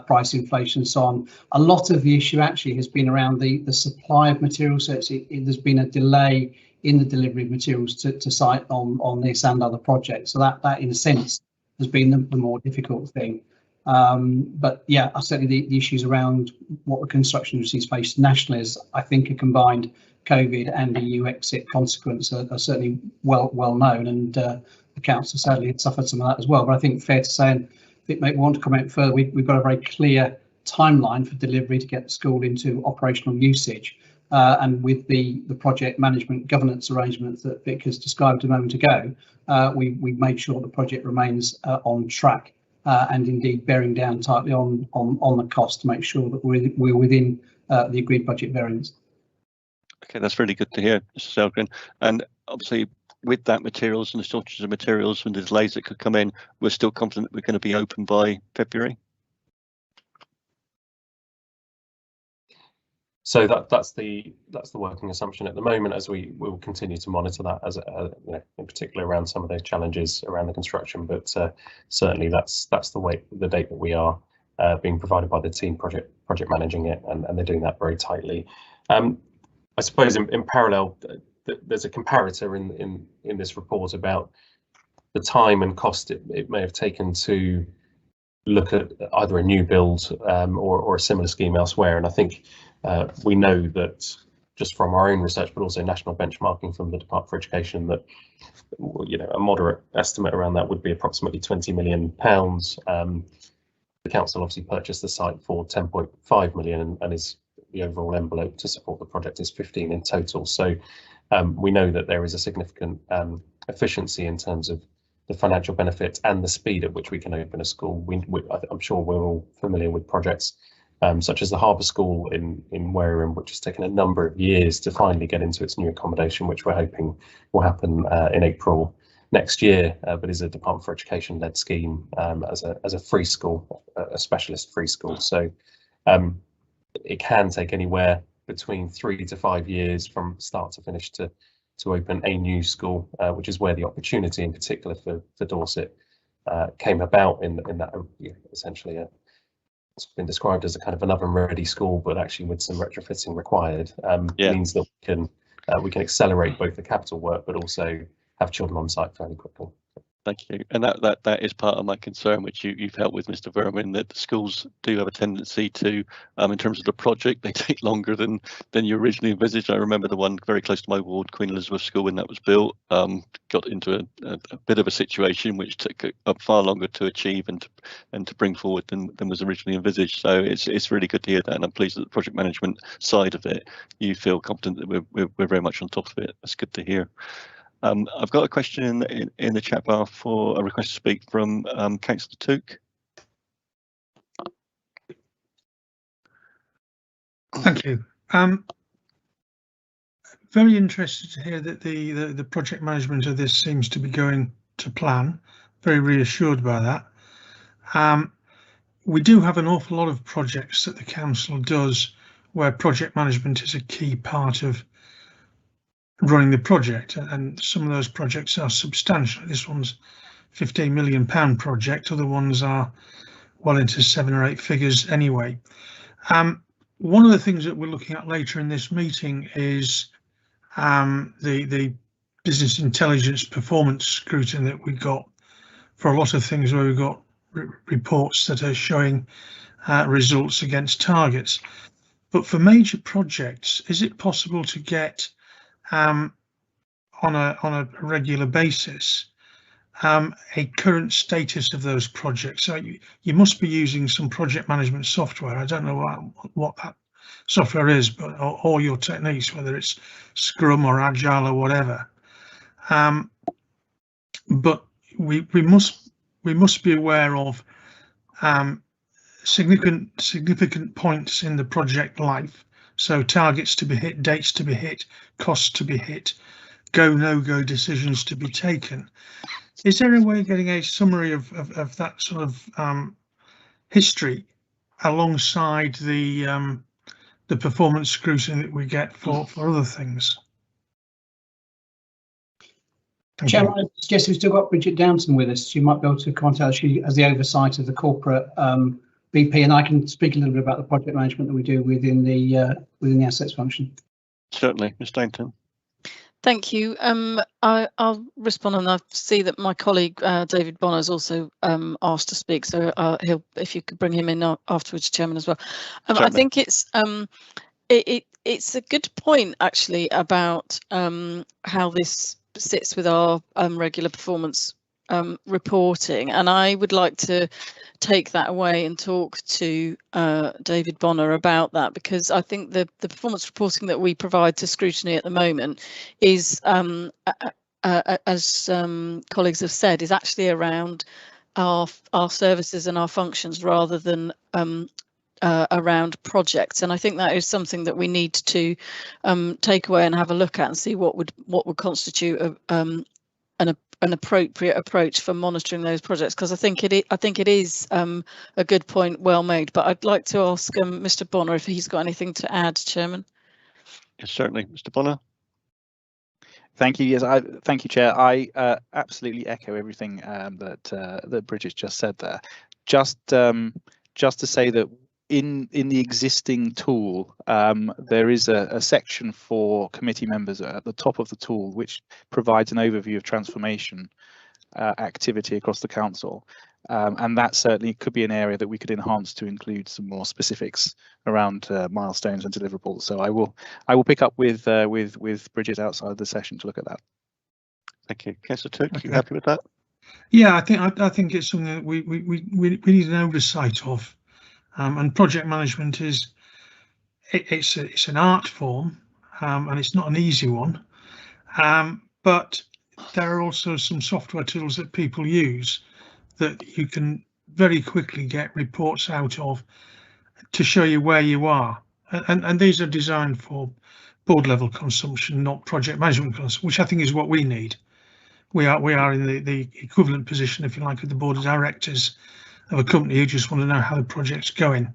price inflation and so on. A lot of the issue actually has been around the supply of materials. So there's been a delay in the delivery of materials to site on this and other projects. So that in a sense has been the more difficult thing. But yeah, certainly the issues around what the construction industry face nationally is, I think, a combined COVID and EU exit consequence are certainly well known, and the council sadly had suffered some of that as well. But I think fair to say, and I think maybe want to comment further, we've got a very clear timeline for delivery to get the school into operational usage, and with the project management governance arrangements that Vic has described a moment ago, we've made sure the project remains on track, and indeed bearing down tightly on the cost to make sure that we're within the agreed budget variance. Okay, that's really good to hear, Mr. Selgren. And obviously, with that materials and the shortage of materials and the delays that could come in, we're still confident that we're going to be open by February. So that's the working assumption at the moment, as we will continue to monitor that, as you know, in particular around some of those challenges around the construction. But certainly that's the date that we are being provided by the team project managing it, and they're doing that very tightly. I suppose in parallel, there's a comparator in this report about the time and cost it may have taken to look at either a new build or a similar scheme elsewhere. And I think we know that just from our own research, but also national benchmarking from the Department for Education, that a moderate estimate around that would be approximately £20 million. The council obviously purchased the site for 10.5 million, and is the overall envelope to support the project is 15 in total. So we know that there is a significant efficiency in terms of the financial benefit and the speed at which we can open a school. I'm sure we're all familiar with projects such as the Harbour School in Wareham, which has taken a number of years to finally get into its new accommodation, which we're hoping will happen in April next year, but is a Department for Education led scheme as a free school, a specialist free school. So it can take anywhere between 3 to 5 years from start to finish to open a new school, which is where the opportunity in particular for Dorset came about in that essentially it's been described as a kind of an oven ready school, but actually with some retrofitting required, means that we can accelerate both the capital work but also have children on site fairly quickly. Thank you. And that is part of my concern, which you've helped with, Mr. Vermin, that the schools do have a tendency to, in terms of the project, they take longer than you originally envisaged. I remember the one very close to my ward, Queen Elizabeth School, when that was built, got into a bit of a situation which took far longer to achieve and to bring forward than was originally envisaged. So it's really good to hear that, and I'm pleased that the project management side of it, you feel confident that we're very much on top of it. That's good to hear. I've got a question in the chat bar for a request to speak from Councillor Took. Thank you. Very interested to hear that the project management of this seems to be going to plan. Very reassured by that. We do have an awful lot of projects that the council does where project management is a key part of running the project, and some of those projects are substantial. This one's £15 million project, other ones are well into 7 or 8 figures anyway. One of the things that we're looking at later in this meeting is the business intelligence performance scrutiny that we got for a lot of things, where we've got reports that are showing results against targets. But for major projects, is it possible to get on a regular basis a current status of those projects? So you must be using some project management software. I don't know what that software is, but or your techniques, whether it's Scrum or Agile or whatever. But we must be aware of significant points in the project life. So targets to be hit, dates to be hit, costs to be hit, go, no-go decisions to be taken. Is there a way of getting a summary of that sort of history alongside the performance scrutiny that we get for other things? Chairman, I suggest we've still got Bridget Downton with us. She might be able to comment out. She has the oversight of the corporate BP, and I can speak a little bit about the project management that we do within the assets function. Certainly, Ms. Dainton. Thank you. I'll respond, and I see that my colleague David Bonner has also asked to speak, so he'll, if you could bring him in afterwards, Chairman, as well. I think it's it's a good point actually about how this sits with our regular performance reporting, and I would like to take that away and talk to David Bonner about that, because I think the performance reporting that we provide to Scrutiny at the moment is, as colleagues have said, is actually around our services and our functions rather than around projects, and I think that is something that we need to take away and have a look at and see what would constitute an appropriate approach for monitoring those projects, because I think it is a good point, well made. But I'd like to ask Mr. Bonner if he's got anything to add, Chairman. Yes, certainly, Mr. Bonner. Thank you. Yes, thank you, Chair. I absolutely echo everything that Bridget just said there. Just to say that in the existing tool, there is a section for committee members at the top of the tool, which provides an overview of transformation activity across the council, and that certainly could be an area that we could enhance to include some more specifics around milestones and deliverables. So I will pick up with Bridget outside the session to look at that. Thank you, Councillor Took. You happy with that? Yeah, I think it's something that we need an oversight of. And project management it's an art form, and it's not an easy one, but there are also some software tools that people use that you can very quickly get reports out of to show you where you are, and these are designed for board level consumption, not project management consumption, which I think is what we need. We are in the equivalent position, if you like, of the board of directors of a company who just want to know how the project's going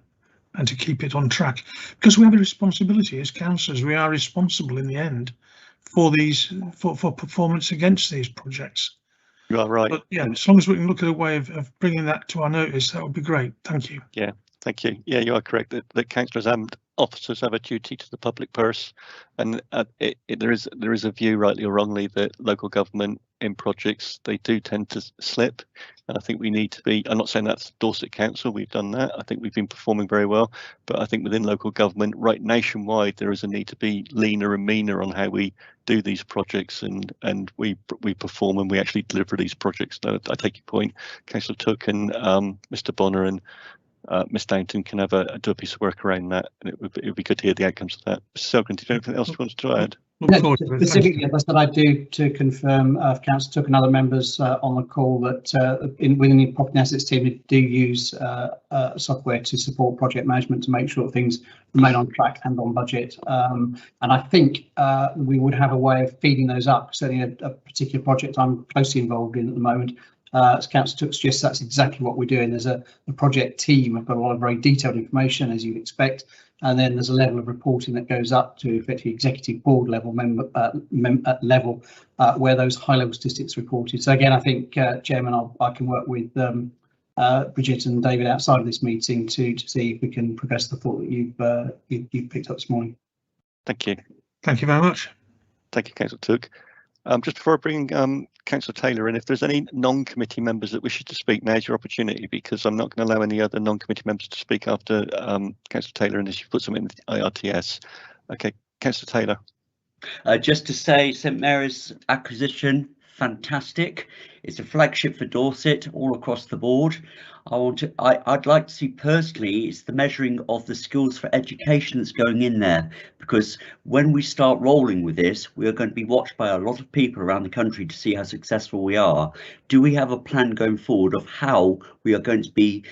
and to keep it on track, because we have a responsibility as councillors. We are responsible in the end for these for performance against these projects. You are right. But yeah, as long as we can look at a way of bringing that to our notice, that would be great. Thank you. Yeah, thank you. Yeah, you are correct that councillors and officers have a duty to the public purse, and there is a view, rightly or wrongly, that local government in projects, they do tend to slip, and I think we need to be, I'm not saying that's Dorset Council, we've done that, I think we've been performing very well, but I think within local government right nationwide there is a need to be leaner and meaner on how we do these projects, and we perform and we actually deliver these projects. So I take your point, Councillor Took, and Mr. Bonner and Miss Downton can do a piece of work around that, and it would be good to hear the outcomes of that. Mr. Selgren, do you have anything else you want to add? Specifically, as I do to confirm, Councillor Took and other members on the call that within the property assets team, we do use software to support project management to make sure things remain on track and on budget. And I think we would have a way of feeding those up. Certainly, a particular project I'm closely involved in at the moment. As Councillor Took suggests, that's exactly what we're doing. There's a project team. We've got a lot of very detailed information, as you'd expect, and then there's a level of reporting that goes up to effectively executive board level level where those high level statistics are reported. So again, I think, Chairman, I can work with Bridget and David outside of this meeting to see if we can progress the thought that you've picked up this morning. Thank you. Thank you very much. Thank you, Councillor Took. Just before I bring Councillor Taylor in, if there's any non-committee members that wishes to speak, now's your opportunity, because I'm not going to allow any other non-committee members to speak after Councillor Taylor, unless you put something in the IRTS. Okay, Councillor Taylor. Just to say, St Mary's acquisition, fantastic. It's a flagship for Dorset all across the board. I'd like to see personally, it's the measuring of the skills for education that's going in there, because when we start rolling with this, we are going to be watched by a lot of people around the country to see how successful we are. Do we have a plan going forward of how we are going to be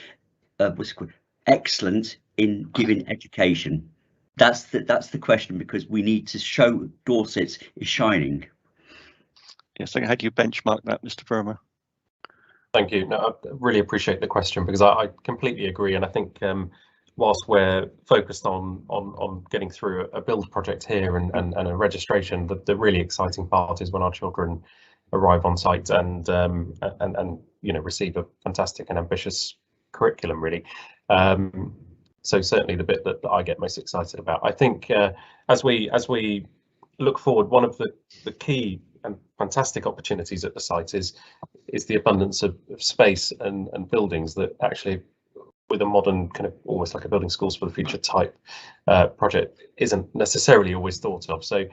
excellent in giving education? That's the question, because we need to show Dorset is shining. Yes, how do you benchmark that, Mr. Verma? Thank you. No, I really appreciate the question, because I completely agree, and I think whilst we're focused on getting through a build project here and a registration, the really exciting part is when our children arrive on site and receive a fantastic and ambitious curriculum, really. So certainly the bit that I get most excited about. I think as we look forward, one of the key and fantastic opportunities at the site is the abundance of space and buildings that actually, with a modern kind of almost like a building schools for the future type project, isn't necessarily always thought of. So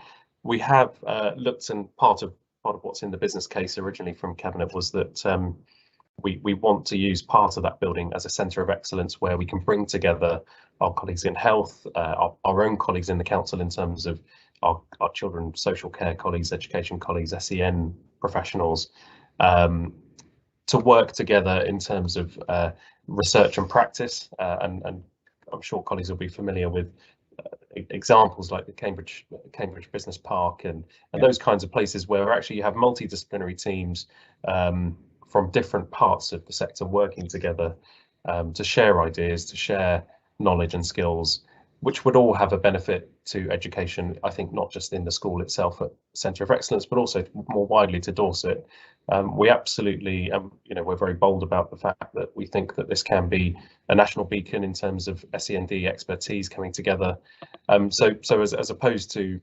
we have looked, and part of what's in the business case originally from Cabinet was that we want to use part of that building as a centre of excellence where we can bring together our colleagues in health, our own colleagues in the council in terms of our children social care colleagues, education colleagues, SEN professionals, to work together in terms of research and practice, and I'm sure colleagues will be familiar with examples like the Cambridge Business Park and those kinds of places where actually you have multidisciplinary teams from different parts of the sector working together to share ideas, to share knowledge and skills, which would all have a benefit to education, I think, not just in the school itself at Centre of Excellence, but also more widely to Dorset. We absolutely, we're very bold about the fact that we think that this can be a national beacon in terms of SEND expertise coming together. So as opposed to,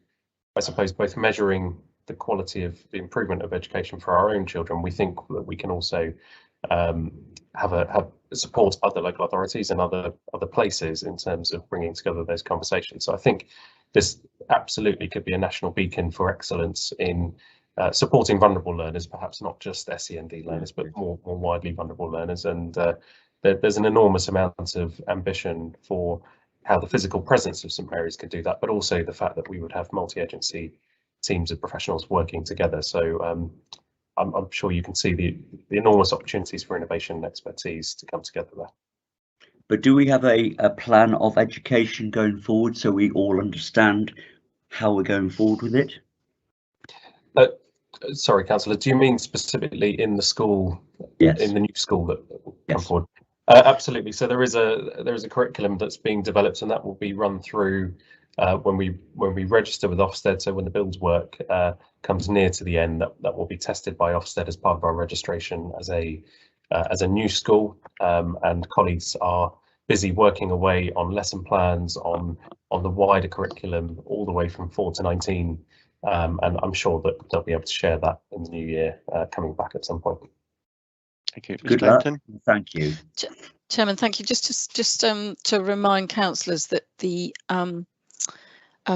I suppose, both measuring the quality of the improvement of education for our own children, we think that we can also have support other local authorities and other places in terms of bringing together those conversations. So I think this absolutely could be a national beacon for excellence in supporting vulnerable learners, perhaps not just SEND learners, but more widely vulnerable learners. And there's an enormous amount of ambition for how the physical presence of St Mary's could do that, but also the fact that we would have multi-agency teams of professionals working together. So I'm sure you can see the enormous opportunities for innovation and expertise to come together there. But do we have a plan of education going forward so we all understand how we're going forward with it? Sorry, Councillor, do you mean specifically in the school? Yes. In the new school that will come forward? Absolutely. So there is a curriculum that's being developed, and that will be run through when we register with Ofsted. So when the builds work comes near to the end, that will be tested by Ofsted as part of our registration as a new school, and colleagues are busy working away on lesson plans, on the wider curriculum, all the way from 4 to 19. And I'm sure that they'll be able to share that in the new year, coming back at some point. Thank you. Good luck. Thank you. Chairman, thank you. Just to remind councillors that the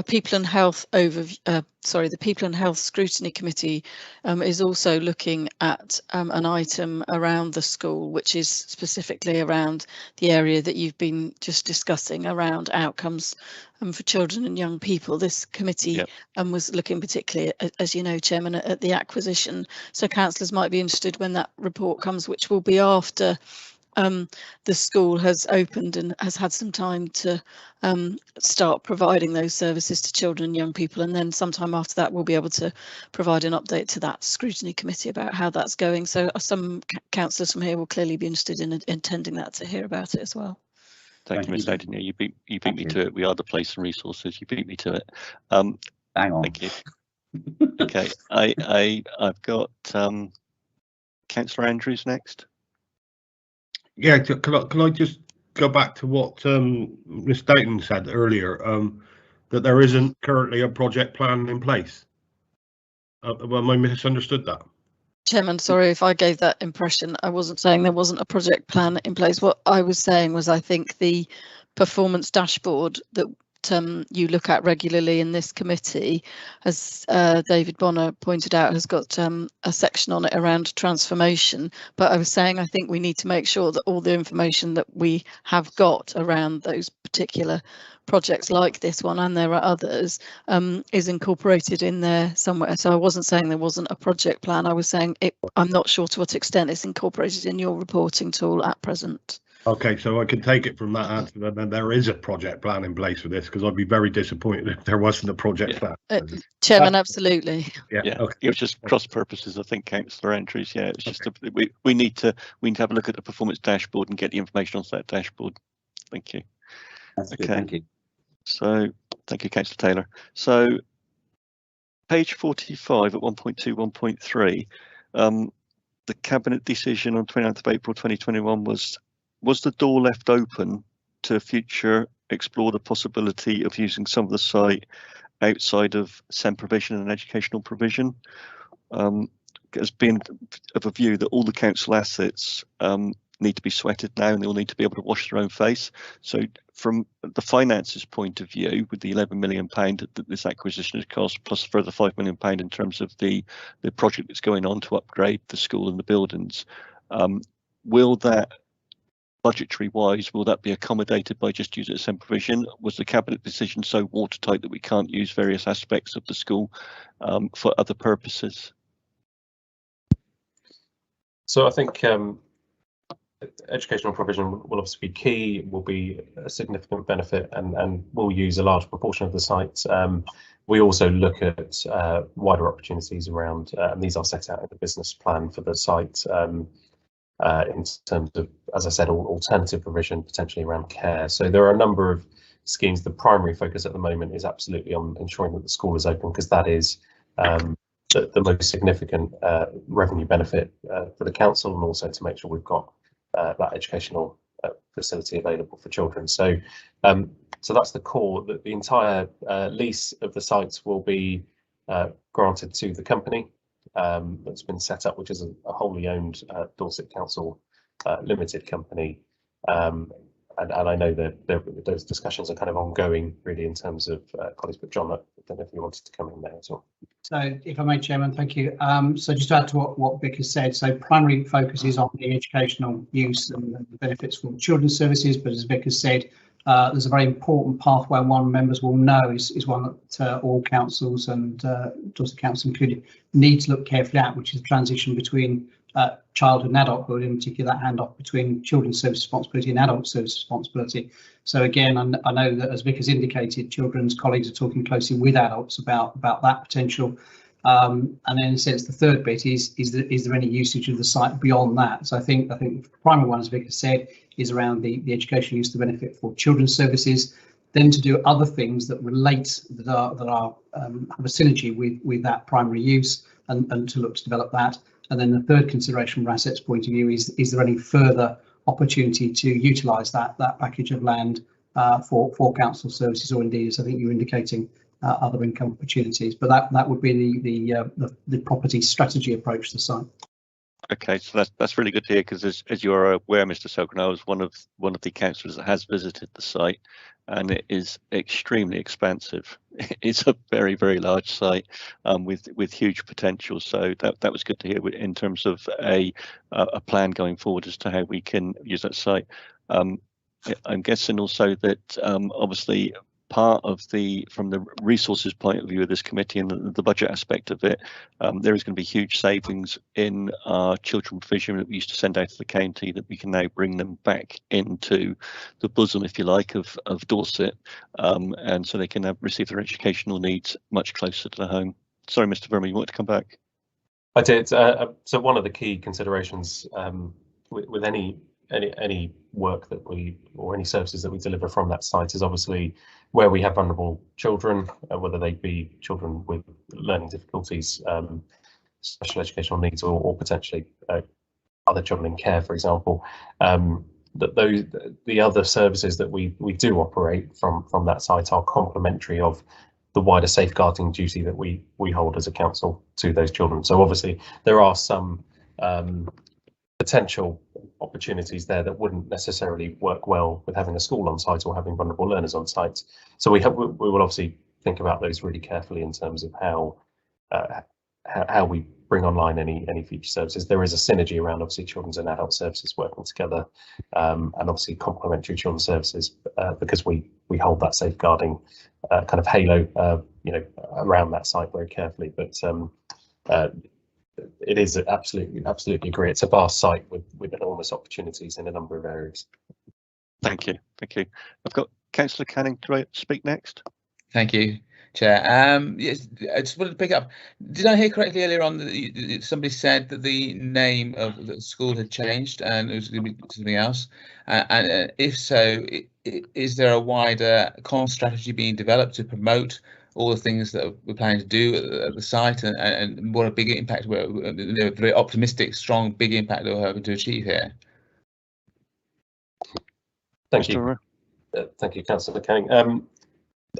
People and Health the People and Health Scrutiny Committee is also looking at an item around the school, which is specifically around the area that you've been just discussing around outcomes for children and young people. This committee was looking particularly, as you know, Chairman, at the acquisition. So councillors might be interested when that report comes, which will be after the school has opened and has had some time to start providing those services to children and young people, and then sometime after that we'll be able to provide an update to that scrutiny committee about how that's going. So some councillors from here will clearly be interested in attending that to hear about it as well. Thank you, Ms. Hayden. You beat me to it. We are the place and resources. You beat me to it. Hang on. Thank you. Okay, I've got Councillor Andrews next. Yeah, can I just go back to what Ms. Dayton said earlier, that there isn't currently a project plan in place? Well, I misunderstood that. Chairman, sorry if I gave that impression. I wasn't saying there wasn't a project plan in place. What I was saying was I think the performance dashboard that you look at regularly in this committee, as David Bonner pointed out, has got a section on it around transformation. But I was saying I think we need to make sure that all the information that we have got around those particular projects like this one, and there are others, is incorporated in there somewhere. So I wasn't saying there wasn't a project plan. I was saying I'm not sure to what extent it's incorporated in your reporting tool at present. Okay, so I can take it from that answer that then there is a project plan in place for this, because I'd be very disappointed if there wasn't a project plan. Chairman, absolutely. Yeah. Okay. It was just cross purposes, I think, Councillor Andrews. Yeah, it's just we need to have a look at the performance dashboard and get the information onto that dashboard. Thank you. That's good, thank you. So thank you, Councillor Taylor. So page 45 at 1.2, 1.3, the Cabinet decision on 29th of April 2021 was the door left open to future explore the possibility of using some of the site outside of SEND provision and educational provision, has been of a view that all the council assets need to be sweated now, and they all need to be able to wash their own face. So from the finances point of view, with the £11 million that this acquisition has cost, plus a further £5 million in terms of the project that's going on to upgrade the school and the buildings, will that, budgetary wise, will that be accommodated by just using SEND provision? Was the cabinet decision so watertight that we can't use various aspects of the school for other purposes? So I think educational provision will obviously be key, will be a significant benefit, and will use a large proportion of the site. We also look at wider opportunities around, and these are set out in the business plan for the site, in terms of, as I said, alternative provision, potentially around care. So there are a number of schemes. The primary focus at the moment is absolutely on ensuring that the school is open, because that is the most significant revenue benefit for the council, and also to make sure we've got that educational facility available for children. So so that's the core. The entire lease of the sites will be granted to the company that's been set up, which is a wholly owned Dorset Council limited company. And I know that those discussions are kind of ongoing, really, in terms of colleagues. But John, I don't know if you wanted to come in there as well. So, if I may, Chairman, thank you. So just to add to what Vic has said, so primary focus is on the educational use and the benefits for children's services. But as Vic has said, there's a very important pathway, and one members will know is one that all councils and Dorset Council included need to look carefully at, which is the transition between childhood and adulthood, in particular that handoff between children's service responsibility and adult service responsibility. So again, I know that, as Vic has indicated, children's colleagues are talking closely with adults about that potential. And then, in a sense, the third bit is there any usage of the site beyond that? So I think the primary one, as Vic has said, is around the educational use, the benefit for children's services. Then to do other things that relate, that are have a synergy with that primary use, and to look to develop that. And then the third consideration from assets point of view is there any further opportunity to utilise that package of land for council services, or indeed, as I think you're indicating, other income opportunities. But that would be the property strategy approach to the site. Okay, so that's really good to hear, because as you are aware, Mr. Selgren, I was one of the councillors that has visited the site, and it is extremely expansive. It's a very, very large site with huge potential. So that was good to hear in terms of a plan going forward as to how we can use that site. I'm guessing also that obviously part of from the resources point of view of this committee and the budget aspect of it, there is going to be huge savings in our children provision that we used to send out to the county, that we can now bring them back into the bosom, if you like, of Dorset, and so they can receive their educational needs much closer to the home. Sorry, Mr. Verma, you want to come back? I did. So one of the key considerations with any work that or any services that we deliver from that site is obviously where we have vulnerable children, whether they be children with learning difficulties, special educational needs, or potentially other children in care, for example. The other services that we do operate from that site are complementary of the wider safeguarding duty that we hold as a council to those children. So obviously there are some potential opportunities there that wouldn't necessarily work well with having a school on site or having vulnerable learners on site. So we will obviously think about those really carefully in terms of how we bring online any future services. There is a synergy around obviously children's and adult services working together, and obviously complementary children's services, because we hold that safeguarding kind of halo around that site very carefully. But it is absolutely agree. It's a vast site with enormous opportunities in a number of areas. Thank you. I've got Councillor Canning to speak next. Thank you, Chair. Yes, I just wanted to pick up. Did I hear correctly earlier on that somebody said that the name of the school had changed and it was going to be something else? And if so, is there a wider comm strategy being developed to promote all the things that we're planning to do at the site, and what a big impact we're very optimistic, strong, big impact that we're hoping to achieve here? Thank you. Thank you, Councillor Canning.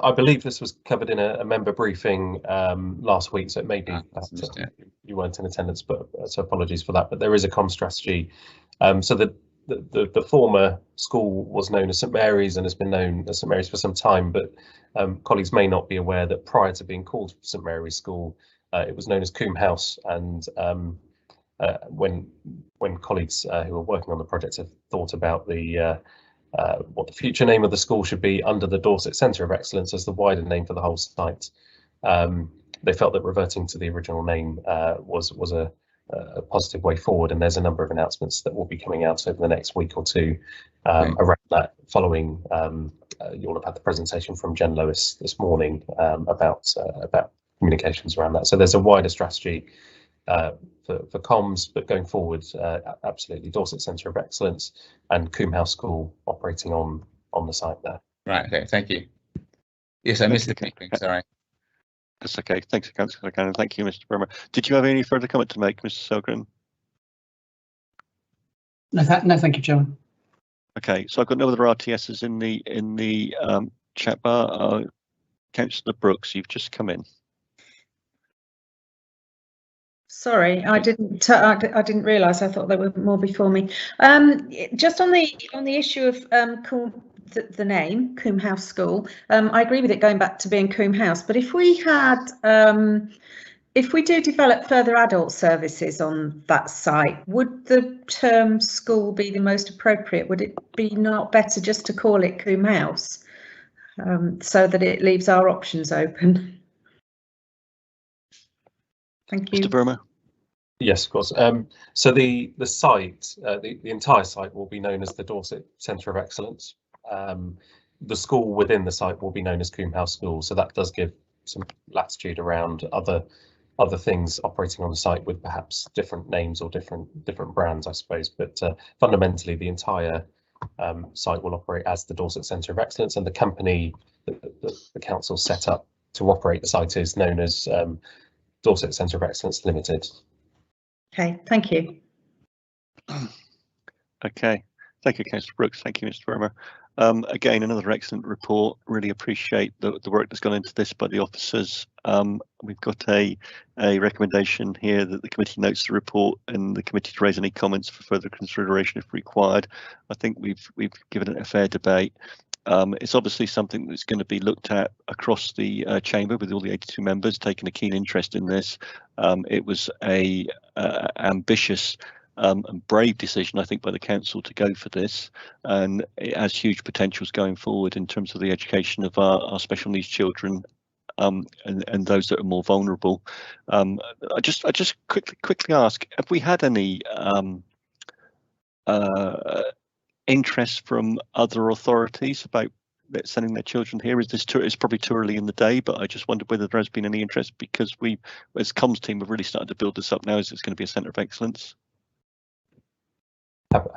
I believe this was covered in a member briefing last week, so it may be you weren't in attendance, but so apologies for that. But there is a comms strategy. So the former school was known as St Mary's and has been known as St Mary's for some time, but colleagues may not be aware that prior to being called St Mary's School, it was known as Coombe House. And when colleagues who are working on the project have thought about what the future name of the school should be under the Dorset Centre of Excellence as the wider name for the whole site, they felt that reverting to the original name was a positive way forward, and there's a number of announcements that will be coming out over the next week or two around that. Following, you'll have had the presentation from Jen Lewis this morning about communications around that. So there's a wider strategy for comms, but going forward, absolutely Dorset Centre of Excellence and Coombe House School operating on the site there. Right. Okay. Thank you. Yes, I missed the briefing. Sorry. That's okay. Thanks, Councillor Cannon. Thank you, Mr. Burmer. Did you have any further comment to make, Mr. Selgren? No, thank you, Chairman. Okay, so I've got no other RTSs in the chat bar. Councillor Brooks, you've just come in. Sorry, I didn't realise. I thought there were more before me. Just on the issue of the name Coombe House School, I agree with it going back to being Coombe House. But if we do develop further adult services on that site, would the term school be the most appropriate? Would it be not better just to call it Coombe House, so that it leaves our options open? Thank you. Mr. Burmer. Yes, of course. So the site, the entire site will be known as the Dorset Centre of Excellence. The school within the site will be known as Coombe House School. So that does give some latitude around other things operating on the site with perhaps different names or different brands, I suppose. But fundamentally, the entire site will operate as the Dorset Centre of Excellence, and the company that the council set up to operate the site is known as Dorset Centre of Excellence Limited. Okay, thank you. Okay, thank you, Councillor Brooks. Thank you, Mr. Burmer. Again, another excellent report. Really appreciate the work that's gone into this by the officers. We've got a recommendation here that the committee notes the report and the committee to raise any comments for further consideration if required. I think we've given it a fair debate. It's obviously something that's going to be looked at across the chamber with all the 82 members taking a keen interest in this. It was a ambitious and brave decision, I think, by the council to go for this, and it has huge potentials going forward in terms of the education of our special needs children and those that are more vulnerable. I just quickly ask, have we had any interest from other authorities about sending their children here? It's probably too early in the day, but I just wondered whether there has been any interest, because we, as comms team, have really started to build this up now as it's going to be a centre of excellence.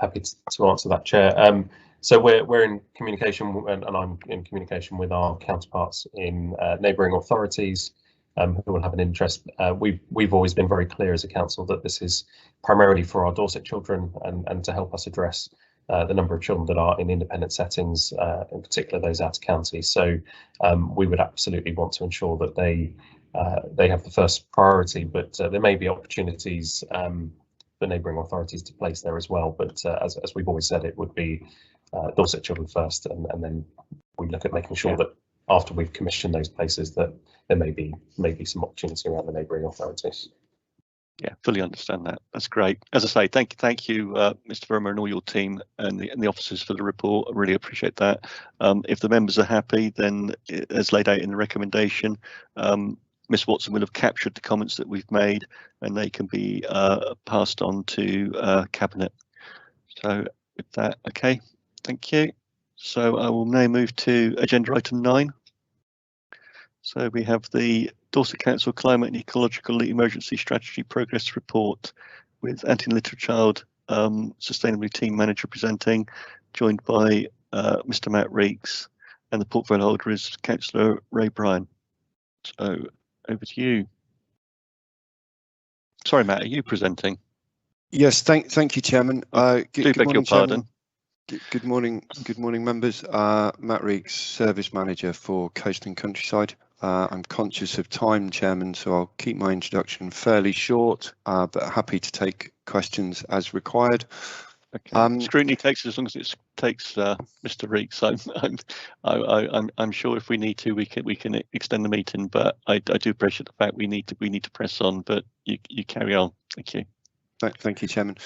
Happy to answer that, Chair. So we're in communication, and I'm in communication with our counterparts in neighbouring authorities who will have an interest. We've always been very clear as a council that this is primarily for our Dorset children and to help us address the number of children that are in independent settings, in particular those out of county. So we would absolutely want to ensure that they have the first priority, but there may be opportunities for neighbouring authorities to place there as well. But as we've always said, it would be Dorset children first, and then we look at making sure that after we've commissioned those places that there may be some opportunity around the neighbouring authorities. Yeah, fully understand that. That's great. As I say, thank you, Mr. Verma and all your team and the officers for the report. I really appreciate that. If the members are happy, then as laid out in the recommendation, Ms. Watson will have captured the comments that we've made, and they can be passed on to Cabinet. So with that, okay, thank you. So I will now move to agenda item 9. So we have the Dorset Council Climate and Ecological Emergency Strategy Progress Report with Anthony Littlechild, Sustainability Team Manager, presenting, joined by Mr. Matt Reeks, and the portfolio holder is Councillor Ray Bryan. So over to you. Sorry, Matt, are you presenting? Yes, thank you, Chairman. Do beg your pardon. Good morning, members. Matt Reeks, Service Manager for Coast and Countryside. I'm conscious of time, Chairman, so I'll keep my introduction fairly short, but happy to take questions as required. Okay. Scrutiny takes as long as it takes Mr. Reeks. I'm sure if we need to, we can extend the meeting, but I do appreciate the fact we need to press on. But you carry on. Thank you. Thank you, Chairman.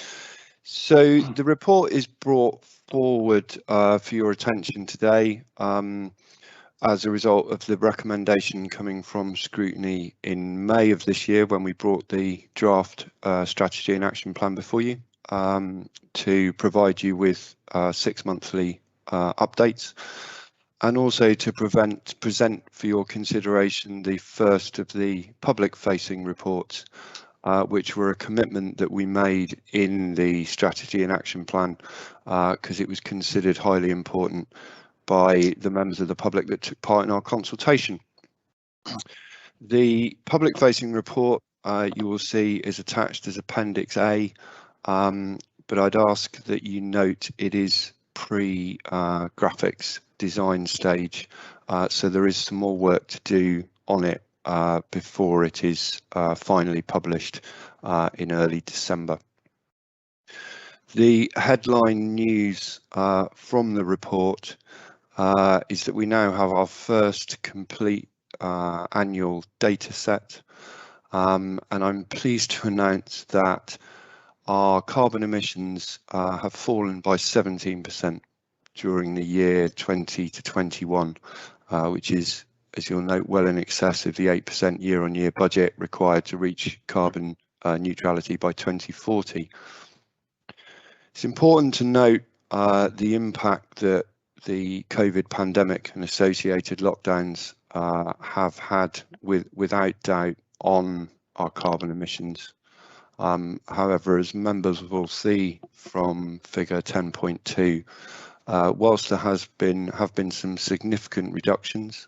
So the report is brought forward for your attention today as a result of the recommendation coming from Scrutiny in May of this year, when we brought the draft strategy and action plan before you to provide you with 6 monthly updates, and also to present for your consideration the first of the public-facing reports, which were a commitment that we made in the strategy and action plan because it was considered highly important by the members of the public that took part in our consultation. The public-facing report you will see is attached as Appendix A, but I'd ask that you note it is pre-graphics design stage, so there is some more work to do on it before it is finally published in early December. The headline news from the report is that we now have our first complete annual data set, and I'm pleased to announce that our carbon emissions have fallen by 17% during the year 20 to 21, which is, as you'll note, well in excess of the 8% year-on-year budget required to reach carbon neutrality by 2040. It's important to note the impact that the COVID pandemic and associated lockdowns have had without doubt on our carbon emissions. However, as members will see from figure 10.2, whilst there have been some significant reductions,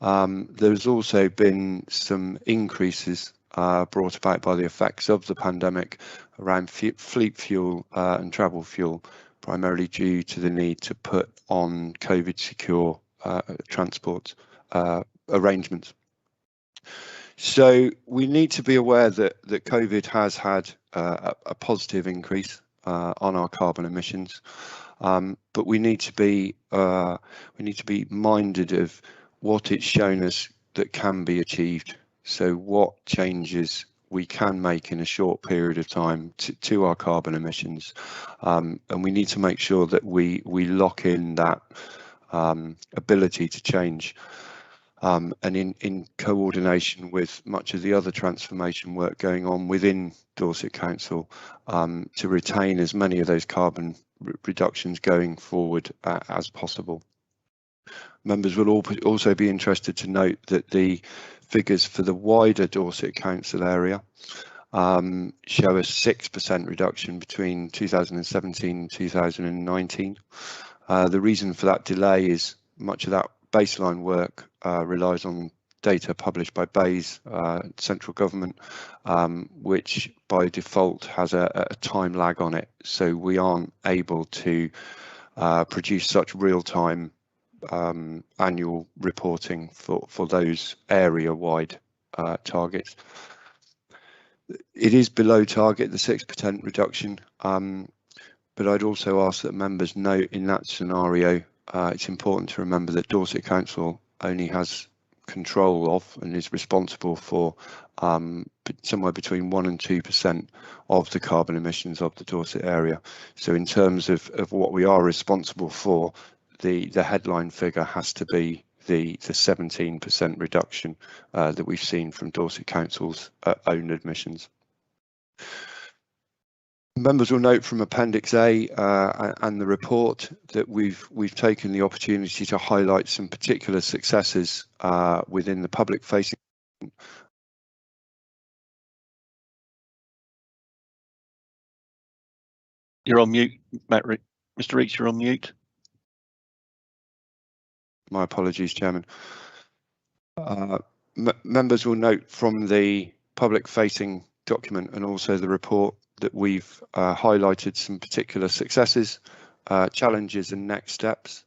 there's also been some increases brought about by the effects of the pandemic around fleet fuel and travel fuel, primarily due to the need to put on COVID secure transport arrangements. So we need to be aware that COVID has had a positive increase on our carbon emissions, but we need to be minded of what it's shown us that can be achieved. So what changes we can make in a short period of time to our carbon emissions, and we need to make sure that we lock in that ability to change. And in coordination with much of the other transformation work going on within Dorset Council, to retain as many of those carbon reductions going forward as possible. Members will also be interested to note that the figures for the wider Dorset Council area show a 6% reduction between 2017 and 2019. The reason for that delay is much of that baseline work relies on data published by BEIS, central government, which by default has a time lag on it. So we aren't able to produce such real-time annual reporting for those area-wide targets. It is below target, the 6% reduction, but I'd also ask that members note in that scenario, it's important to remember that Dorset Council only has control of and is responsible for somewhere between 1% and 2% of the carbon emissions of the Dorset area. So in terms of what we are responsible for, the headline figure has to be the 17% reduction that we've seen from Dorset Council's own admissions. Members will note from Appendix A and the report that we've taken the opportunity to highlight some particular successes within the public facing. You're on mute, Mr. Reeks, you're on mute. My apologies, Chairman. Members will note from the public facing document and also the report that we've highlighted some particular successes challenges and next steps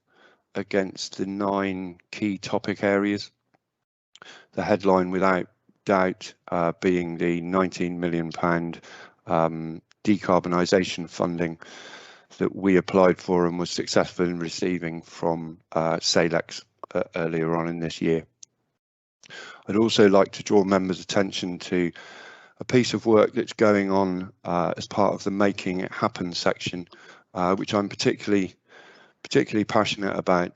against the 9 key topic areas. The headline without doubt being the £19 million decarbonisation funding that we applied for and was successful in receiving from SALEX earlier on in this year. I'd also like to draw members' attention to a piece of work that's going on as part of the Making It Happen section, which I'm particularly passionate about.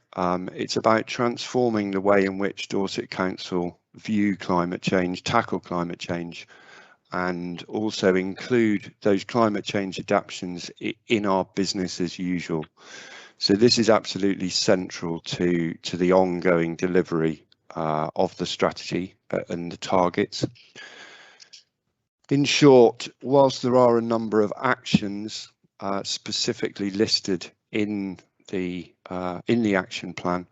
It's about transforming the way in which Dorset Council view climate change, tackle climate change, and also include those climate change adaptations in our business as usual. So this is absolutely central to the ongoing delivery of the strategy and the targets. In short, whilst there are a number of actions specifically listed in the action plan,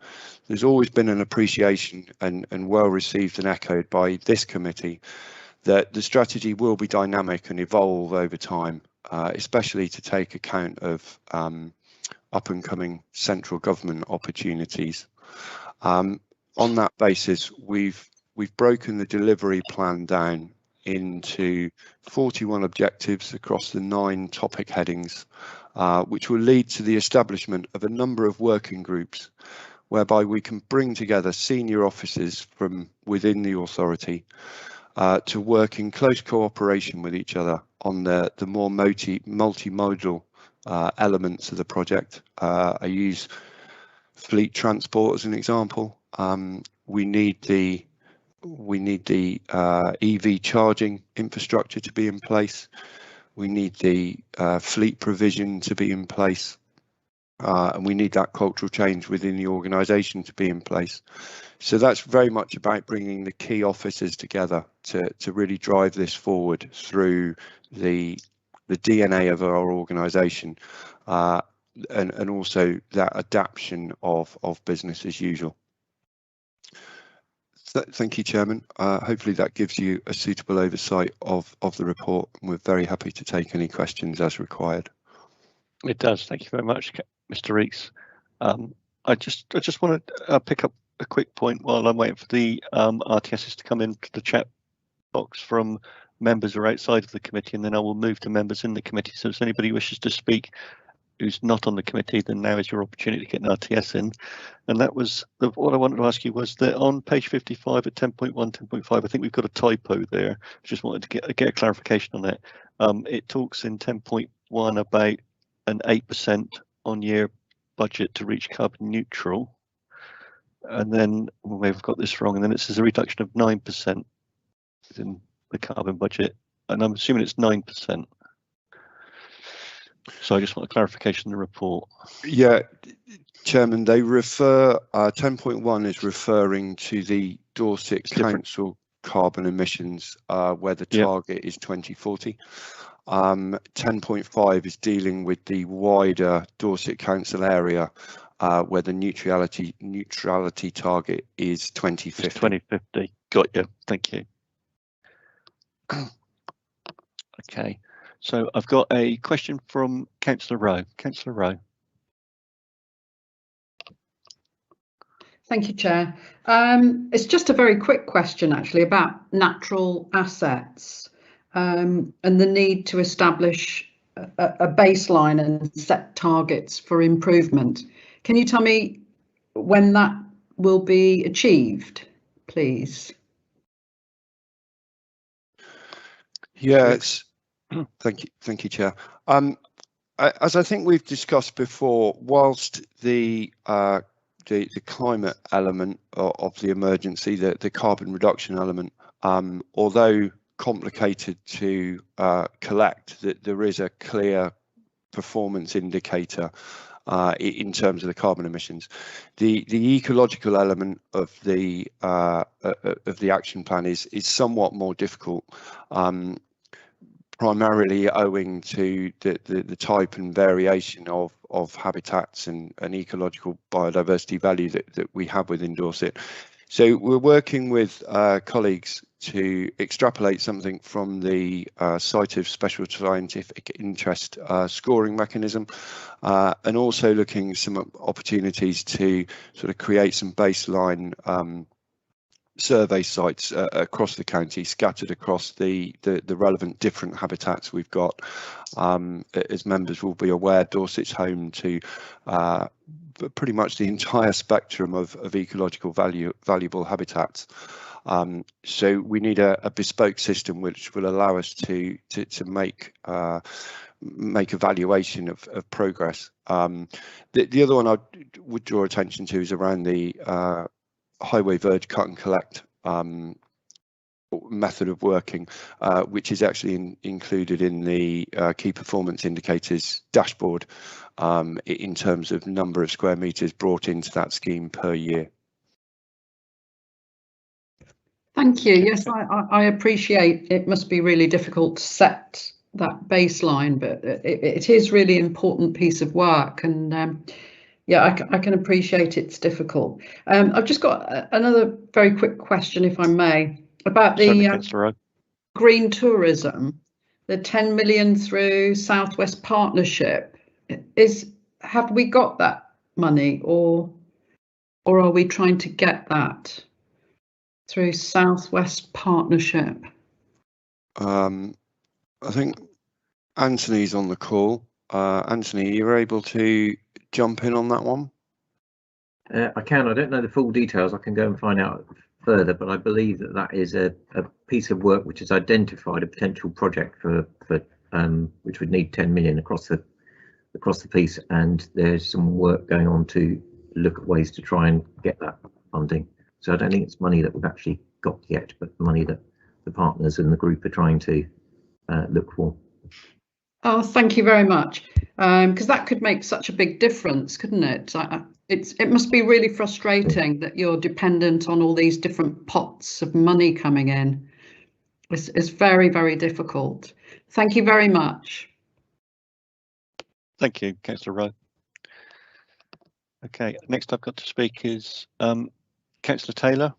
there's always been an appreciation and well received and echoed by this committee that the strategy will be dynamic and evolve over time, especially to take account of up and coming central government opportunities. On that basis, we've broken the delivery plan down into 41 objectives across the 9 topic headings, which will lead to the establishment of a number of working groups whereby we can bring together senior officers from within the authority to work in close cooperation with each other on the more multimodal elements of the project. I use fleet transport as an example. We need the EV charging infrastructure to be in place. We need the fleet provision to be in place. And we need that cultural change within the organisation to be in place. So that's very much about bringing the key officers together to really drive this forward through the DNA of our organisation, and also that adaptation of business as usual. Thank you, Chairman. Hopefully that gives you a suitable oversight of the report. We're very happy to take any questions as required. It does. Thank you very much, Mr. Reeks. I just want to pick up a quick point while I'm waiting for the RTSs to come into the chat box from members who are outside of the committee, and then I will move to members in the committee. So if anybody who wishes to speak who's not on the committee, then now is your opportunity to get an RTS in. And that was what I wanted to ask you was that on page 55 at 10.1, 10.5, I think we've got a typo there. Just wanted to get a clarification on that. It talks in 10.1 about an 8% on year budget to reach carbon neutral. And then we've got this wrong. And then it says a reduction of 9% in the carbon budget. And I'm assuming it's 9%. So I just want a clarification in the report. Yeah, Chairman, they refer, 10.1 is referring to the Dorset Council carbon emissions, where the target is 2040. 10.5 is dealing with the wider Dorset Council area, where the neutrality target is 2050. It's 2050. Got you. Thank you. Okay. So I've got a question from Councillor Rowe. Councillor Rowe. Thank you, Chair. It's just a very quick question, actually, about natural assets and the need to establish a baseline and set targets for improvement. Can you tell me when that will be achieved, please? Yes. Thank you, Chair. As I think we've discussed before, whilst the climate element of the emergency, the carbon reduction element, although complicated to collect, that there is a clear performance indicator in terms of the carbon emissions. The ecological element of the action plan is somewhat more difficult. Primarily owing to the type and variation of habitats and ecological biodiversity value that we have within Dorset. So we're working with colleagues to extrapolate something from the site of special scientific interest scoring mechanism, and also looking at some opportunities to sort of create some baseline survey sites across the county, scattered across the relevant different habitats we've got. As members will be aware, Dorset's home to pretty much the entire spectrum of ecological valuable habitats. So we need a bespoke system which will allow us to make evaluation of progress. The other one I would draw attention to is around the highway verge cut and collect method of working, which is actually included in the key performance indicators dashboard in terms of number of square metres brought into that scheme per year. Thank you. Yes, I appreciate it must be really difficult to set that baseline, but it is really important piece of work, and yeah, I can appreciate it's difficult. I've just got another very quick question, if I may, about the green tourism, the 10 million through Southwest Partnership. Have we got that money, or are we trying to get that through Southwest Partnership? I think Anthony's on the call. Anthony, you're able to jump in on that one? I can. I don't know the full details. I can go and find out further, but I believe that is a piece of work which has identified a potential project for which would need 10 million across the piece, and there's some work going on to look at ways to try and get that funding. So I don't think it's money that we've actually got yet, but money that the partners and the group are trying to look for. Oh, thank you very much, because that could make such a big difference, couldn't it? It must be really frustrating that you're dependent on all these different pots of money coming in. It's very, very difficult. Thank you very much. Thank you, Councillor Rowe. Okay, next I've got to speak is Councillor Taylor.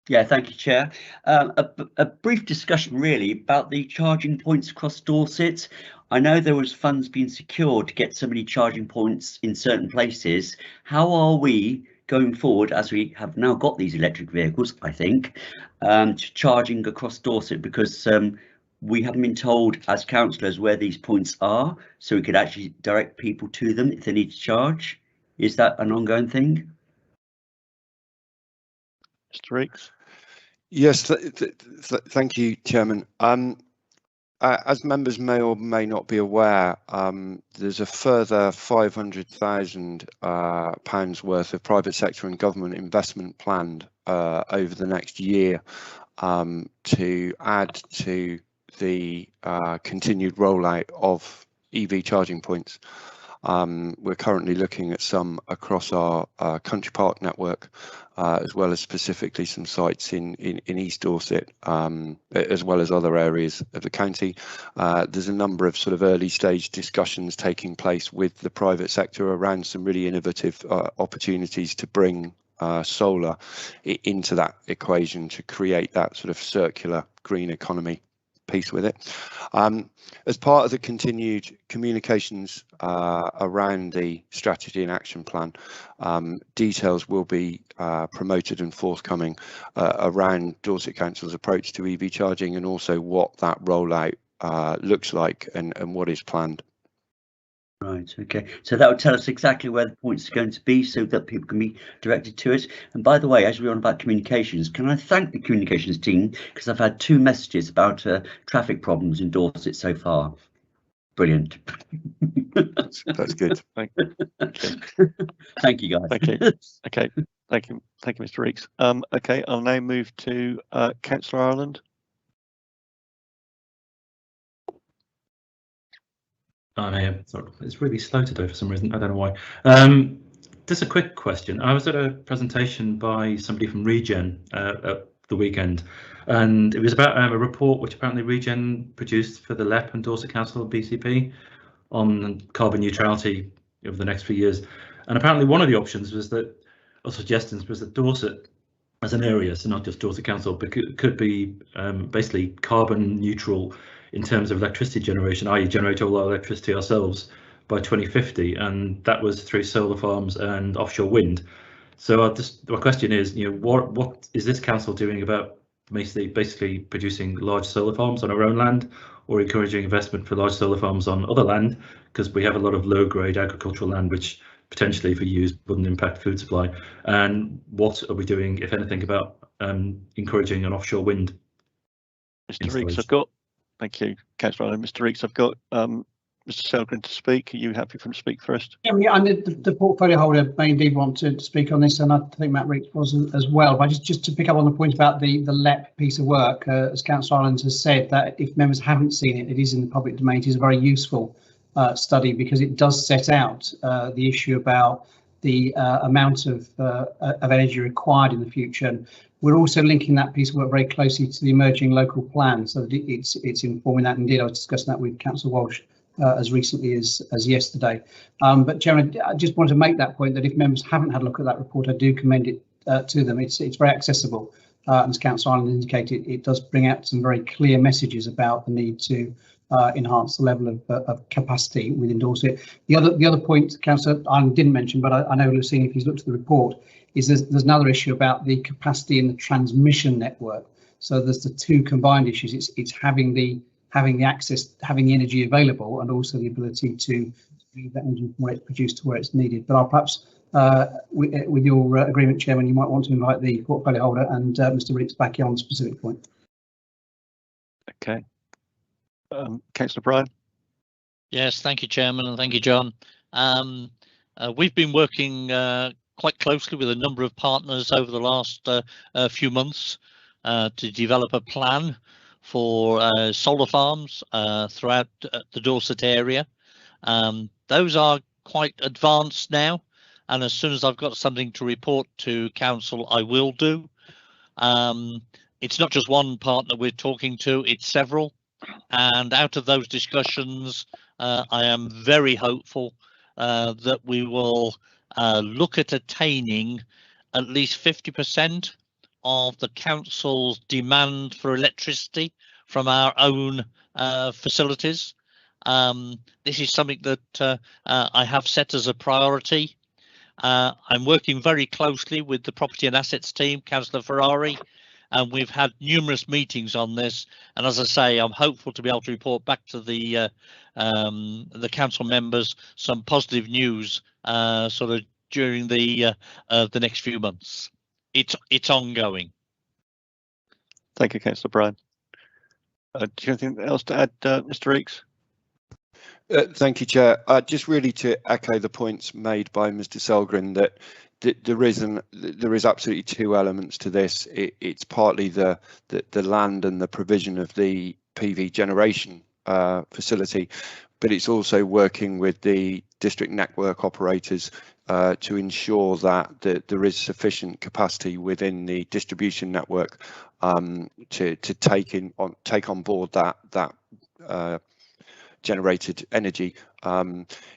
Yeah, thank you, Chair. A brief discussion really about the charging points across Dorset. I know there was funds being secured to get so many charging points in certain places. How are we going forward, as we have now got these electric vehicles, I think, charging across Dorset, because we haven't been told as councillors where these points are, so we could actually direct people to them if they need to charge. Is that an ongoing thing? Mr. Reeks. Yes, thank you, Chairman. As members may or may not be aware, there's a further £500,000 worth of private sector and government investment planned over the next year to add to the continued rollout of EV charging points. We're currently looking at some across our country park network, as well as specifically some sites in East Dorset, as well as other areas of the county. There's a number of sort of early stage discussions taking place with the private sector around some really innovative opportunities to bring solar into that equation to create that sort of circular green economy piece with it. As part of the continued communications around the strategy and action plan, details will be promoted and forthcoming around Dorset Council's approach to EV charging, and also what that rollout looks like and what is planned. Right, okay, so that would tell us exactly where the points are going to be so that people can be directed to it. And by the way, as we're on about communications, can I thank the communications team, because I've had 2 messages about traffic problems in Dorset so far. Brilliant. That's good. Thank you. Thank you, guys. Thank you. Okay, thank you, Mr. Reeks. Okay, I'll now move to Councillor Ireland. Sorry, it's really slow today for some reason. I don't know why. Just a quick question. I was at a presentation by somebody from Regen at the weekend, and it was about a report which apparently Regen produced for the LEP and Dorset Council BCP on carbon neutrality over the next few years. And apparently one of the options was that, or suggestions, was that Dorset as an area, so not just Dorset Council, but could be basically carbon neutral in terms of electricity generation, i.e. generate all our electricity ourselves by 2050, and that was through solar farms and offshore wind. So my question is, what is this council doing about basically producing large solar farms on our own land, or encouraging investment for large solar farms on other land? Because we have a lot of low-grade agricultural land which potentially, if we used, wouldn't impact food supply. And what are we doing, if anything, about encouraging an offshore wind? Mr. Reeks, I've got. Thank you, Councillor. Mr. Reeks, I've got Mr. Selgren to speak. Are you happy for him to speak first? Yeah, and the portfolio holder may indeed want to speak on this, and I think Matt Reeks was as well. But just to pick up on the point about the LEP piece of work, as Councillor Ireland has said, that if members haven't seen it, it is in the public domain. It is a very useful study because it does set out the issue about the amount of energy required in the future. And we're also linking that piece of work very closely to the emerging local plan, so that it's informing that. Indeed, I was discussing that with Councillor Walsh as recently as yesterday. But Chairman, I just want to make that point that if members haven't had a look at that report, I do commend it to them. It's very accessible. As Councillor Ireland indicated, it does bring out some very clear messages about the need to enhance the level of capacity within Dorset. The other point Councillor Ireland didn't mention, but I know Lucine, if he's looked at the report, is there's another issue about the capacity in the transmission network. So there's the two combined issues. It's having the access, having the energy available, and also the ability to move that energy from where it's produced to where it's needed. But I'll perhaps, with your agreement, Chairman, you might want to invite the portfolio holder and Mr. Reeks back on the specific point. Okay. Councillor Bryan. Yes, thank you, Chairman, and thank you, John. We've been working quite closely with a number of partners over the last few months to develop a plan for solar farms throughout the Dorset area. Those are quite advanced now, and as soon as I've got something to report to Council, I will do. It's not just one partner we're talking to, it's several. And out of those discussions, I am very hopeful that we will look at attaining at least 50% of the council's demand for electricity from our own facilities. This is something that I have set as a priority. I'm working very closely with the Property and Assets team, Councillor Ferrari, and we've had numerous meetings on this. And as I say, I'm hopeful to be able to report back to the council members some positive news sort of during the next few months. It's ongoing. Thank you, Councillor Bryan. Do you have anything else to add, Mr. Reeks? Thank you, Chair. Just really to echo the points made by Mr. Selgren, that there is absolutely two elements to this. It's partly the land and the provision of the PV generation facility, but it's also working with the district network operators to ensure that there is sufficient capacity within the distribution network to take on board that generated energy.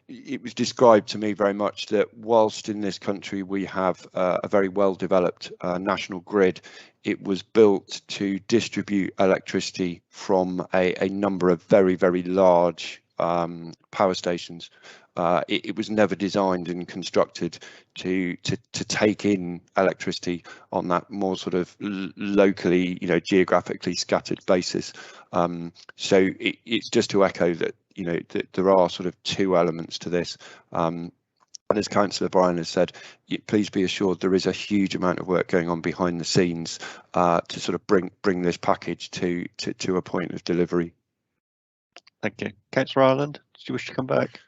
It was described to me very much that whilst in this country we have a very well developed national grid, it was built to distribute electricity from a number of very, very large power stations. It was never designed and constructed to take in electricity on that more sort of locally, geographically scattered basis. So it's just to echo that, that there are sort of two elements to this. And as Councillor Bryan has said, please be assured there is a huge amount of work going on behind the scenes to sort of bring this package to a point of delivery. Thank you. Councillor Ireland, do you wish to come back?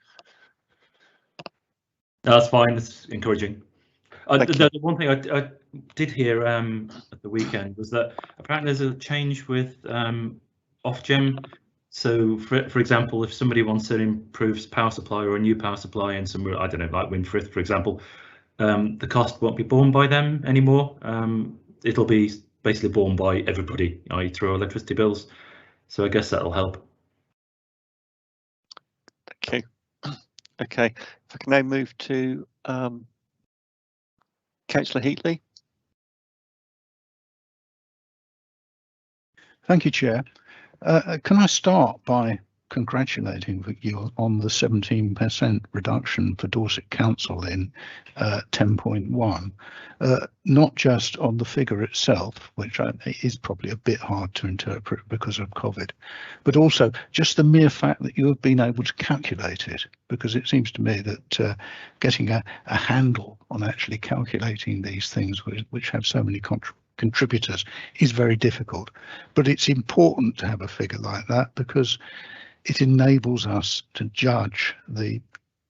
No, that's fine. That's encouraging. The one thing I did hear at the weekend was that apparently there's a change with Ofgem. So, for example, if somebody wants to improve power supply or a new power supply in somewhere, I don't know, like Winfrith, for example, the cost won't be borne by them anymore. It'll be basically borne by everybody, i.e. through electricity bills. So I guess that'll help. Okay. Okay. If I can now move to Councillor Heatley. Thank you, Chair. Can I start by congratulating you on the 17% reduction for Dorset Council in 10.1, not just on the figure itself, which is probably a bit hard to interpret because of COVID, but also just the mere fact that you have been able to calculate it, because it seems to me that getting a handle on actually calculating these things, which have so many contributors, is very difficult. But it's important to have a figure like that because it enables us to judge the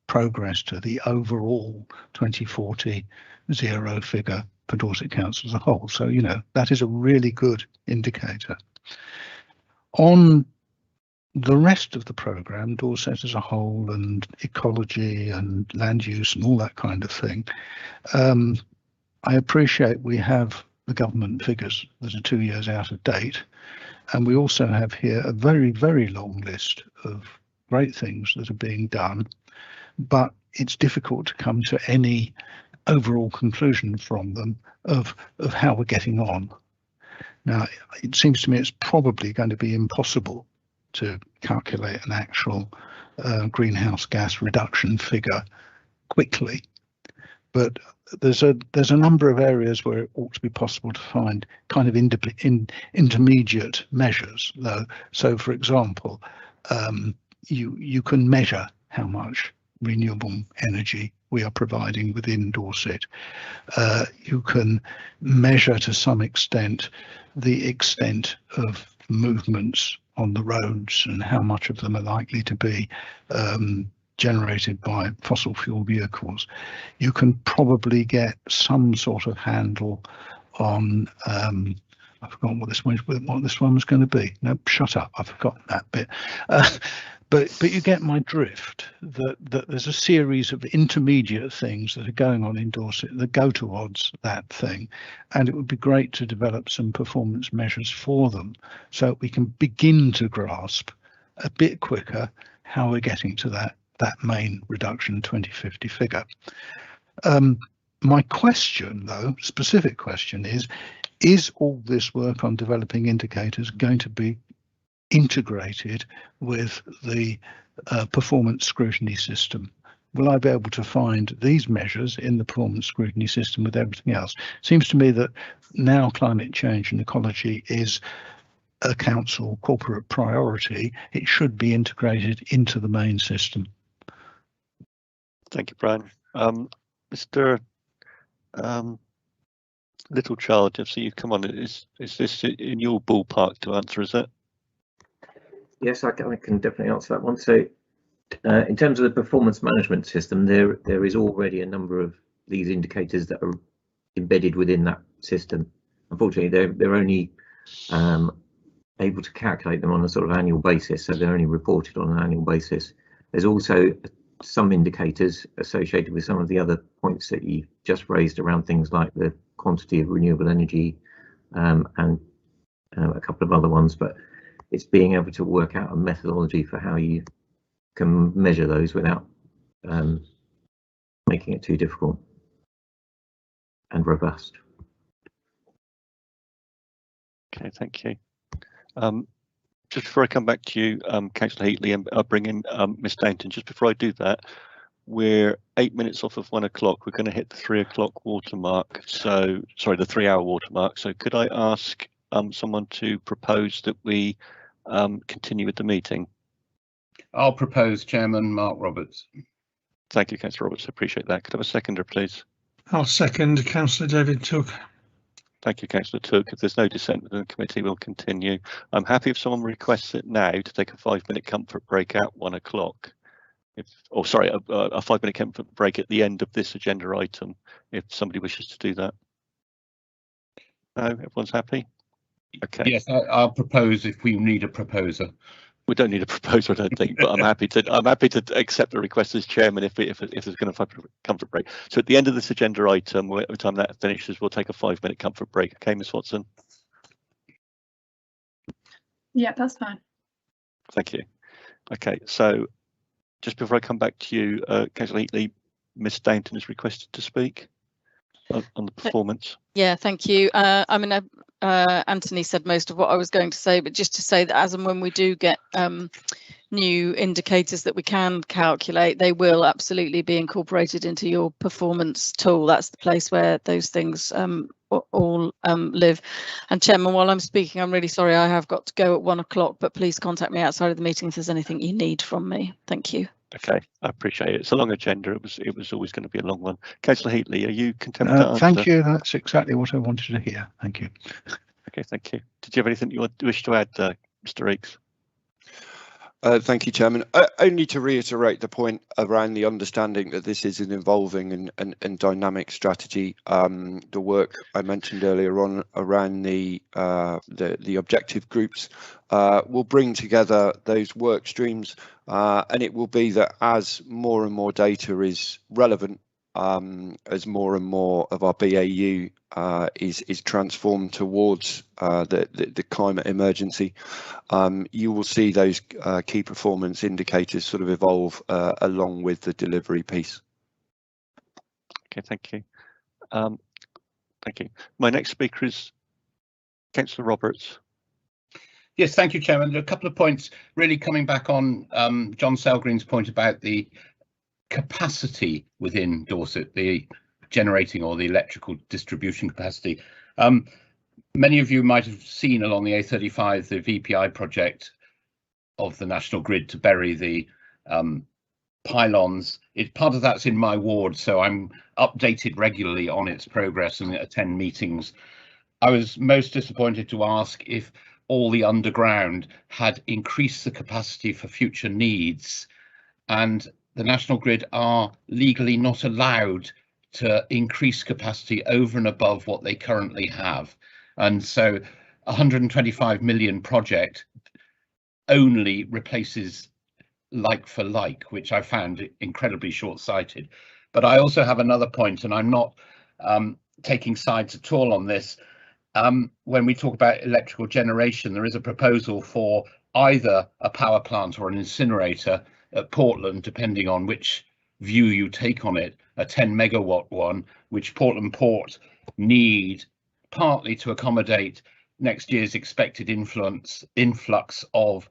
progress to the overall 2040 zero figure for Dorset Council as a whole. So, you know, that is a really good indicator. On the rest of the programme, Dorset as a whole and ecology and land use and all that kind of thing, I appreciate we have the government figures that are 2 years out of date. And we also have here a very, very long list of great things that are being done, but it's difficult to come to any overall conclusion from them of how we're getting on. Now, it seems to me it's probably going to be impossible to calculate an actual greenhouse gas reduction figure quickly, but there's a number of areas where it ought to be possible to find kind of intermediate measures, though. So, for example, you can measure how much renewable energy we are providing within Dorset. You can measure to some extent the extent of movements on the roads and how much of them are likely to be generated by fossil fuel vehicles. You can probably get some sort of handle on I've forgotten what this one was going to be. No, shut up, I've forgotten that bit. But you get my drift, that there's a series of intermediate things that are going on in Dorset that go towards that thing, and it would be great to develop some performance measures for them so we can begin to grasp a bit quicker how we're getting to that main reduction 2050 figure. My question, though, specific question is all this work on developing indicators going to be integrated with the performance scrutiny system? Will I be able to find these measures in the performance scrutiny system with everything else? Seems to me that now climate change and ecology is a council corporate priority. It should be integrated into the main system. Thank you, Brian. Mr. Littlechild, I've seen you come on. Is this in your ballpark to answer, is it? Yes, I can definitely answer that one. So in terms of the performance management system, there is already a number of these indicators that are embedded within that system. Unfortunately, they're only able to calculate them on a sort of annual basis, so they're only reported on an annual basis. There's also some indicators associated with some of the other points that you just raised around things like the quantity of renewable energy and a couple of other ones, but it's being able to work out a methodology for how you can measure those without making it too difficult and robust. Okay, thank you. Just before I come back to you, Councillor Heatley, and I'll bring in Miss Dainton. Just before I do that, we're 8 minutes off of 1 o'clock. We're going to hit the 3 o'clock watermark. So, sorry, the 3 hour watermark. So could I ask someone to propose that we continue with the meeting? I'll propose, Chairman Mark Roberts. Thank you, Councillor Roberts. I appreciate that. Could I have a seconder, please? I'll second Councillor David Took. Thank you, Councillor Took. If there's no dissent within the committee, we'll continue. I'm happy if someone requests it now to take a 5-minute comfort break at 1 o'clock. A 5-minute comfort break at the end of this agenda item, if somebody wishes to do that. No, everyone's happy? Okay. Yes, I'll propose if we need a proposer. We don't need a proposer, I don't think, but I'm happy to accept the request as chairman if there's going to be a comfort break. So at the end of this agenda item, by the time that finishes, we'll take a 5-minute comfort break. Okay, Ms. Watson? Yeah, that's fine. Thank you. Okay, so just before I come back to you, Councillor Heatley, Ms. Dainton is requested to speak. on the performance. Yeah, thank you. I mean, Anthony said most of what I was going to say, but just to say that as and when we do get new indicators that we can calculate, they will absolutely be incorporated into your performance tool. That's the place where those things all live. And Chairman, while I'm speaking, I'm really sorry I have got to go at 1 o'clock, but please contact me outside of the meeting if there's anything you need from me. Thank you. Okay, I appreciate it. It's a long agenda. It was always going to be a long one. Councillor Heatley, are you content with that answer? Thank you. That's exactly what I wanted to hear. Thank you. Okay, thank you. Did you have anything you wish to add, Mr. Reeks? Thank you, Chairman. Only to reiterate the point around the understanding that this is an evolving and dynamic strategy. The work I mentioned earlier on around the objective groups will bring together those work streams, and it will be that as more and more data is relevant, as more and more of our BAU is transformed towards the climate emergency, you will see those key performance indicators sort of evolve along with the delivery piece. Okay, thank you. Thank you. My next speaker is Councillor Roberts. Yes, thank you, Chairman. There are a couple of points really coming back on John Selgreen's point about the capacity within Dorset, the generating or the electrical distribution capacity. Many of you might have seen along the A35 the VPI project of the National Grid to bury the pylons. Part of that's in my ward, so I'm updated regularly on its progress and attend meetings. I was most disappointed to ask if all the underground had increased the capacity for future needs, and the National Grid are legally not allowed to increase capacity over and above what they currently have. And so 125 million project only replaces like for like, which I found incredibly short-sighted. But I also have another point, and I'm not taking sides at all on this. When we talk about electrical generation, there is a proposal for either a power plant or an incinerator at Portland, depending on which view you take on it, a 10 megawatt one, which Portland Port need partly to accommodate next year's expected influx of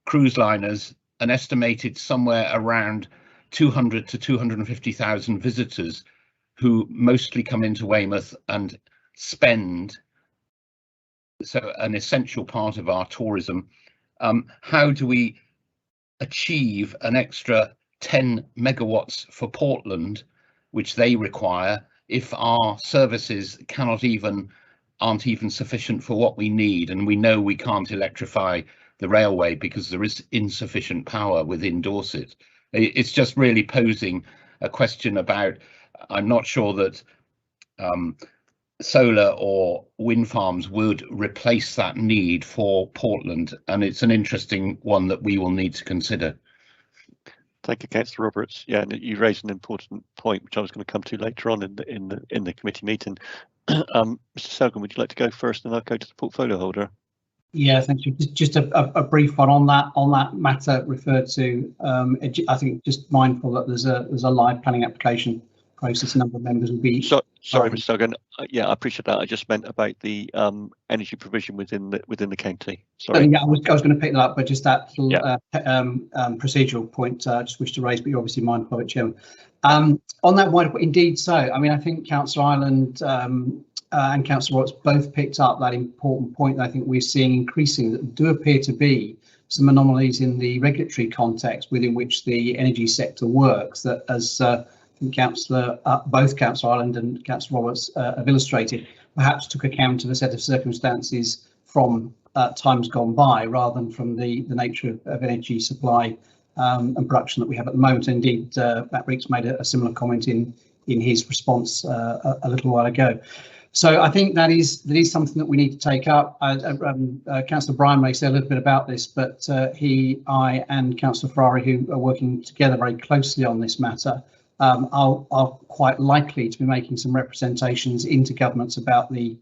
cruise liners, an estimated somewhere around 200 to 250,000 visitors who mostly come into Weymouth and spend, so an essential part of our tourism. How do we achieve an extra 10 megawatts for Portland, which they require, if our services aren't even sufficient for what we need? And we know we can't electrify the railway because there is insufficient power within Dorset. It's just really posing a question about, I'm not sure that solar or wind farms would replace that need for Portland, and it's an interesting one that we will need to consider. Thank you, Councillor Roberts. Yeah, and you raised an important point, which I was going to come to later on in the committee meeting. Mr. Selgren, would you like to go first, and I'll go to the portfolio holder? Yeah, thank you. Just a brief one on that matter referred to. I think just mindful that there's a live planning application process. A number of members will be. Sorry, Mr. Selgren. Yeah, I appreciate that. I just meant about the energy provision within the county. Sorry. Yeah, I was going to pick that up, but just that little procedural point I just wish to raise, but you're obviously mindful of it, Chairman. On that wider point, indeed so. I mean, I think Councillor Ireland and Councillor Watts both picked up that important point that I think we're seeing increasing, that do appear to be some anomalies in the regulatory context within which the energy sector works, that as both Councillor Ireland and Councillor Roberts have illustrated, perhaps took account of a set of circumstances from times gone by, rather than from the nature of energy supply and production that we have at the moment. Indeed, Matt Reeks made a similar comment in his response a little while ago. So I think that is something that we need to take up. Councillor Bryan may say a little bit about this, but I and Councillor Ferrari, who are working together very closely on this matter, are quite likely to be making some representations into government about these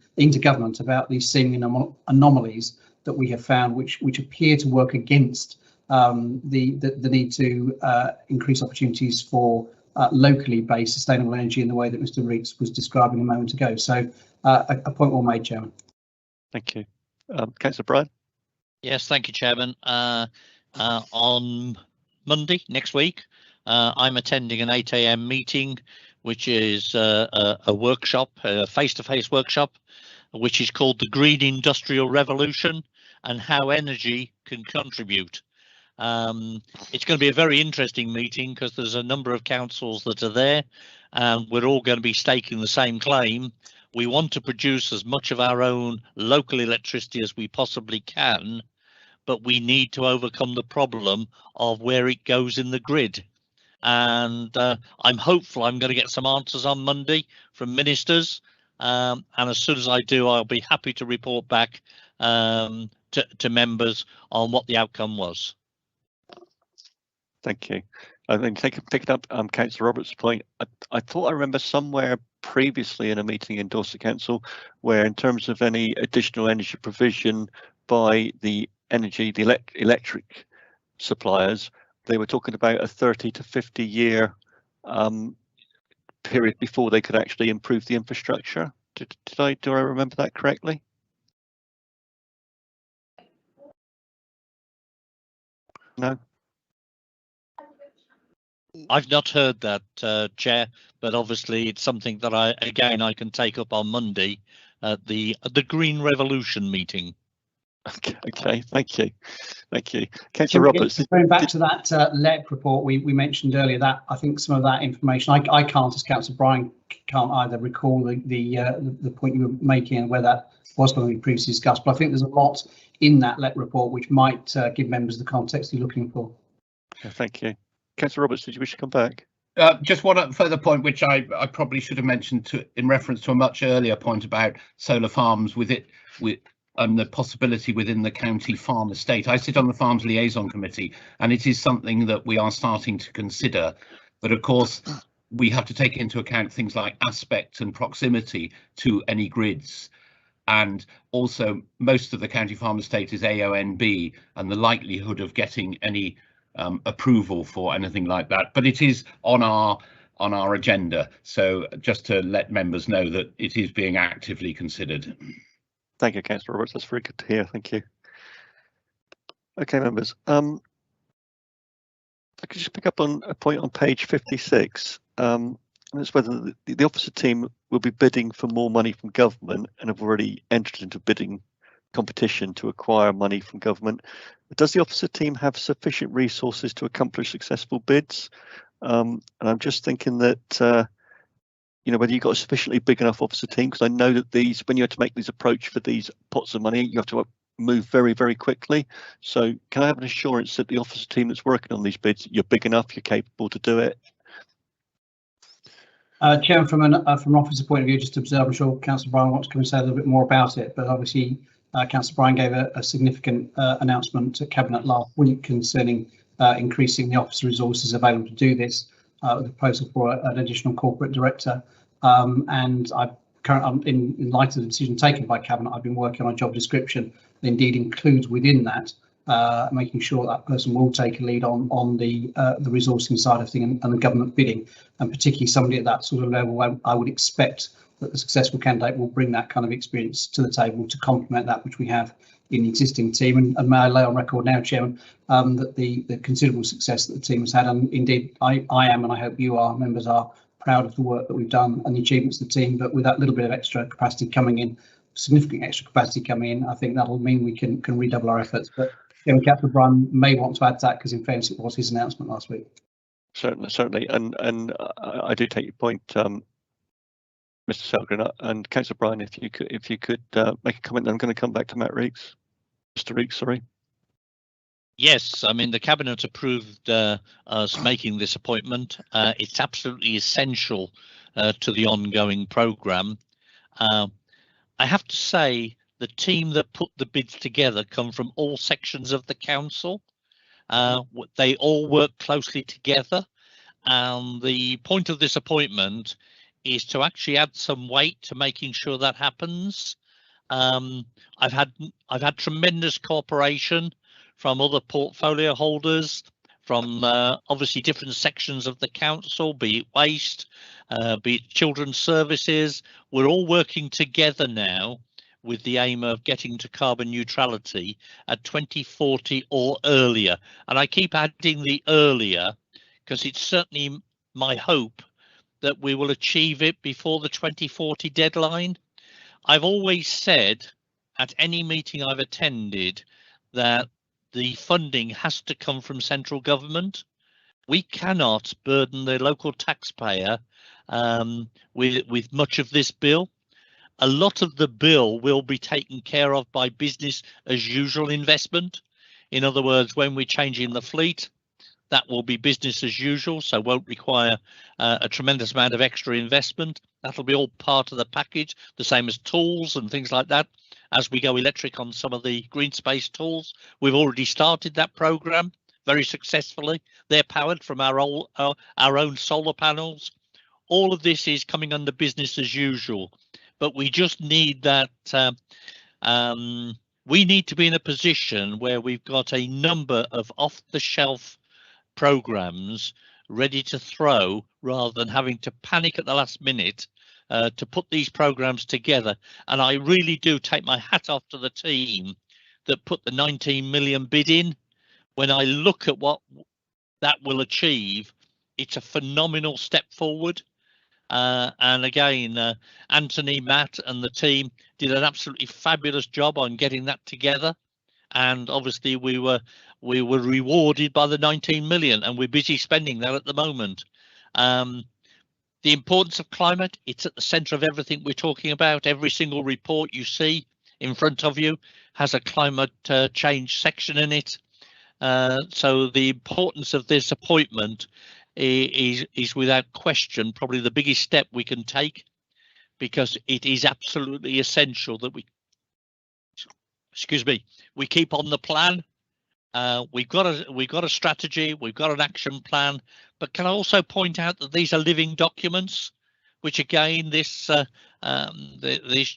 seeming anomalies that we have found, which appear to work against the need to increase opportunities for locally based sustainable energy in the way that Mr. Reeks was describing a moment ago. So a point well made, Chairman. Thank you. Councillor Bryan. Yes, thank you, Chairman. On Monday next week, I'm attending an 8 AM meeting, which is a workshop, a face-to-face workshop, which is called the Green Industrial Revolution and How Energy Can Contribute. It's going to be a very interesting meeting because there's a number of councils that are there, and we're all going to be staking the same claim. We want to produce as much of our own local electricity as we possibly can, but we need to overcome the problem of where it goes in the grid. And I'm hopeful I'm going to get some answers on Monday from ministers. And as soon as I do, I'll be happy to report back to members on what the outcome was. Thank you. I think picking up Councillor Roberts' point, I thought I remember somewhere previously in a meeting in Dorset Council where in terms of any additional energy provision by the electric suppliers, they were talking about a 30 to 50 year period before they could actually improve the infrastructure. Do I remember that correctly? No. I've not heard that, Chair, but obviously it's something that I can take up on Monday at the Green Revolution meeting. Okay, thank you. Councillor Roberts. Going back to that LEP report we mentioned earlier, that I think some of that information I can't, as Councillor Bryan can't either recall the point you were making and where that was going to be previously discussed. But I think there's a lot in that LEP report which might give members the context you're looking for. Yeah, thank you. Councillor Roberts, did you wish to come back? Just one further point, which I probably should have mentioned in reference to a much earlier point about solar farms and the possibility within the county farm estate. I sit on the Farms Liaison Committee, and it is something that we are starting to consider. But of course, we have to take into account things like aspect and proximity to any grids. And also, most of the county farm estate is AONB, and the likelihood of getting any approval for anything like that, but it is on our agenda, so just to let members know that it is being actively considered. Thank you, Councillor Roberts, that's very good to hear. Thank you. Okay, members, I could just pick up on a point on page 56, and it's whether the officer team will be bidding for more money from government and have already entered into bidding competition to acquire money from government. Does the officer team have sufficient resources to accomplish successful bids? And I'm just thinking that whether you've got a sufficiently big enough officer team, because I know that when you have to make these approach for these pots of money, you have to move very, very quickly. So can I have an assurance that the officer team that's working on these bids, you're big enough, you're capable to do it? Chairman, from an officer point of view, just to observe, I'm sure Councillor Bryan wants to come and say a little bit more about it, but obviously Councillor Bryan gave a significant announcement to Cabinet last week concerning increasing the officer resources available to do this, with a proposal for an additional corporate director. And in light of the decision taken by Cabinet, I've been working on a job description that indeed includes within that making sure that person will take a lead on the resourcing side of things and the government bidding, and particularly somebody at that sort of level. I would expect that the successful candidate will bring that kind of experience to the table to complement that which we have in the existing team. And may I lay on record now, Chairman, that the considerable success that the team has had, and indeed I am, and I hope you are, members are, proud of the work that we've done and the achievements of the team. But with that little bit of extra capacity coming in, significant extra capacity coming in, I think that'll mean we can redouble our efforts. But Councillor Bryan may want to add to that, because in fairness it was his announcement last week. Certainly, and I do take your point, Mr. Selgren, and Councillor Bryan, if you could make a comment. Then I'm going to come back to Matt Reeks. Mr. Reeks, sorry. Yes, I mean the Cabinet approved us making this appointment. It's absolutely essential to the ongoing programme. I have to say the team that put the bids together come from all sections of the council. They all work closely together, and the point of this appointment is to actually add some weight to making sure that happens. I've had tremendous cooperation from other portfolio holders, from obviously different sections of the council, be it waste, be it children's services. We're all working together now with the aim of getting to carbon neutrality at 2040 or earlier. And I keep adding the earlier because it's certainly my hope that we will achieve it before the 2040 deadline. I've always said at any meeting I've attended that the funding has to come from central government. We cannot burden the local taxpayer with much of this bill. A lot of the bill will be taken care of by business as usual investment. In other words, when we're changing the fleet, that will be business as usual, so won't require a tremendous amount of extra investment. That'll be all part of the package, the same as tools and things like that. As we go electric on some of the green space tools, we've already started that program very successfully. They're powered from our own solar panels. All of this is coming under business as usual, but we just need that. We need to be in a position where we've got a number of off-the-shelf programs ready to throw rather than having to panic at the last minute to put these programs together. And I really do take my hat off to the team that put the 19 million bid in. When I look at what that will achieve, it's a phenomenal step forward. And again, Anthony, Matt and the team did an absolutely fabulous job on getting that together. And obviously we were rewarded by the 19 million, and we're busy spending that at the moment. The importance of climate, it's at the centre of everything we're talking about. Every single report you see in front of you has a climate change section in it. So the importance of this appointment is without question probably the biggest step we can take, because it is absolutely essential that we keep on the plan. We've got a strategy, we've got an action plan, but can I also point out that these are living documents, which again this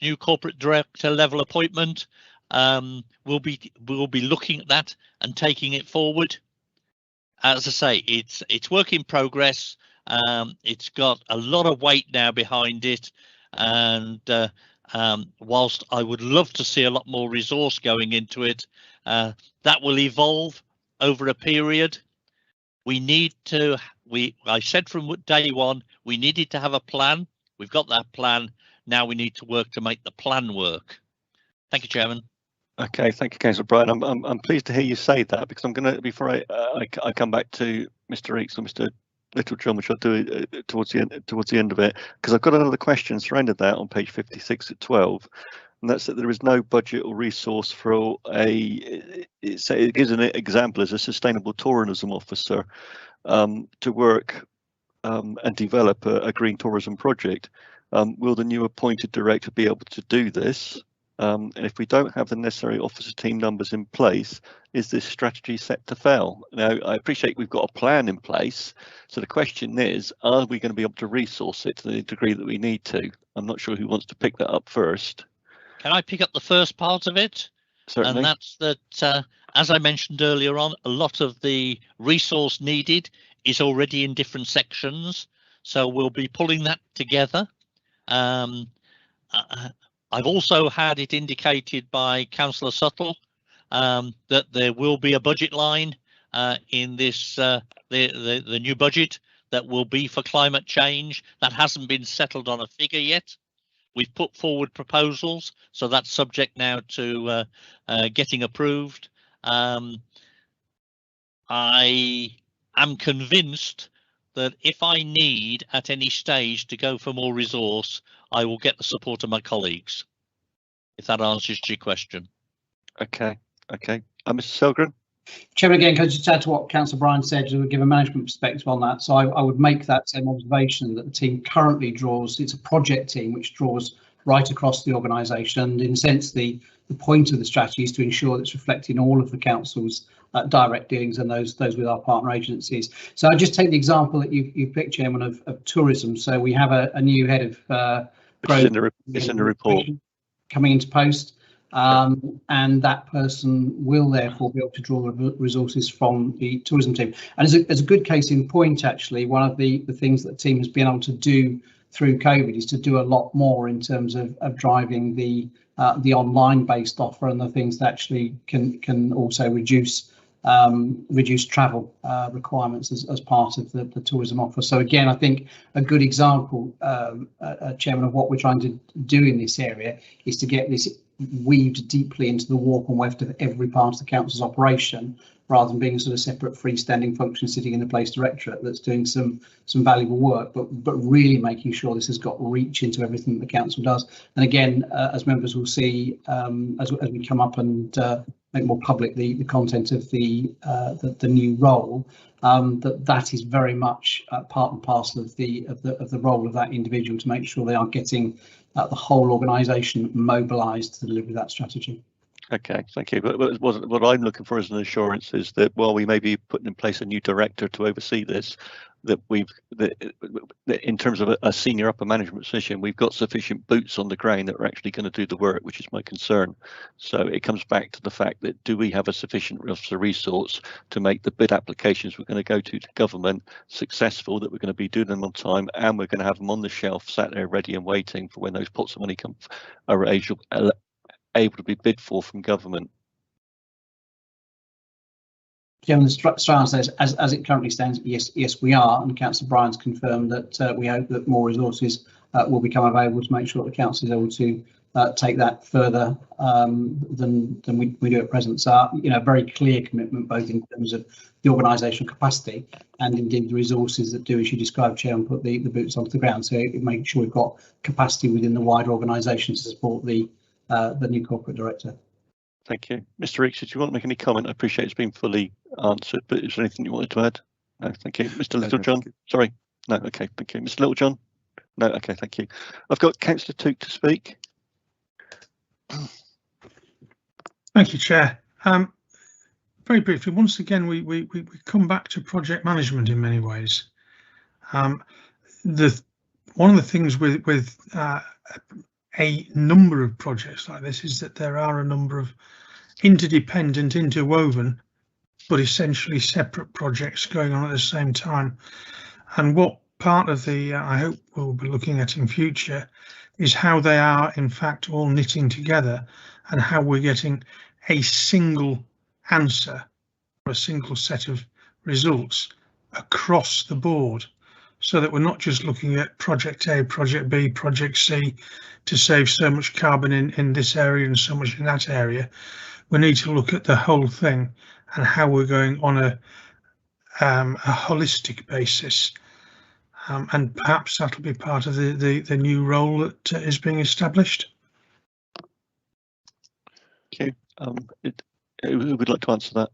new corporate director level appointment will be looking at that and taking it forward. As I say, it's work in progress. It's got a lot of weight now behind it, and whilst I would love to see a lot more resource going into it, that will evolve over a period. We need to, I said from day one, we needed to have a plan. We've got that plan. Now we need to work to make the plan work. Thank you, Chairman. Okay, thank you, Councillor Brian. I'm pleased to hear you say that, because I'm going to, before I come back to Mr. Eakes and Mr. Littlejohn, which I'll do towards the end of it, because I've got another question surrounded that on page 56 at 12, and that's that there is no budget or resource for it gives an example as a sustainable tourism officer to work and develop a green tourism project. Will the new appointed director be able to do this? And if we don't have the necessary officer team numbers in place, is this strategy set to fail? Now, I appreciate we've got a plan in place. So the question is, are we going to be able to resource it to the degree that we need to? I'm not sure who wants to pick that up first. Can I pick up the first part of it? Certainly. And that's that, as I mentioned earlier on, a lot of the resource needed is already in different sections. So we'll be pulling that together. I've also had it indicated by Councillor Suttle that there will be a budget line in this the new budget that will be for climate change. That hasn't been settled on a figure yet. We've put forward proposals, so that's subject now to getting approved. I am convinced that if I need at any stage to go for more resource, I will get the support of my colleagues, if that answers your question. Okay. Mr. Selgren? Chairman, again, can I just add to what Councillor Bryan said to give a management perspective on that? So I would make that same observation that the team currently draws, it's a project team which draws right across the organisation, and in a sense the point of the strategy is to ensure that it's reflecting all of the council's direct dealings and those with our partner agencies. So I'll just take the example that you picked, Chairman, of tourism. So we have a new head of growth. It's in the report. Coming into post. and that person will therefore be able to draw resources from the tourism team. And as a good case in point, actually, one of the things that the team has been able to do through COVID is to do a lot more in terms of driving the online-based offer and the things that actually can also reduce travel requirements as part of the tourism offer. So again, I think a good example, Chairman, of what we're trying to do in this area is to get this weaved deeply into the warp and weft of every part of the council's operation, rather than being a sort of separate freestanding function sitting in the place directorate that's doing some valuable work, but really making sure this has got reach into everything that the council does. And again, as members will see, as we come up and make more public the content of the new role, that is very much part and parcel of the role of that individual, to make sure they are getting the whole organisation mobilised to deliver that strategy. Okay, thank you. But what I'm looking for as an assurance is that while we may be putting in place a new director to oversee this, that in terms of a senior upper management position, we've got sufficient boots on the ground that are actually going to do the work, which is my concern. So it comes back to the fact that, do we have a sufficient resource to make the bid applications we're going to go to government successful, that we're going to be doing them on time, and we're going to have them on the shelf sat there ready and waiting for when those pots of money are able to be bid for from government. Chairman, the straight answer is, as it currently stands, yes, we are, and Councillor Bryan's confirmed that we hope that more resources will become available to make sure that the council is able to take that further than we do at present. So, a very clear commitment, both in terms of the organisational capacity and indeed the resources that do, as you described, Chair, and put the boots onto the ground. So make sure we've got capacity within the wider organisation to support the new corporate director. Thank you. Mr. Reeks, did you want to make any comment? I appreciate it's been fully answered, but is there anything you wanted to add? No, thank you. Mr. Littlejohn, sorry. No, okay, thank you. Mr. Littlejohn? No, okay, thank you. I've got Councillor Took to speak. Thank you, Chair. Very briefly, once again, we come back to project management in many ways. One of the things with a number of projects like this is that there are a number of interdependent, interwoven, but essentially separate projects going on at the same time. And what part of the I hope we'll be looking at in future is how they are in fact all knitting together, and how we're getting a single answer, or a single set of results across the board, so that we're not just looking at project A, project B, project C to save so much carbon in this area and so much in that area. We need to look at the whole thing and how we're going on a holistic basis. And perhaps that'll be part of the new role that is being established. Okay, who would like to answer that?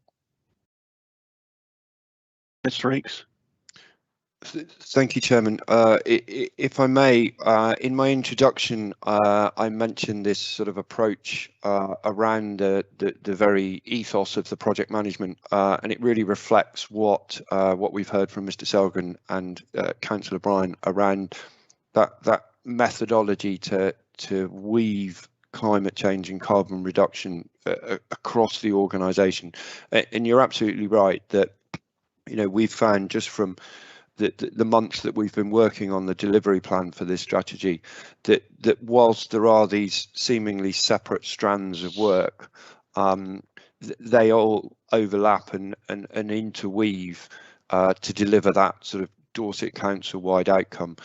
Mr. Reeks. Thank you, Chairman. If I may, in my introduction, I mentioned this sort of approach around the very ethos of the project management, and it really reflects what we've heard from Mr. Selgren and Councillor Bryan around that methodology to weave climate change and carbon reduction across the organisation. And you're absolutely right that we've found just from the months that we've been working on the delivery plan for this strategy, that whilst there are these seemingly separate strands of work, they all overlap and interweave to deliver that sort of Dorset Council-wide outcome.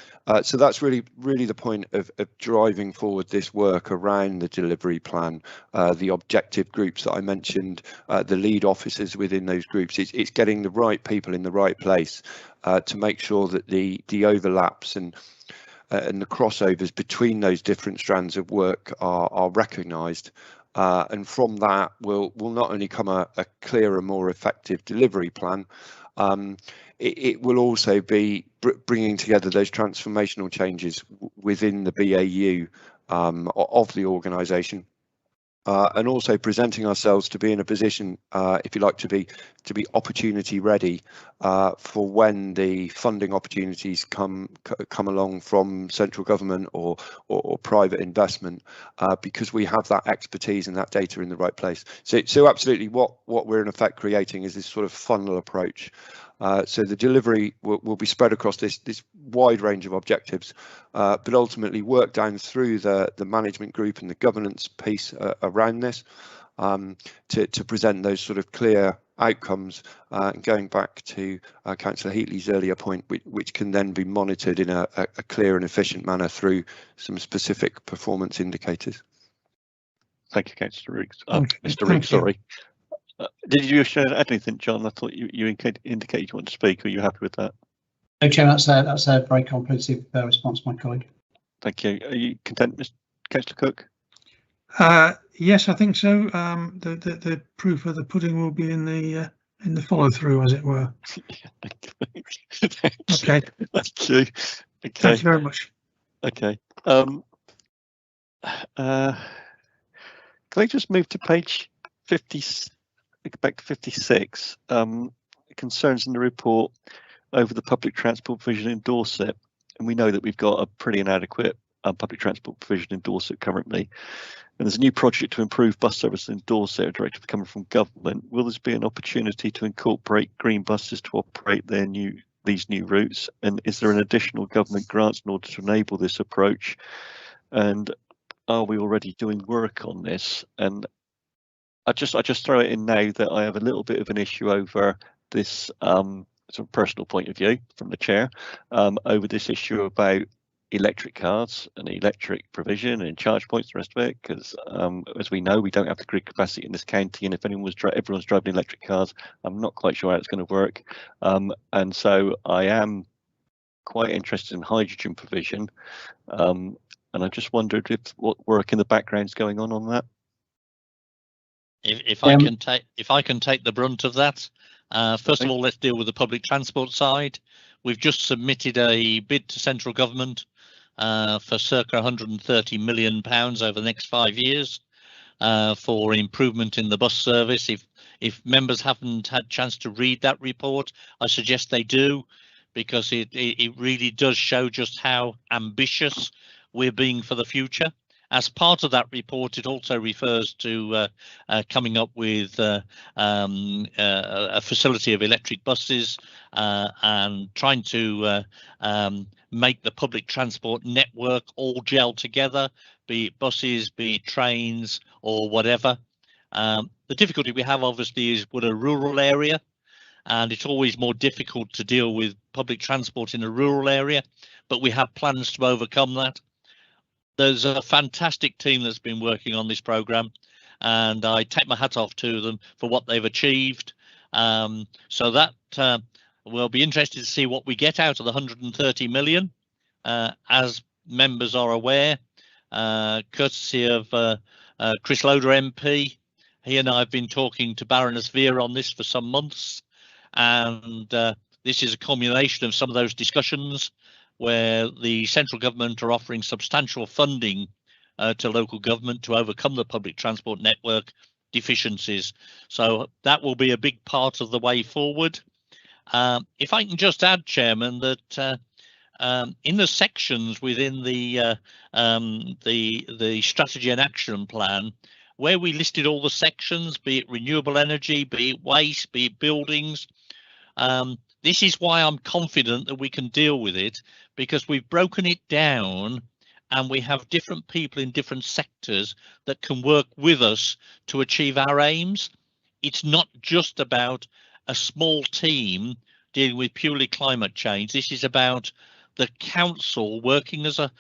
So that's really the point of driving forward this work around the delivery plan, the objective groups that I mentioned, the lead officers within those groups. It's getting the right people in the right place to make sure that the overlaps and the crossovers between those different strands of work are recognised. And from that will not only come a clearer, more effective delivery plan, it will also be bringing together those transformational changes within the BAU of the organisation. and also presenting ourselves to be in a position, if you like, to be opportunity ready for when the funding opportunities come along from central government or private investment, because we have that expertise and that data in the right place. So absolutely, what we're in effect creating is this sort of funnel approach. So the delivery will be spread across this wide range of objectives, but ultimately work down through the management group and the governance piece around this, to present those sort of clear outcomes, going back to Councillor Heatley's earlier point, which can then be monitored in a clear and efficient manner through some specific performance indicators. Thank you, Councillor Riggs. Mr. Riggs, sorry. Did you add anything, John? I thought you indicated you want to speak. Are you happy with that? No, Chairman, that's a very comprehensive response, my colleague. Thank you. Are you content, Mr. Councillor Cook? Yes, I think so. The proof of the pudding will be in the follow through, as it were. Okay. Thank you. Okay. Thank you very much. Okay. Can I just move to page 50? Back to 56. Concerns in the report over the public transport provision in Dorset, and we know that we've got a pretty inadequate public transport provision in Dorset currently. And there's a new project to improve bus service in Dorset, a directive coming from government. Will there be an opportunity to incorporate green buses to operate these new routes? And is there an additional government grant in order to enable this approach? And are we already doing work on this? And I just throw it in now that I have a little bit of an issue over this, sort of personal point of view from the chair, over this issue about electric cars and electric provision and charge points, the rest of it, because as we know, we don't have the grid capacity in this county, and if everyone's driving electric cars, I'm not quite sure how it's going to work. And so I am quite interested in hydrogen provision, and I just wondered what work in the background is going on that. If I can take the brunt of that, first of all, let's deal with the public transport side. We've just submitted a bid to central government for circa £130 million over the next 5 years for improvement in the bus service. If members haven't had a chance to read that report, I suggest they do, because it really does show just how ambitious we're being for the future. As part of that report, it also refers to coming up with a facility of electric buses and trying to make the public transport network all gel together, be it buses, be it trains or whatever. The difficulty we have obviously is with a rural area, and it's always more difficult to deal with public transport in a rural area, but we have plans to overcome that. There's a fantastic team that's been working on this programme, and I take my hat off to them for what they've achieved. So that we'll be interested to see what we get out of the 130 million. As members are aware, courtesy of Chris Loader MP, he and I have been talking to Baroness Vera on this for some months, and this is a culmination of some of those discussions, where the central government are offering substantial funding to local government to overcome the public transport network deficiencies. So that will be a big part of the way forward. If I can just add, Chairman, that in the sections within the strategy and action plan, where we listed all the sections, be it renewable energy, be it waste, be it buildings, this is why I'm confident that we can deal with it, because we've broken it down and we have different people in different sectors that can work with us to achieve our aims. It's not just about a small team dealing with purely climate change. This is about the council working as a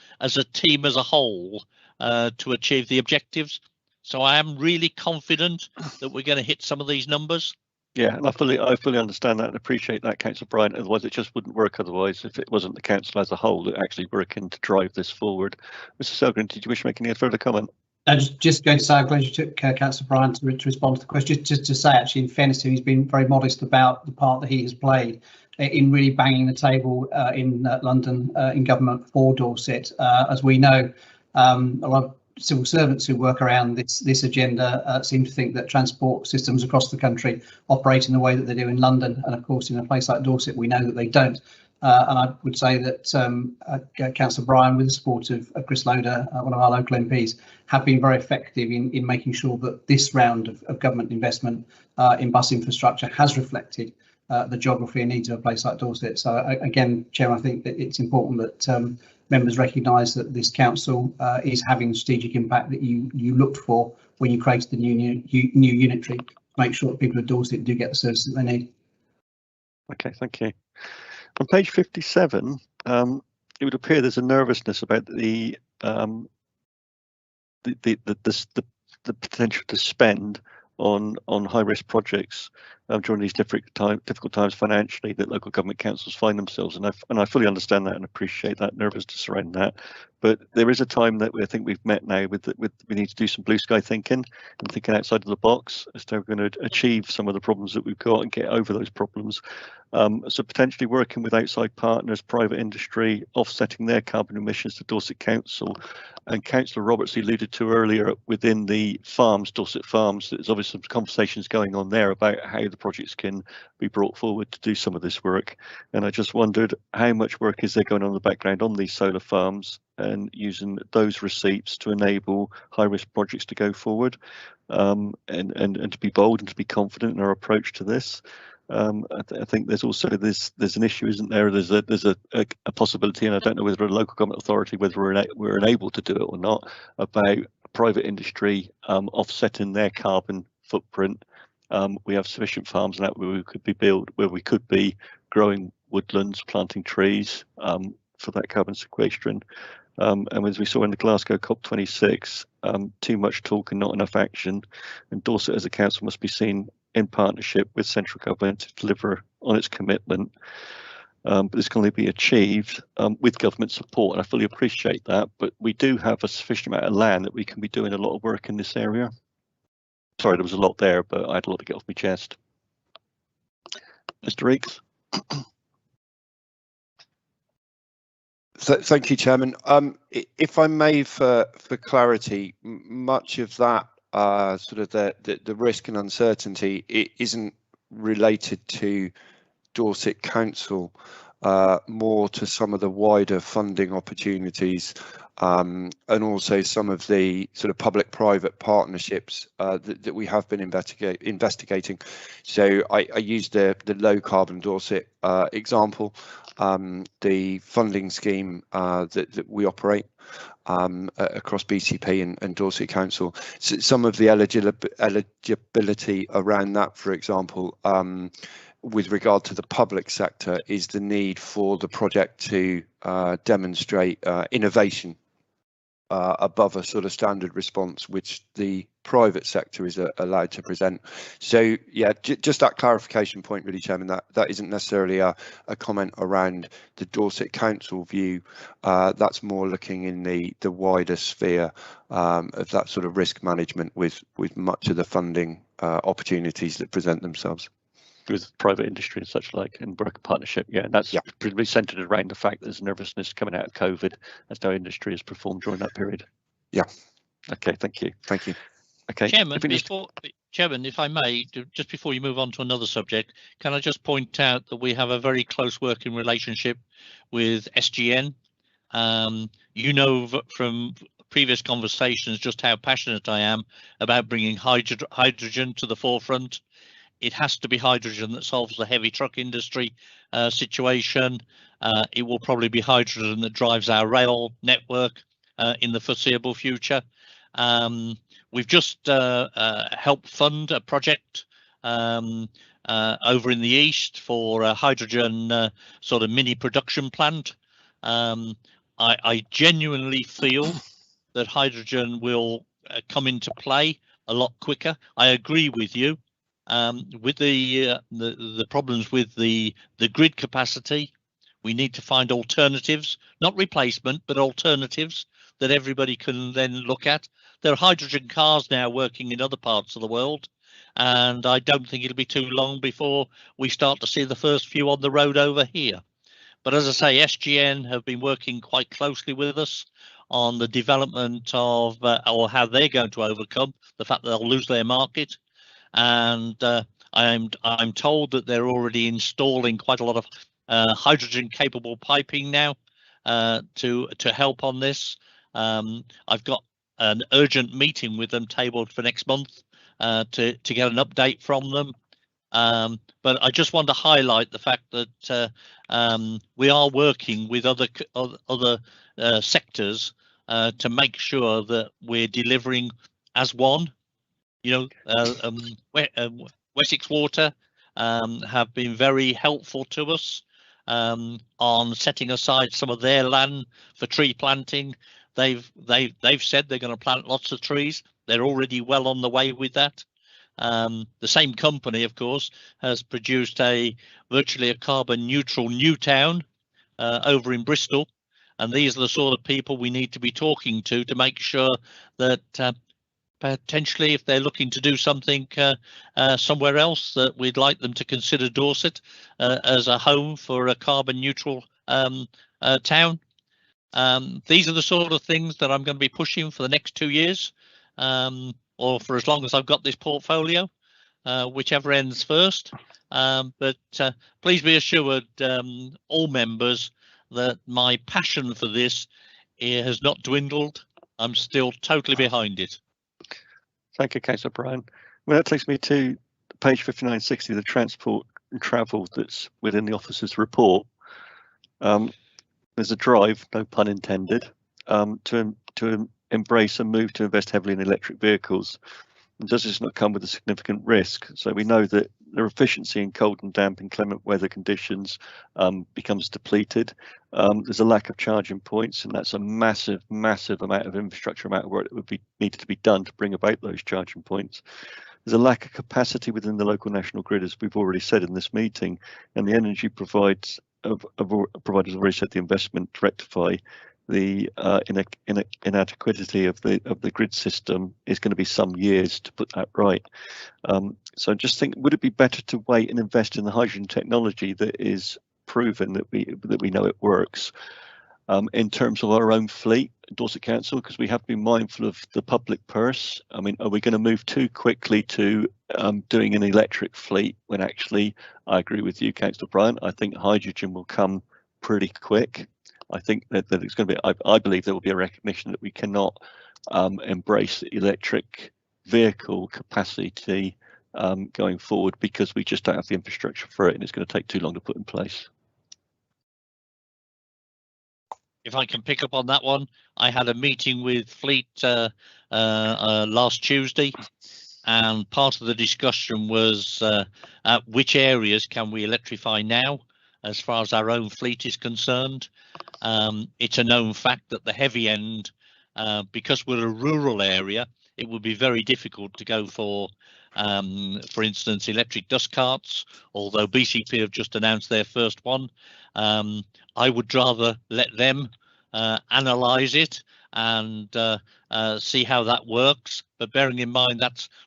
team as a whole to achieve the objectives. So I am really confident that we're going to hit some of these numbers. Yeah, and I fully understand that and appreciate that, Councillor Bryant. Otherwise, it just wouldn't work. Otherwise, if it wasn't the council as a whole that actually working to drive this forward. Mr. Selgren, did you wish to make any further comment? I was just going to say, I'm glad you took Councillor Bryant to respond to the question. Just to say, actually, in fairness to him, he's been very modest about the part that he has played in really banging the table in London in government for Dorset. As we know, a lot of civil servants who work around this agenda seem to think that transport systems across the country operate in the way that they do in London, and of course in a place like Dorset we know that they don't. And I would say that Councillor Bryan, with the support of Chris Loader, one of our local MPs, have been very effective in making sure that this round of government investment in bus infrastructure has reflected the geography and needs of a place like Dorset. So again, Chair, I think that it's important that members recognise that this council is having the strategic impact that you looked for when you created the new unitary, to make sure that people of Dorset do get the services that they need. Okay, thank you. On page 57, it would appear there's a nervousness about the potential to spend on high risk projects during these difficult times financially that local government councils find themselves, and I fully understand that and appreciate that nervousness around that. But there is a time that I think we've met now with we need to do some blue sky thinking and thinking outside of the box as to how we're going to achieve some of the problems that we've got and get over those problems. So potentially working with outside partners, private industry, offsetting their carbon emissions to Dorset Council. And Councillor Roberts alluded to earlier within the farms, Dorset Farms, there's obviously some conversations going on there about how the projects can be brought forward to do some of this work. And I just wondered how much work is there going on in the background on these solar farms and using those receipts to enable high risk projects to go forward, and to be bold and to be confident in our approach to this. I think there's also there's an issue, isn't there? There's a possibility, and I don't know whether a local government authority, whether we're unable to do it or not, about private industry offsetting their carbon footprint. We have sufficient farms now where we could be growing woodlands, planting trees for that carbon sequestration. And as we saw in the Glasgow COP26, too much talk and not enough action, and Dorset as a council must be seen in partnership with central government to deliver on its commitment. But this can only be achieved with government support, and I fully appreciate that, but we do have a sufficient amount of land that we can be doing a lot of work in this area. Sorry, there was a lot there, but I had a lot to get off my chest. Mr. Reeks. Thank you, Chairman. If I may, for clarity, much of that sort of the risk and uncertainty, it isn't related to Dorset Council, more to some of the wider funding opportunities, and also some of the sort of public-private partnerships that we have been investigating. So I used the low carbon Dorset example, the funding scheme that we operate across BCP and Dorset Council. So some of the eligibility around that, for example, with regard to the public sector, is the need for the project to demonstrate innovation above a sort of standard response which the private sector is allowed to present. So yeah, just that clarification point really, Chairman, that isn't necessarily a comment around the Dorset Council view. That's more looking in the wider sphere of that sort of risk management with much of the funding opportunities that present themselves. With private industry and such like, and work partnership, yeah, and that's pretty centred around the fact that there's nervousness coming out of COVID as how industry has performed during that period. Yeah. Okay, thank you. Thank you. Okay. Chairman, if I may, just before you move on to another subject, can I just point out that we have a very close working relationship with SGN. You know from previous conversations just how passionate I am about bringing hydrogen to the forefront. It has to be hydrogen that solves the heavy truck industry situation. It will probably be hydrogen that drives our rail network in the foreseeable future. We've just helped fund a project over in the east for a hydrogen sort of mini production plant. I genuinely feel that hydrogen will come into play a lot quicker. I agree with you. With the problems with the grid capacity, we need to find alternatives, not replacement, but alternatives that everybody can then look at. There are hydrogen cars now working in other parts of the world, and I don't think it'll be too long before we start to see the first few on the road over here. But as I say, SGN have been working quite closely with us on the development of or how they're going to overcome the fact that they'll lose their market. And I'm told that they're already installing quite a lot of hydrogen capable piping now to help on this. I've got an urgent meeting with them tabled for next month to get an update from them. But I just want to highlight the fact that we are working with other sectors to make sure that we're delivering as one. You know, Wessex Water have been very helpful to us on setting aside some of their land for tree planting. They've said they're going to plant lots of trees. They're already well on the way with that. The same company, of course, has produced virtually a carbon neutral new town over in Bristol, and these are the sort of people we need to be talking to make sure that potentially, if they're looking to do something somewhere else, that we'd like them to consider Dorset as a home for a carbon neutral town. These are the sort of things that I'm going to be pushing for the next 2 years, or for as long as I've got this portfolio, whichever ends first. But please be assured, all members, that my passion for this has not dwindled. I'm still totally behind it. Thank you, Councillor Bryan. Well, that takes me to page 5960, the transport and travel that's within the officer's report. There's a drive, no pun intended, to embrace and move to invest heavily in electric vehicles. And does this not come with a significant risk? So we know that their efficiency in cold and damp inclement weather conditions becomes depleted. There's a lack of charging points, and that's a massive amount of infrastructure, amount of work that would be needed to be done to bring about those charging points. There's a lack of capacity within the local national grid, as we've already said in this meeting, and the energy providers have already said the investment to rectify the inadequacy of the grid system is going to be some years to put that right. So I just think, would it be better to wait and invest in the hydrogen technology that is proven that we know it works in terms of our own fleet, Dorset Council, because we have to be mindful of the public purse. I mean, are we going to move too quickly to doing an electric fleet when actually, I agree with you, Councillor Bryan, I think hydrogen will come pretty quick. I think that it's going to be, I believe there will be a recognition that we cannot embrace electric vehicle capacity going forward because we just don't have the infrastructure for it, and it's going to take too long to put in place. If I can pick up on that one, I had a meeting with Fleet last Tuesday, and part of the discussion was at which areas can we electrify now as far as our own fleet is concerned. It's a known fact that the heavy end, because we're a rural area, it would be very difficult to go for instance, electric dust carts, although BCP have just announced their first one. I would rather let them analyse it and see how that works. But bearing in mind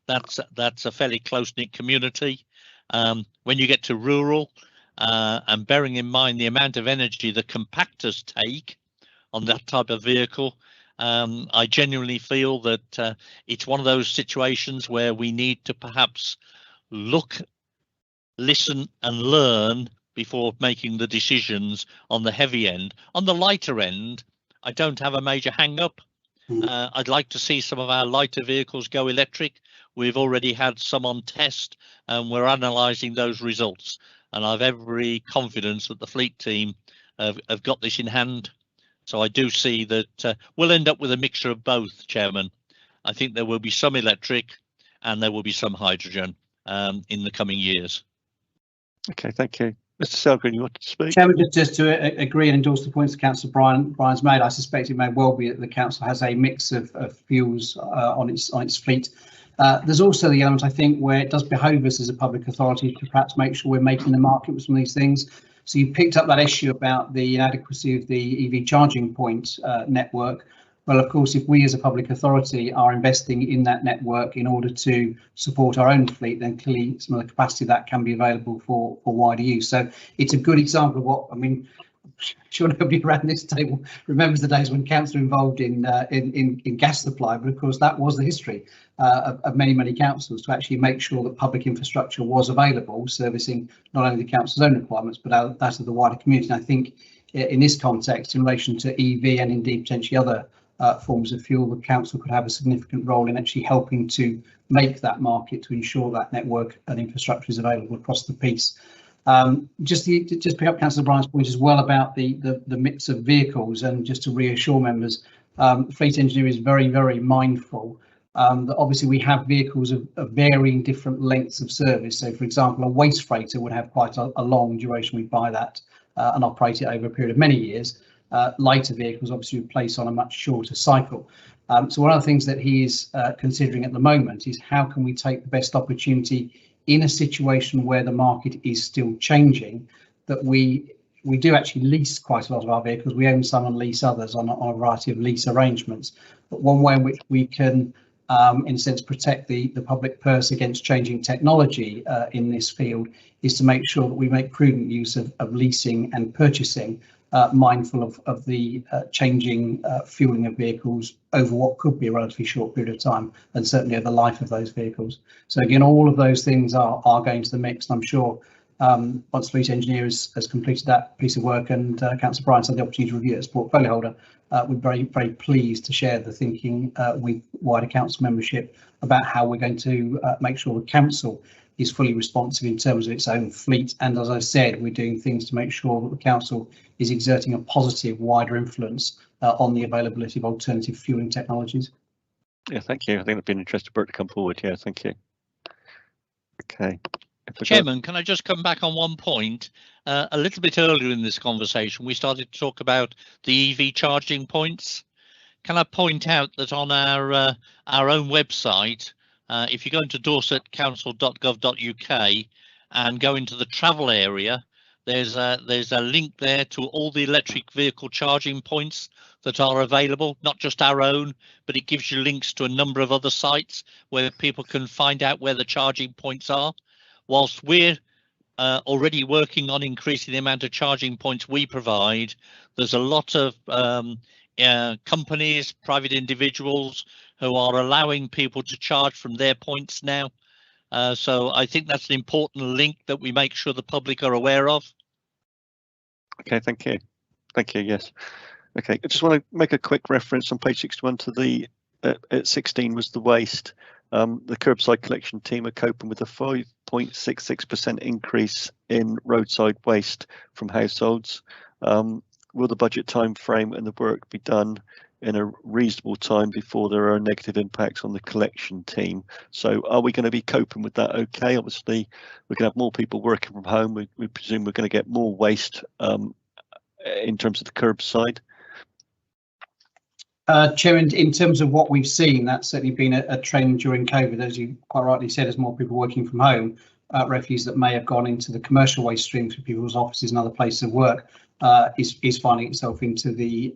that's a fairly close-knit community. When you get to rural, and bearing in mind the amount of energy the compactors take on that type of vehicle, I genuinely feel that it's one of those situations where we need to perhaps look, listen and learn before making the decisions on the heavy end. On the lighter end, I don't have a major hang up. I'd like to see some of our lighter vehicles go electric. We've already had some on test and we're analysing those results. And I've every confidence that the fleet team have got this in hand. So I do see that we'll end up with a mixture of both, Chairman. I think there will be some electric and there will be some hydrogen in the coming years. Okay, thank you. Mr. Selgren, you want to speak? Chairman, just to agree and endorse the points that Councillor Bryan's made, I suspect it may well be that the council has a mix of fuels on its fleet. There's also the element, I think, where it does behove us as a public authority to perhaps make sure we're making the market with some of these things. So you picked up that issue about the inadequacy of the EV charging point network. Well, of course, if we as a public authority are investing in that network in order to support our own fleet, then clearly some of the capacity that can be available for wider use. So it's a good example of what, I mean, sure nobody around this table remembers the days when councils were involved in gas supply, but of course that was the history of many councils, to actually make sure that public infrastructure was available, servicing not only the council's own requirements but that of the wider community. And I think in this context, in relation to EV and indeed potentially other forms of fuel, the council could have a significant role in actually helping to make that market, to ensure that network and infrastructure is available across the piece. Just pick up Councillor Bryan's point as well about the mix of vehicles, and just to reassure members, Fleet Engineer is very mindful that obviously we have vehicles of varying different lengths of service. So for example, a waste freighter would have quite a long duration. We buy that and operate it over a period of many years. Lighter vehicles obviously would place on a much shorter cycle. So one of the things that he is considering at the moment is how can we take the best opportunity in a situation where the market is still changing, that we do actually lease quite a lot of our vehicles. We own some and lease others on a variety of lease arrangements. But one way in which we can, in a sense, protect the public purse against changing technology in this field is to make sure that we make prudent use of leasing and purchasing, mindful of the changing fueling of vehicles over what could be a relatively short period of time, and certainly over the life of those vehicles. So again, all of those things are going to the mix, and I'm sure once Fleet Engineer has completed that piece of work and Councillor Bryan had the opportunity to review it as portfolio holder, we're very pleased to share the thinking with wider council membership about how we're going to make sure the council is fully responsive in terms of its own fleet. And as I said, we're doing things to make sure that the council is exerting a positive wider influence on the availability of alternative fueling technologies. Yeah, thank you. I think it'd be an interesting work to come forward. Yeah, thank you. Okay. Chairman, can I just come back on one point? A little bit earlier in this conversation, we started to talk about the EV charging points. Can I point out that on our own website, if you go into dorsetcouncil.gov.uk and go into the travel area, there's a link there to all the electric vehicle charging points that are available, not just our own, but it gives you links to a number of other sites where people can find out where the charging points are. Whilst we're already working on increasing the amount of charging points we provide, there's a lot of companies, private individuals who are allowing people to charge from their points now. So I think that's an important link that we make sure the public are aware of. Okay, thank you. Thank you, yes. Okay, I just want to make a quick reference on page 61 to the, at 16 was the waste. The curbside collection team are coping with a 5.66% increase in roadside waste from households. Will the budget time frame and the work be done in a reasonable time before there are negative impacts on the collection team? So are we going to be coping with that okay? Obviously, we're going to have more people working from home. We presume we're going to get more waste in terms of the curbside. Chair, in terms of what we've seen, that's certainly been a trend during COVID, as you quite rightly said, as more people working from home, refuse that may have gone into the commercial waste streams for people's offices and other places of work is finding itself into the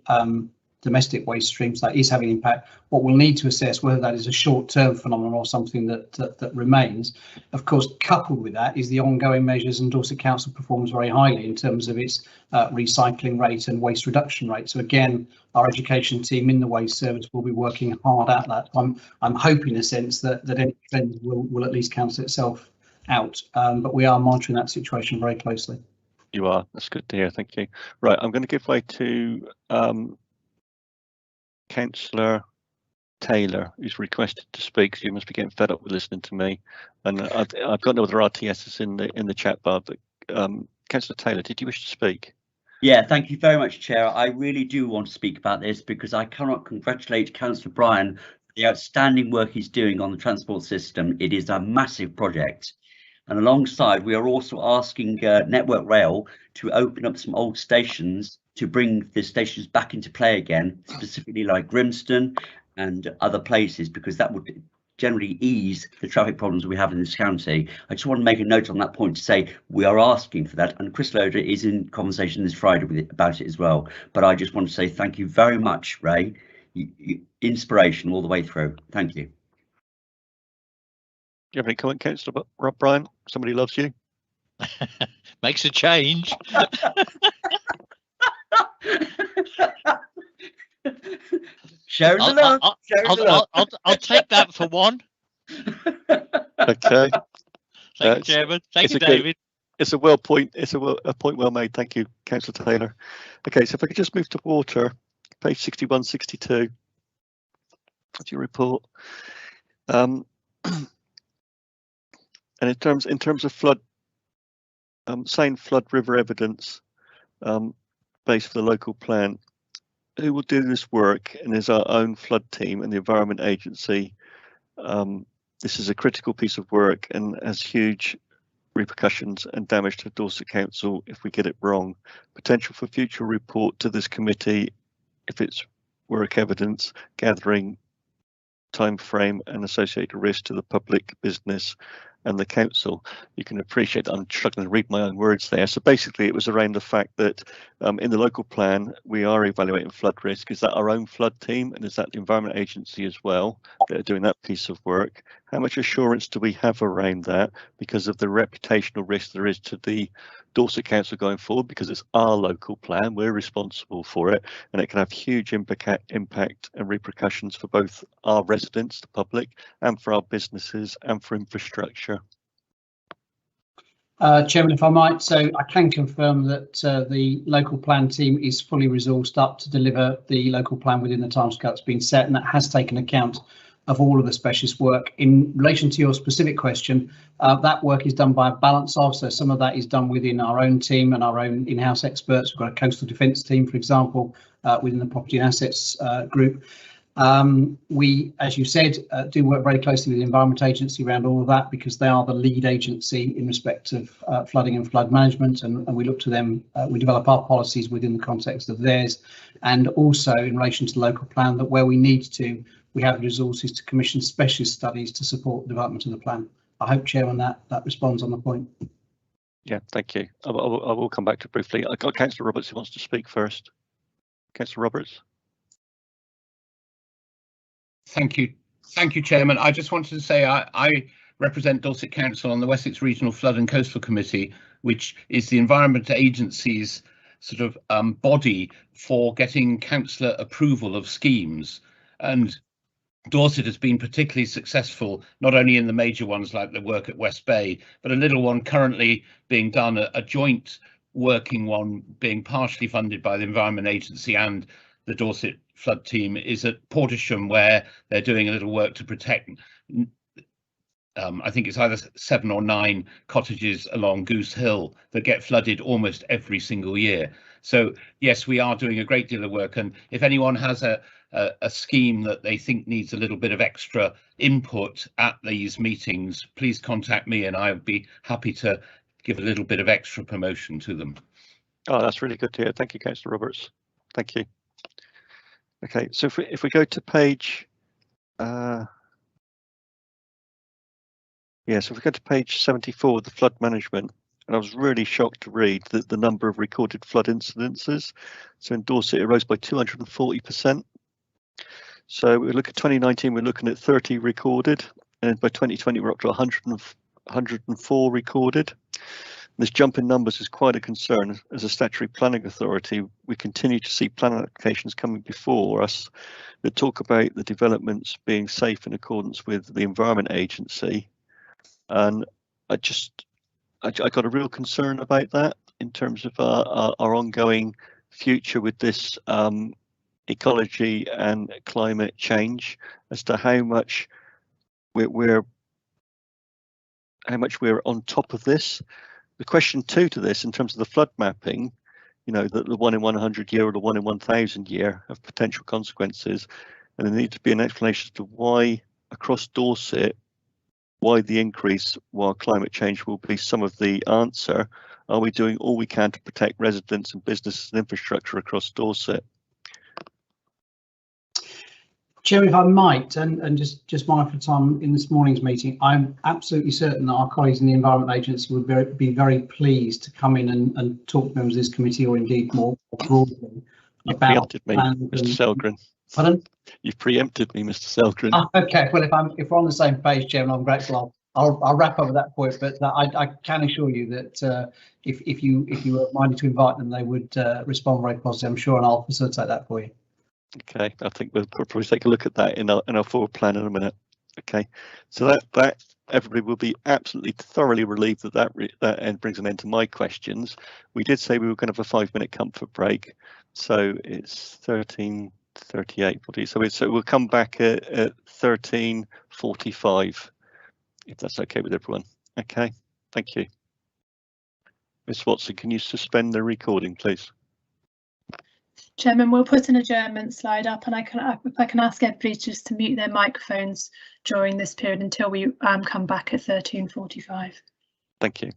domestic waste streams. That is having an impact. What we'll need to assess whether that is a short-term phenomenon or something that remains. Of course, coupled with that is the ongoing measures, and Dorset Council performs very highly in terms of its recycling rate and waste reduction rate. So again, our education team in the waste service will be working hard at that. I'm hoping, in a sense, that any trend will at least cancel itself out, but we are monitoring that situation very closely. You are. That's good to hear. Thank you. Right, I'm going to give way to Councillor Taylor, who's requested to speak. So you must be getting fed up with listening to me. And I've got no other RTSs in the chat bar. But Councillor Taylor, did you wish to speak? Yeah, thank you very much, Chair. I really do want to speak about this because I cannot congratulate Councillor Bryan for the outstanding work he's doing on the transport system. It is a massive project. And alongside, we are also asking Network Rail to open up some old stations to bring the stations back into play again, specifically like Grimston and other places, because that would generally ease the traffic problems we have in this county. I just want to make a note on that point to say we are asking for that, and Chris Loader is in conversation this Friday about it as well. But I just want to say thank you very much, Ray. Inspiration all the way through. Thank you. Do you have any comment, Councillor Bryan? Somebody loves you. Makes a change. Sharing the love. Sharing the love. I'll take that for one. Okay. Thank you, Chairman. Thank you, David. It's a point well made. Thank you, Councillor Taylor. Okay, so if I could just move to water, page 61, 62. That's your report. And in terms of flood, saying flood river evidence based for the local plan, who will do this work? And is our own flood team and the Environment Agency. This is a critical piece of work and has huge repercussions and damage to Dorset Council if we get it wrong. Potential for future report to this committee if it's work evidence gathering, time frame and associated risk to the public, business and the council. You can appreciate that I'm struggling to read my own words there. So basically it was around the fact that in the local plan we are evaluating flood risk. Is that our own flood team and is that the Environment Agency as well that are doing that piece of work? How much assurance do we have around that because of the reputational risk there is to the Dorset Council going forward, because it's our local plan, we're responsible for it, and it can have huge impact and repercussions for both our residents, the public, and for our businesses and for infrastructure. Chairman, if I might, so I can confirm that the local plan team is fully resourced up to deliver the local plan within the timescale that's been set, and that has taken account of all of the specialist work. In relation to your specific question, that work is done by a balance of, so some of that is done within our own team and our own in-house experts. We've got a coastal defence team, for example, within the property and assets group. We, as you said, do work very closely with the Environment Agency around all of that because they are the lead agency in respect of flooding and flood management, and we look to them, we develop our policies within the context of theirs, and also in relation to the local plan that where we need to, we have resources to commission specialist studies to support the development of the plan. I hope, Chairman, that responds on the point. Yeah, thank you. I will come back to briefly. I've got Councillor Roberts who wants to speak first. Councillor Roberts. Thank you, Chairman. I just wanted to say I represent Dorset Council on the Wessex Regional Flood and Coastal Committee, which is the Environment Agency's sort of body for getting councillor approval of schemes. And Dorset has been particularly successful, not only in the major ones like the work at West Bay, but a little one currently being done, a joint working one being partially funded by the Environment Agency and the Dorset flood team is at Portisham, where they're doing a little work to protect, I think it's either 7 or 9 cottages along Goose Hill that get flooded almost every single year. So yes, we are doing a great deal of work, and if anyone has a scheme that they think needs a little bit of extra input at these meetings, please contact me and I would be happy to give a little bit of extra promotion to them. Oh, that's really good to hear. Thank you, Councillor Roberts. Thank you. Okay, so if we go to page, so if we go to page 74, the flood management, and I was really shocked to read that the number of recorded flood incidences. So in Dorset, it rose by 240%. So we look at 2019, we're looking at 30 recorded, and by 2020, we're up to 104 recorded. This jump in numbers is quite a concern. As a statutory planning authority, we continue to see planning applications coming before us that talk about the developments being safe in accordance with the Environment Agency. And I got a real concern about that in terms of our ongoing future with this ecology and climate change, as to how much we're on top of this. The question too to this, in terms of the flood mapping, you know, that the 1 in 100 year or the 1 in 1,000 year have potential consequences, and there needs to be an explanation as to why across Dorset, why the increase, while climate change will be some of the answer. Are we doing all we can to protect residents and businesses and infrastructure across Dorset? Chairman, if I might, and just mindful of time in this morning's meeting, I'm absolutely certain that our colleagues in the Environment Agency would be very pleased to come in and talk to members of this committee, or indeed more broadly, about preempted me, Mr. Selgren. Pardon? You've preempted me, Mr. Selgren. Oh, okay, well, if we're on the same page, Chairman, I'm grateful. I'll wrap up at that point. But I can assure you that if you were minded to invite them, they would respond very positively, I'm sure, and I'll facilitate that for you. Okay, I think we'll probably take a look at that in our forward plan in a minute. Okay, so that everybody will be absolutely thoroughly relieved that end brings an end to my questions. We did say we were going to have a 5-minute comfort break, so it's 13:38. So we'll come back at 13:45, if that's okay with everyone. Okay, thank you. Miss Watson, can you suspend the recording, please? Chairman, we'll put an adjournment slide up, and if I can ask everybody just to mute their microphones during this period until we come back at 13:45. Thank you.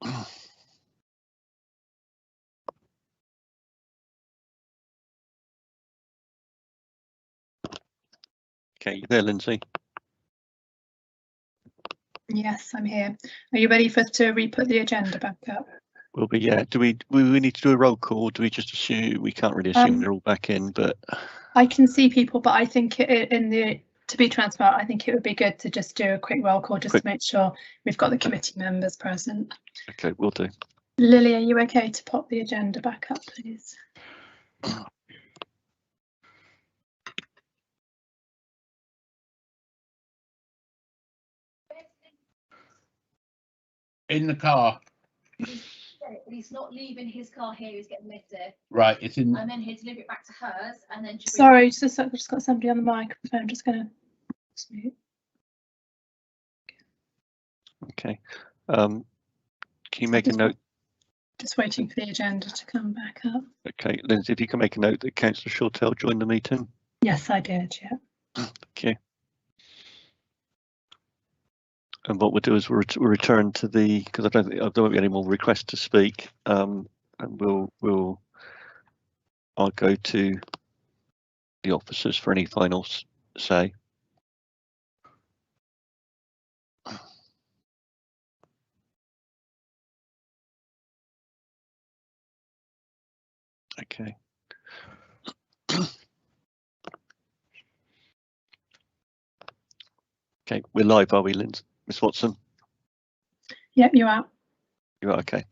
Okay, you there, Lindsay? Yes, I'm here. Are you ready for us to re-put the agenda back up? Will be, yeah. Do we need to do a roll call? Or do we just assume? We can't really assume they're all back in, but I can see people, but I think to be transparent, I think it would be good to just do a quick roll call just to make sure we've got the committee members present. okay, we'll do. Lily, are you okay to pop the agenda back up, please? In the car. He's not leaving his car here, he's getting lifted. Right, it's in. And then he'll deliver it back to hers, and then Sorry, I've just got somebody on the microphone. I'm just going to. Okay. Can you make a note? Just waiting for the agenda to come back up. Okay, Lindsay, if you can make a note that Councillor Shortell joined the meeting. Yes, I did. Yeah. Okay. And what we'll do is we'll return to the, because there won't be any more requests to speak, and I'll go to the officers for any final say. Okay. Okay, we're live, are we, Miss Watson? Yep, you are. You are, okay.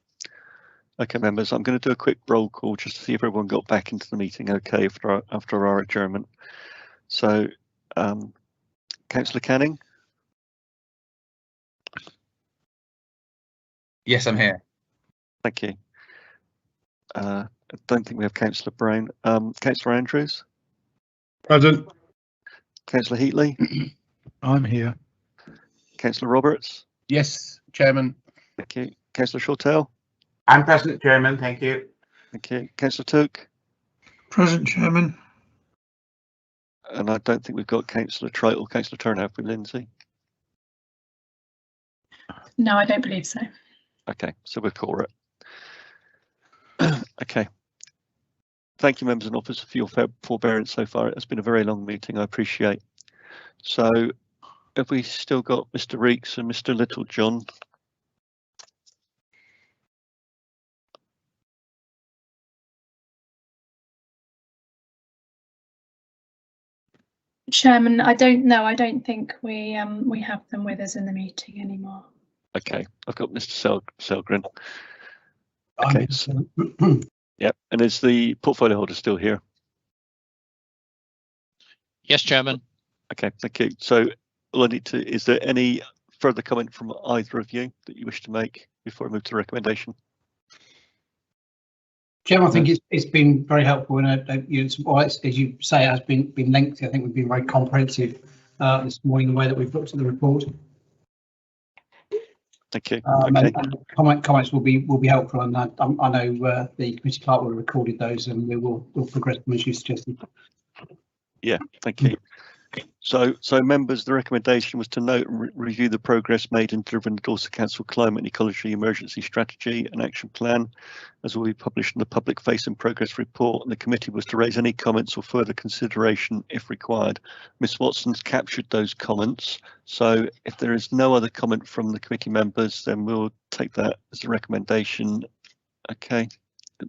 Okay, members, I'm going to do a quick roll call just to see if everyone got back into the meeting okay after our adjournment. So, Councillor Canning? Yes, I'm here. Thank you. I don't think we have Councillor Brown. Councillor Andrews? Present. Councillor Heatley? I'm here. Councillor Roberts? Yes, Chairman. Thank you. Councillor Shortell? I'm present, Chairman. Thank you. Thank you. Councillor Took? Present, Chairman. And I don't think we've got Councillor Trite or Councillor Turner, have we, Lindsay? No, I don't believe so. Okay, so we'll call it. Okay. Thank you, members and officers, for your forbearance so far. It's been a very long meeting, I appreciate. So, have we still got Mr. Reeks and Mr. Littlejohn? Chairman, I don't know. I don't think we have them with us in the meeting anymore. Okay, I've got Mr. Selgren. Okay. Yep, and is the portfolio holder still here? Yes, Chairman. Okay, thank you. So all I need to, is there any further comment from either of you that you wish to make before I move to the recommendation? Chairman, I think it's been very helpful, and as you say, it has been lengthy. I think we've been very comprehensive this morning, the way that we've looked at the report. Thank you. Okay. And comments will be helpful, and I know the committee clerk will have recorded those, and we'll progress them as you suggested. Yeah, thank you. So members, the recommendation was to note and review the progress made in delivering the Dorset Council Climate and Ecology Emergency Strategy and Action Plan, as will be published in the Public Facing Progress Report, and the committee was to raise any comments or further consideration if required. Ms Watson's captured those comments, so if there is no other comment from the committee members, then we'll take that as a recommendation. Okay, that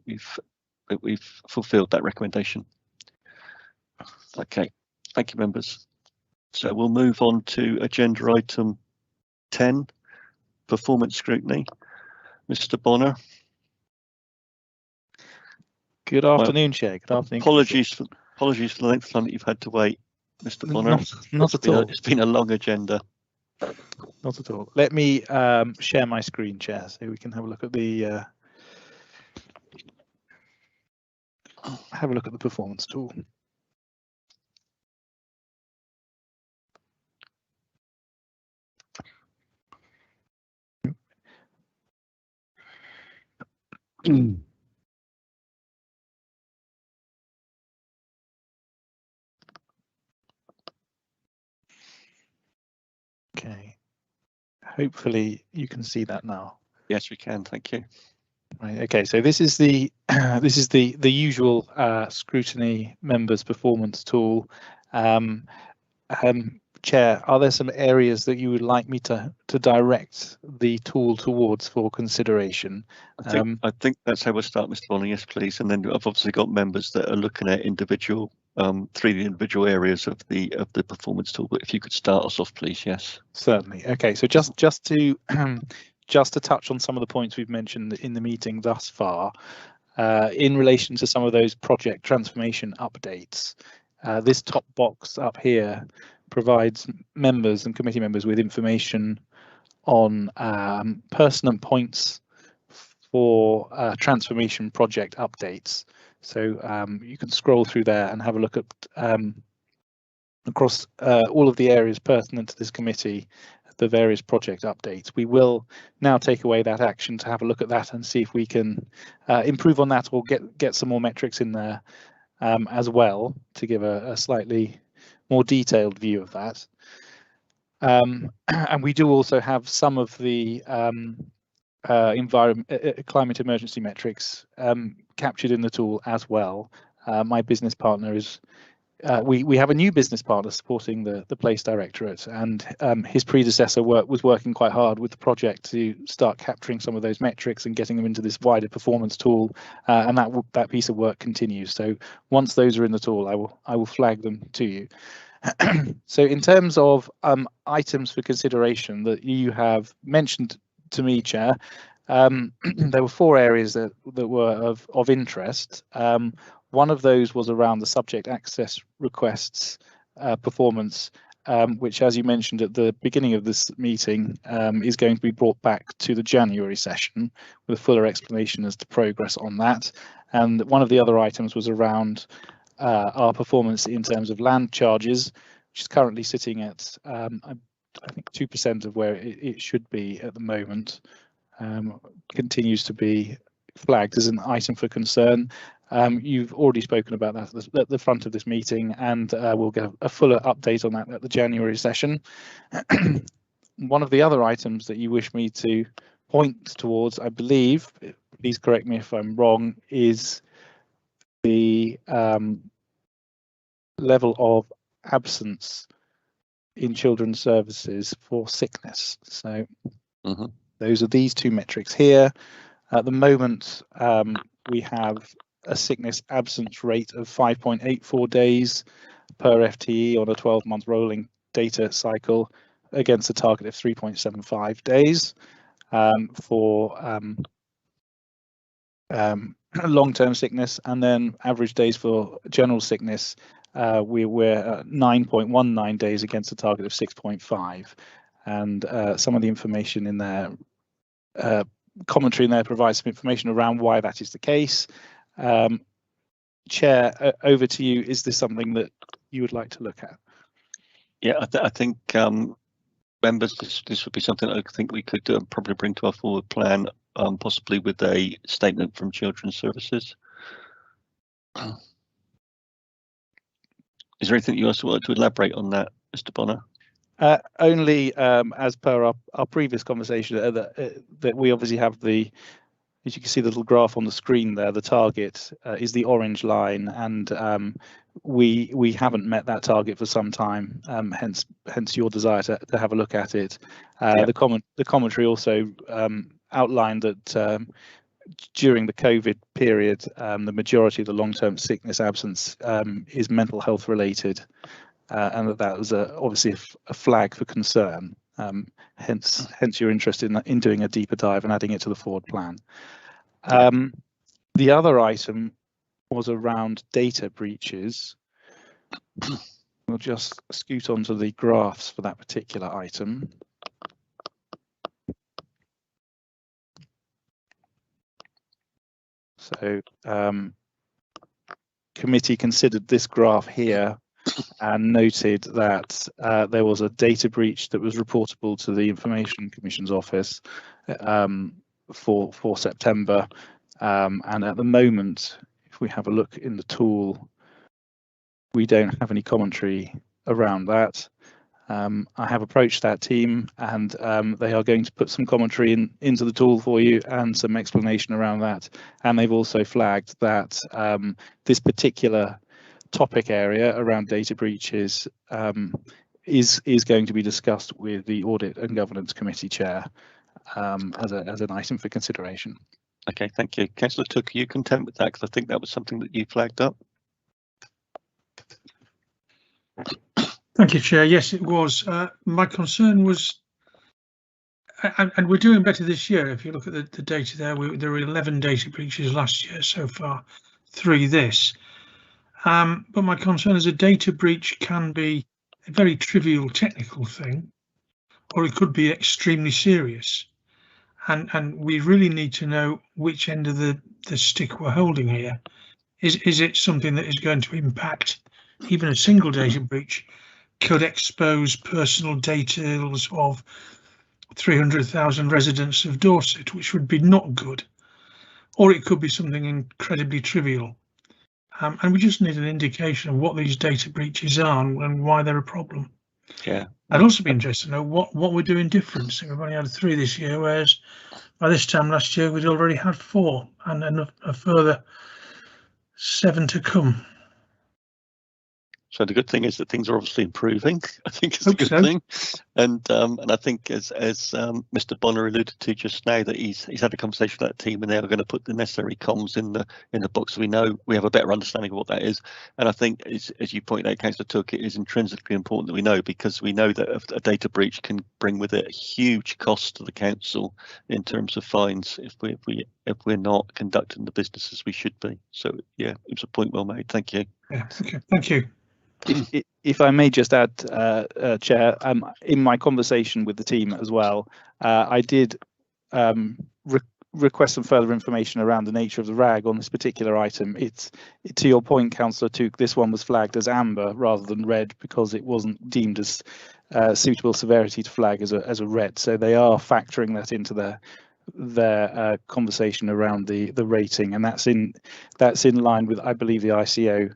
we've fulfilled that recommendation. Okay. Thank you, members. So we'll move on to agenda item 10, performance scrutiny. Mr. Bonner. Good afternoon, Chair. Good afternoon. Apologies for the length of time that you've had to wait, Mr. Bonner. Not at all. It's been a long agenda. Not at all. Let me share my screen, Chair, so we can have a look at the performance tool. Okay, hopefully you can see that now. Yes, we can. Thank you. Right, okay, so this is the this is the usual Scrutiny members performance tool. Chair, are there some areas that you would like me to direct the tool towards for consideration? I think that's how we'll start, Mr. Bonner. Yes, please. And then I've obviously got members that are looking at individual through the individual areas of the performance tool. But if you could start us off, please. Yes. Certainly. Okay, so just to just to touch on some of the points we've mentioned in the meeting thus far, in relation to some of those project transformation updates, this top box up here provides members and committee members with information on pertinent points for transformation project updates. So you can scroll through there and have a look at across all of the areas pertinent to this committee, the various project updates. We will now take away that action to have a look at that and see if we can improve on that or get some more metrics in there as well to give a slightly more detailed view of that. And we do also have some of the climate emergency metrics captured in the tool as well. My business partner is we have a new business partner supporting the Place Directorate, and his predecessor was working quite hard with the project to start capturing some of those metrics and getting them into this wider performance tool, and that piece of work continues. So once those are in the tool, I will flag them to you. So in terms of items for consideration that you have mentioned to me, Chair, there were 4 areas that were of interest. One of those was around the subject access requests performance, which, as you mentioned at the beginning of this meeting, is going to be brought back to the January session with a fuller explanation as to progress on that. And one of the other items was around our performance in terms of land charges, which is currently sitting at, I think, 2% of where it should be at the moment. Continues to be flagged as an item for concern. You've already spoken about that at the front of this meeting, and we'll get a fuller update on that at the January session. One of the other items that you wish me to point towards, I believe, please correct me if I'm wrong, is the level of absence in children's services for sickness. So those are these 2 metrics here. At the moment, we have a sickness absence rate of 5.84 days per FTE on a 12-month rolling data cycle against a target of 3.75 days for long-term sickness, and then average days for general sickness, we're at 9.19 days against a target of 6.5. And some of the information in there, commentary in there provides some information around why that is the case. Chair, over to you. Is this something that you would like to look at? Yeah, I think members, this would be something I think we could probably bring to our forward plan, possibly with a statement from Children's Services. Is there anything you also want to elaborate on that, Mr. Bonner? Only as per our previous conversation, that we obviously have as you can see the little graph on the screen there, the target is the orange line, and we haven't met that target for some time, hence your desire to have a look at it. The commentary also outlined that during the COVID period, the majority of the long-term sickness absence is mental health related, and that was obviously a flag for concern. Hence your interest in doing a deeper dive and adding it to the forward plan. The other item was around data breaches. We'll just scoot onto the graphs for that particular item. So committee considered this graph here and noted that there was a data breach that was reportable to the Information Commission's office for September, and at the moment, if we have a look in the tool, we don't have any commentary around that. I have approached that team, and they are going to put some commentary into the tool for you and some explanation around that. And they've also flagged that this particular topic area around data breaches is going to be discussed with the Audit and Governance Committee Chair as an item for consideration. Okay, thank you. Councillor Took, are you content with that? Because I think that was something that you flagged up. Thank you, Chair. Yes, it was. My concern was, and we're doing better this year. If you look at the data there, there were 11 data breaches last year so far, 3 this. But my concern is a data breach can be a very trivial technical thing, or it could be extremely serious. And we really need to know which end of the stick we're holding here. Is it something that is going to impact? Even a single data breach could expose personal details of 300,000 residents of Dorset, which would be not good. Or it could be something incredibly trivial. And we just need an indication of what these data breaches are and why they're a problem. Yeah. I'd also be interested to know what we're doing different. So we've only had 3 this year, whereas by this time last year we'd already had 4 and a further 7 to come. So the good thing is that things are obviously improving. I think it's a good thing, and I think as Mr. Bonner alluded to just now, that he's had a conversation with that team, and they are going to put the necessary comms in the book, so we know we have a better understanding of what that is. And I think, as you point out, Councillor Took, it is intrinsically important that we know, because we know that a data breach can bring with it a huge cost to the council in terms of fines if we're not conducting the business as we should be. So yeah, it was a point well made. Thank you. Yeah, okay, thank you. If I may just add, Chair, in my conversation with the team as well, I did request some further information around the nature of the RAG on this particular item. It's, to your point, Councillor Took, this one was flagged as amber rather than red because it wasn't deemed as suitable severity to flag as a red. So they are factoring that into their conversation around the rating, and that's in line with, I believe, the ICO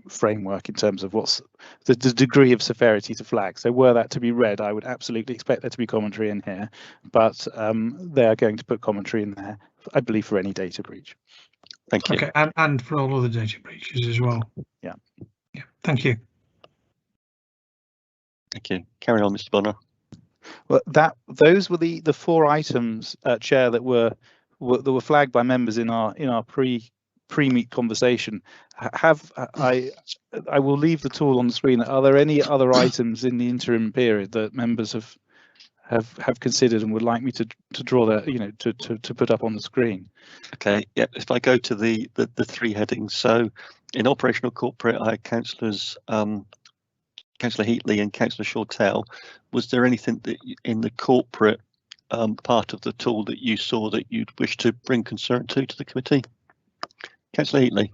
framework in terms of what's the degree of severity to flag. So were that to be read, I would absolutely expect there to be commentary in here, but they are going to put commentary in there, I believe, for any data breach. Thank you. Okay, and for all other data breaches as well. Yeah. Yeah. Thank you. Thank you. Carry on, Mr. Bonner. Well, those were the 4 items, Chair, that were flagged by members in our pre-meet conversation. I will leave the tool on the screen. Are there any other items in the interim period that members have considered and would like me to draw that, to put up on the screen? Okay, yeah, if I go to the 3 headings. So in operational corporate, I had councillors Councillor Heatley and Councillor Shortell. Was there anything that in the corporate part of the tool that you saw that you'd wish to bring concern to the committee? Councillor Heatley.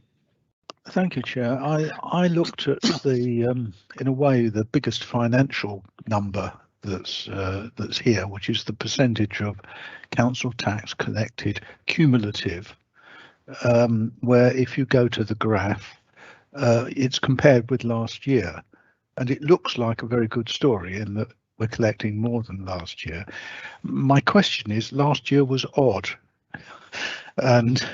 Thank you, Chair. I looked at in a way, the biggest financial number that's here, which is the percentage of council tax collected cumulative, where if you go to the graph, it's compared with last year, and it looks like a very good story in that we're collecting more than last year. My question is, last year was odd, and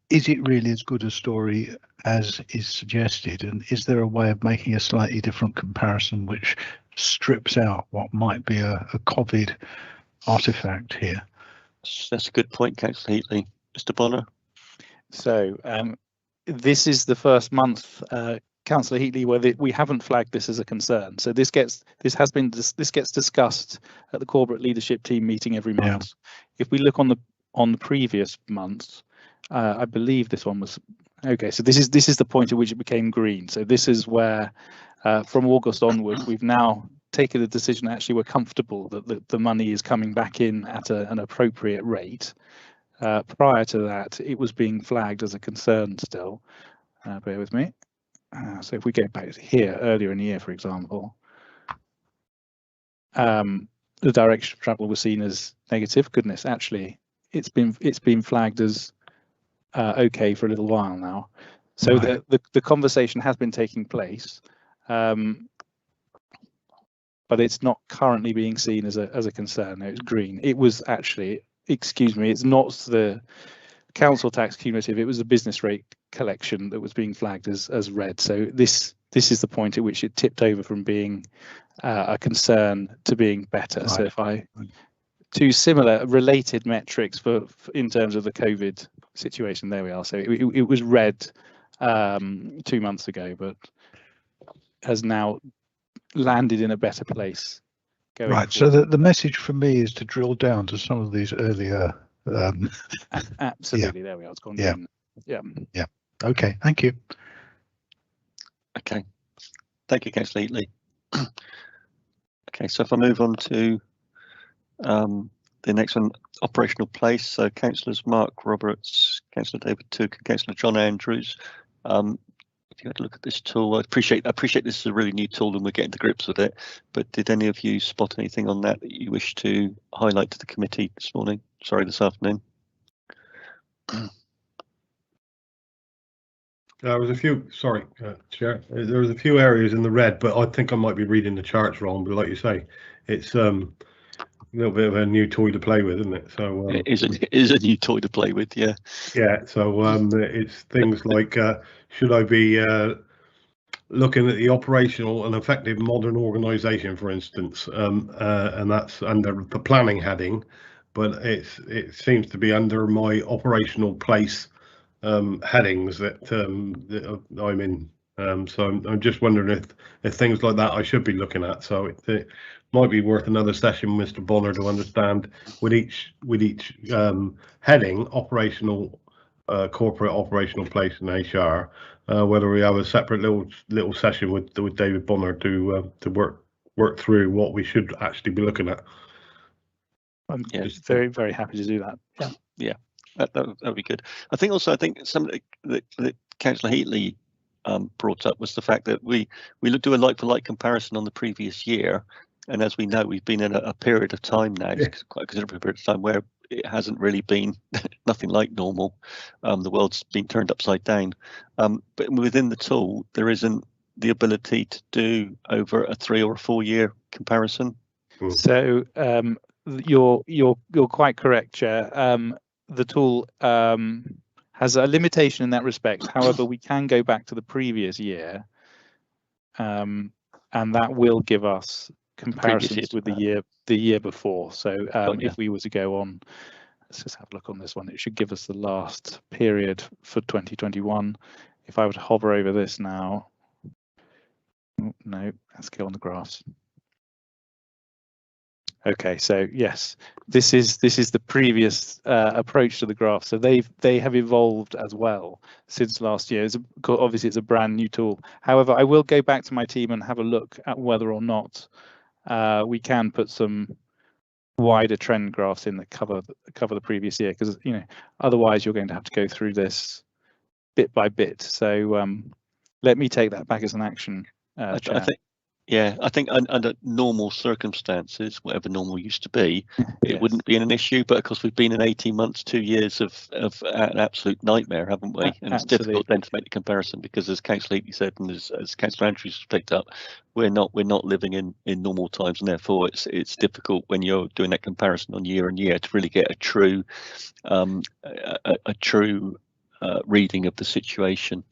is it really as good a story as is suggested? And is there a way of making a slightly different comparison which strips out what might be a COVID artifact here? That's a good point, Councillor Heatley. Mr. Bonner. So this is the first month, Councillor Heatley, where we haven't flagged this as a concern. So this gets discussed at the corporate leadership team meeting every month. Yeah. If we look on the previous months, I believe this one was okay. So this is the point at which it became green. So this is where from August onward, we've now taken the decision. Actually, we're comfortable that the money is coming back in at an appropriate rate. Prior to that, it was being flagged as a concern still. Bear with me. So if we go back to here earlier in the year, for example, the direction of travel was seen as negative. Goodness, actually, it's been flagged as okay for a little while now. So right. the conversation has been taking place, but it's not currently being seen as a concern. No, it's green. It was actually, excuse me, it's not the council tax cumulative, it was the business rate collection that was being flagged as red. So this is the point at which it tipped over from being a concern to being better. Right. So if I two similar related metrics for in terms of the COVID situation, there we are. So it was red 2 months ago, but has now landed in a better place. Right. Forward. So the message for me is to drill down to some of these earlier. Absolutely. Yeah. There we are. It's gone yeah. green. Yeah. Yeah. Okay. Thank you. Okay. Thank you, Councillor Heatley. Okay. So if I move on to the next one, operational place. So Councillors Mark Roberts, Councillor David Took, and Councillor John Andrews. If you had a look at this tool, I appreciate this is a really new tool and we're getting to grips with it. But did any of you spot anything on that you wish to highlight to the committee this morning? Sorry, this afternoon. There was a few. Sorry, Chair. There was a few areas in the red, but I think I might be reading the charts wrong. But like you say, it's a little bit of a new toy to play with, isn't it? So it is a new toy to play with, yeah. Yeah. So it's things like should I be looking at the operational and effective modern organisation, for instance, and that's under the planning heading, but it seems to be under my operational place headings that I'm in. So I'm just wondering if things like that I should be looking at. So it might be worth another session, Mr. Bonner, to understand with each heading, operational, corporate operational place in HR, whether we have a separate little session with David Bonner to work through what we should actually be looking at. I'm very, very happy to do that. Yeah. Yeah. That would be good. I think something that Councillor Heatley brought up was the fact that we do a like-for-like comparison on the previous year, and as we know, we've been in a period of time now, quite a considerable period of time, where it hasn't really been nothing like normal. The world's been turned upside down, but within the tool, there isn't the ability to do over a 3 or 4 year comparison. So you're quite correct, Chair. The tool has a limitation in that respect. However, we can go back to the previous year, and that will give us comparisons with the year before. So if we were to go on, let's just have a look on this one. It should give us the last period for 2021. If I were to hover over this now, no, let's go on the graphs. Okay, so yes, this is the previous approach to the graph. So they have evolved as well since last year. Obviously, it's a brand new tool. However, I will go back to my team and have a look at whether or not we can put some wider trend graphs in that cover the previous year, because otherwise you're going to have to go through this bit by bit. So let me take that back as an action. I think under normal circumstances, whatever normal used to be, it wouldn't be an issue. But of course, we've been in 18 months, 2 years of an absolute nightmare, haven't we? And it's difficult then to make the comparison, because as Councillor Heatley said, and as Councillor Andrews picked up, we're not living in normal times, and therefore it's difficult when you're doing that comparison on year to really get a true reading of the situation.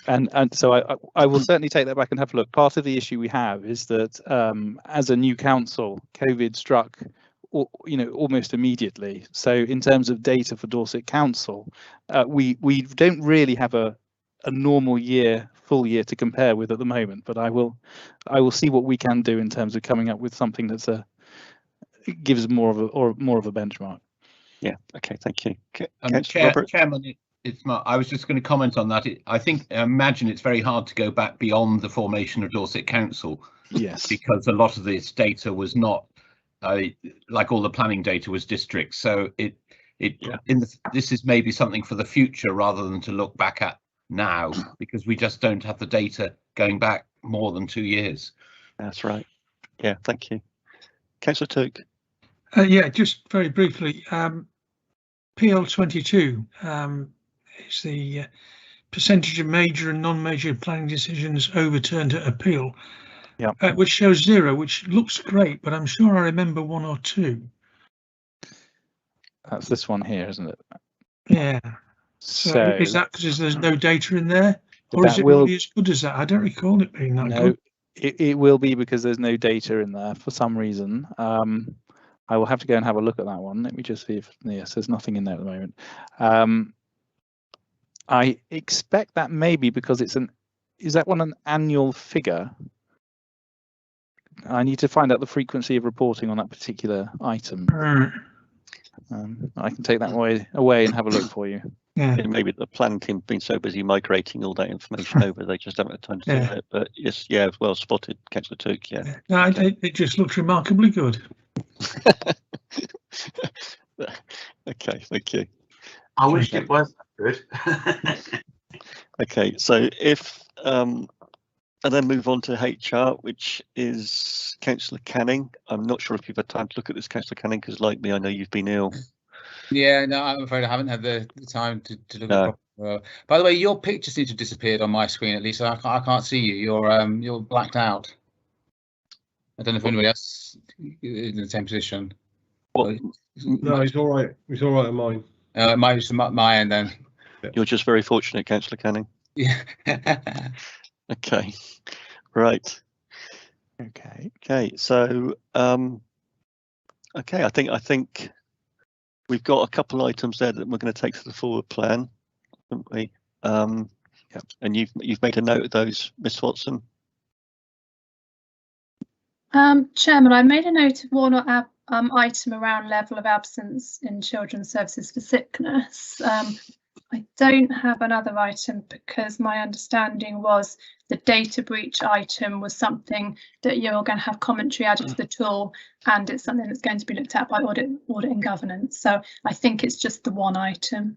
And so I will certainly take that back and have a look. Part of the issue we have is that as a new council, COVID struck, almost immediately. So in terms of data for Dorset Council, we don't really have a normal full year to compare with at the moment. But I will see what we can do in terms of coming up with something that's gives more of a benchmark. Yeah. Okay. Thank you. Chairman. It's not. I was just going to comment on that. I imagine it's very hard to go back beyond the formation of Dorset Council. Yes. Because a lot of this data was not like all the planning data was districts. So this is maybe something for the future rather than to look back at now, because we just don't have the data going back more than 2 years. That's right. Yeah. Thank you, Councillor Took. Yeah, just very briefly. PL22 is the percentage of major and non-major planning decisions overturned at appeal, yeah, which shows 0, which looks great, but I'm sure I remember 1 or 2. that's this one here, isn't it? Yeah. So is that because there's no data in there, or is it really as good as that? I don't recall it being that good. It will be because there's no data in there for some reason. I will have to go and have a look at that one. Let me just see if, yes, there's nothing in there at the moment. I expect that maybe because it's is that one an annual figure? I need to find out the frequency of reporting on that particular item. I can take that away and have a look for you. Yeah. Maybe the planning team been so busy migrating all that information over, they just haven't had time to do it. But yes, yeah, well spotted, Councillor Took. Yeah. No, it just looks remarkably good. Okay, thank you. I wish it was that good. Okay, so if and then move on to HR, which is Councillor Canning. I'm not sure if you've had time to look at this, Councillor Canning, because like me, I know you've been ill. Yeah, no, I'm afraid I haven't had the time to look at it. By the way, your picture seems to have disappeared on my screen, at least. I can't see you. You're blacked out. I don't know if anybody else is in the same position. No, he's all right. He's all right on mine. It might be my end then. You're just very fortunate, Councillor Canning. Yeah. Okay. Right. Okay. So, okay. I think we've got a couple of items there that we're going to take to the forward plan, haven't we? Yeah. And you've made a note of those, Miss Watson. Chairman, I made a note of one item around level of absence in children's services for sickness. I don't have another item because my understanding was the data breach item was something that you're going to have commentary added to the tool, and it's something that's going to be looked at by audit and governance. So I think it's just the one item.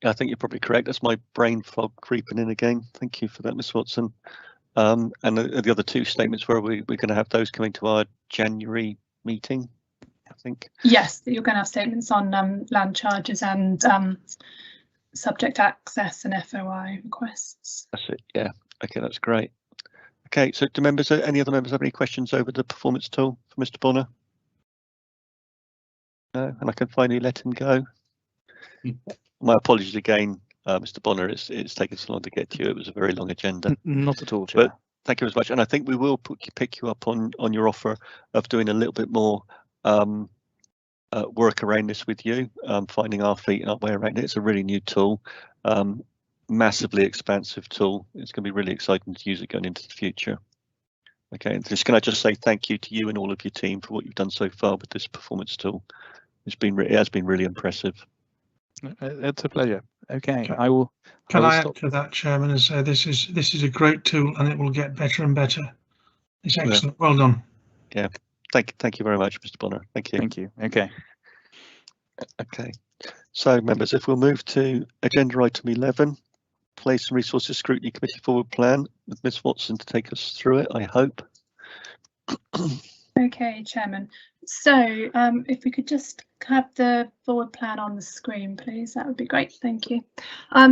I think you're probably correct. That's my brain fog creeping in again. Thank you for that, Miss Watson. And the other two statements were we're going to have those coming to our January meeting, I think. Yes, you're going to have statements on land charges and subject access and FOI requests. That's it. Yeah. Okay, that's great. Okay, so do any other members have any questions over the performance tool for Mr. Bonner? No, and I can finally let him go. My apologies again, Mr. Bonner. It's taken so long to get to you. It was a very long agenda. Not at all, Chair. But thank you very much. And I think we will pick you up on your offer of doing a little bit more work around this with you, finding our feet and our way around it. It's a really new tool, massively expansive tool. It's going to be really exciting to use it going into the future. Okay, and can I just say thank you to you and all of your team for what you've done so far with this performance tool. It has been really impressive. It's a pleasure. Okay, I will. Can I add to that, Chairman, and say this is a great tool and it will get better and better. It's excellent. Well done. Yeah. Thank you very much, Mr. Bonner. Thank you. Thank you. Okay. Okay. So, members, if we'll move to agenda item 11, Place and Resources Scrutiny Committee Forward Plan, with Ms. Watson to take us through it, I hope. Okay, Chairman. So, if we could just have the forward plan on the screen, please, that would be great. Thank you.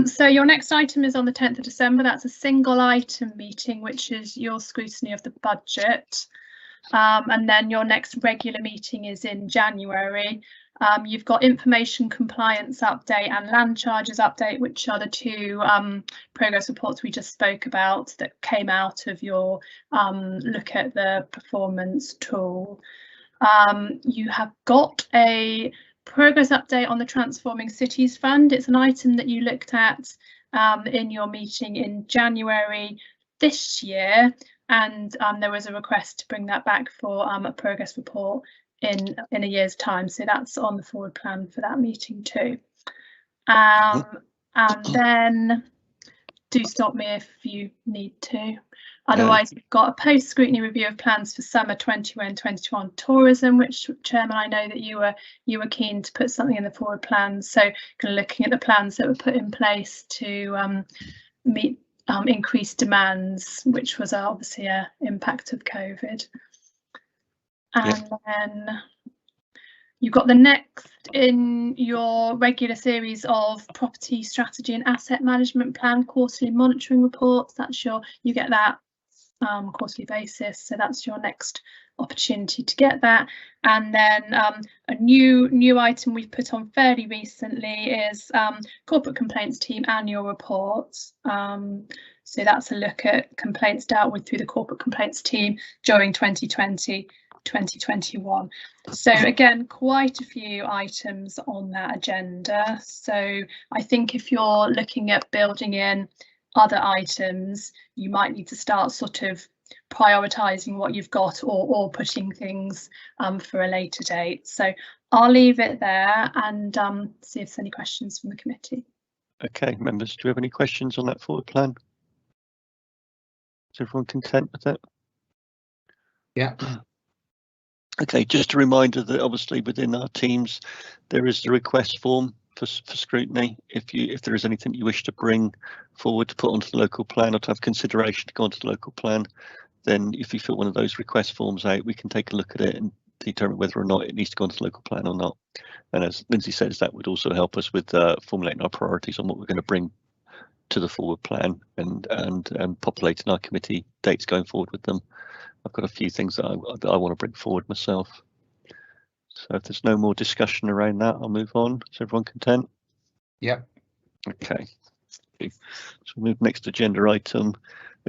So your next item is on the 10th of December. That's a single item meeting, which is your scrutiny of the budget. And then your next regular meeting is in January. You've got information compliance update and land charges update, which are the two progress reports we just spoke about that came out of your look at the performance tool. You have got a progress update on the Transforming Cities Fund. It's an item that you looked at in your meeting in January this year. And there was a request to bring that back for a progress report in a year's time. So that's on the forward plan for that meeting too. And then do stop me if you need to. Otherwise, we've got a post-scrutiny review of plans for summer 21-22 tourism, which, Chairman, I know that you were keen to put something in the forward plan. So kind of looking at the plans that were put in place to meet increased demands, which was obviously an impact of COVID. And then You've got the next in your regular series of property strategy and asset management plan quarterly monitoring reports. You get that quarterly basis, so that's your next opportunity to get that. And then a new item we've put on fairly recently is corporate complaints team annual reports. So that's a look at complaints dealt with through the corporate complaints team during 2020-2021. So again, quite a few items on that agenda. So I think if you're looking at building in other items, you might need to start sort of prioritising what you've got, or putting things for a later date. So I'll leave it there and see if there's any questions from the committee. Okay, members, do you have any questions on that forward plan? Is everyone content with that? Yeah. Okay, just a reminder that obviously within our teams there is the request form for scrutiny. If there is anything you wish to bring forward to put onto the local plan, or to have consideration to go onto the local plan, then if you fill one of those request forms out, we can take a look at it and determine whether or not it needs to go onto the local plan or not. And as Lindsay says, that would also help us with formulating our priorities on what we're going to bring to the forward plan and populating our committee dates going forward with them. I've got a few things that I want to bring forward myself. So if there's no more discussion around that, I'll move on. Is everyone content? Yep. Okay. So we'll move next agenda item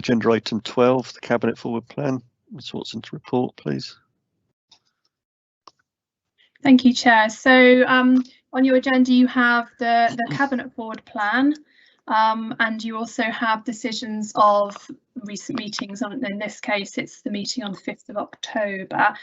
12, the cabinet forward plan. Ms. Watson to report, please. Thank you, Chair. So on your agenda you have the cabinet forward plan, and you also have decisions of recent meetings. In this case, it's the meeting on the 5th of October.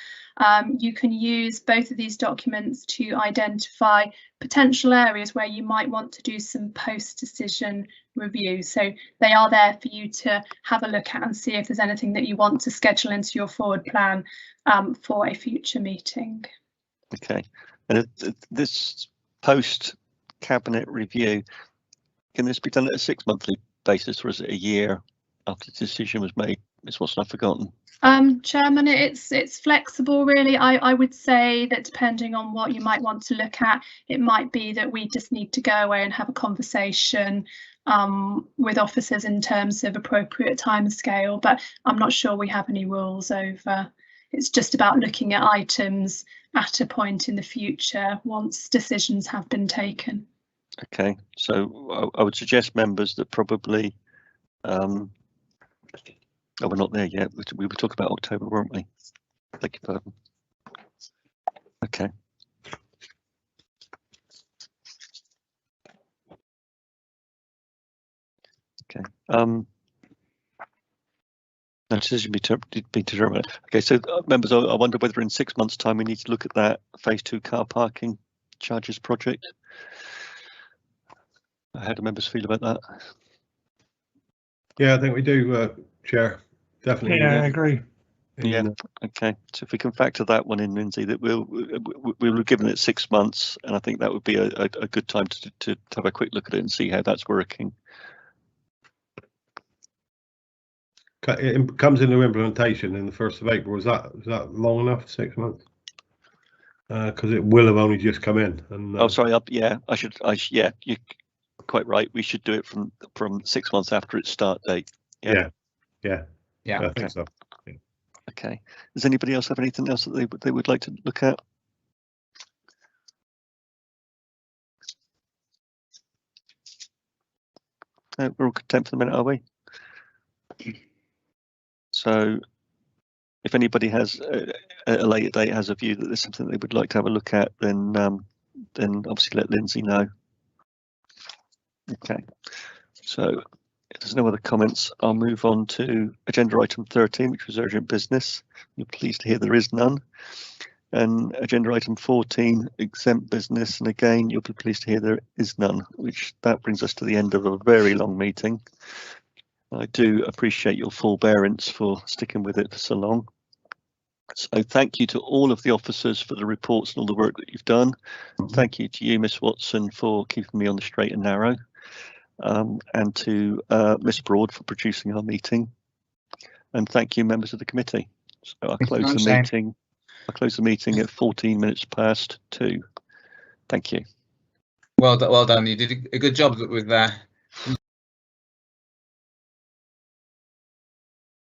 You can use both of these documents to identify potential areas where you might want to do some post-decision review. So they are there for you to have a look at and see if there's anything that you want to schedule into your forward plan for a future meeting. Okay, and this post-cabinet review, can this be done at a 6-monthly basis, or is it a year after the decision was made? Ms. Watson, I've forgotten. Chairman, it's flexible really. I would say that depending on what you might want to look at, it might be that we just need to go away and have a conversation with officers in terms of appropriate timescale, but I'm not sure we have any rules over. It's just about looking at items at a point in the future once decisions have been taken. Okay, so I would suggest members that probably oh, we're not there yet. We were talking about October, weren't we? Beg your pardon. Okay. Okay. No decision be determined. Okay, so members, I wonder whether in 6 months' time we need to look at that phase 2 car parking charges project. How do members feel about that? Yeah, I think we do, Chair. Definitely. Yeah, I agree. Yeah. Okay. So if we can factor that one in, Lindsay, that we were given it 6 months, and I think that would be a good time to have a quick look at it and see how that's working. It comes into implementation in the 1st of April. Is that long enough? 6 months? Because it will have only just come in. And oh, sorry. Yeah, yeah, you're quite right. We should do it from 6 months after its start date. Yeah. I think so. Yeah. Okay. Does anybody else have anything else that they would like to look at? No, we're all content for the minute, are we? So if anybody has at a later date has a view that there's something they would like to have a look at, then obviously let Lindsay know. Okay, so if there's no other comments, I'll move on to agenda item 13, which was urgent business. You're pleased to hear there is none. And agenda item 14, exempt business, and again you'll be pleased to hear there is none, which that brings us to the end of a very long meeting. I do appreciate your forbearance for sticking with it for so long. So thank you to all of the officers for the reports and all the work that you've done. Thank you to you, Miss Watson, for keeping me on the straight and narrow, and to Miss Broad for producing our meeting. And thank you, members of the committee. So I'll close the meeting I close the meeting at 14 minutes past 2. Thank you. Well done. You did a good job with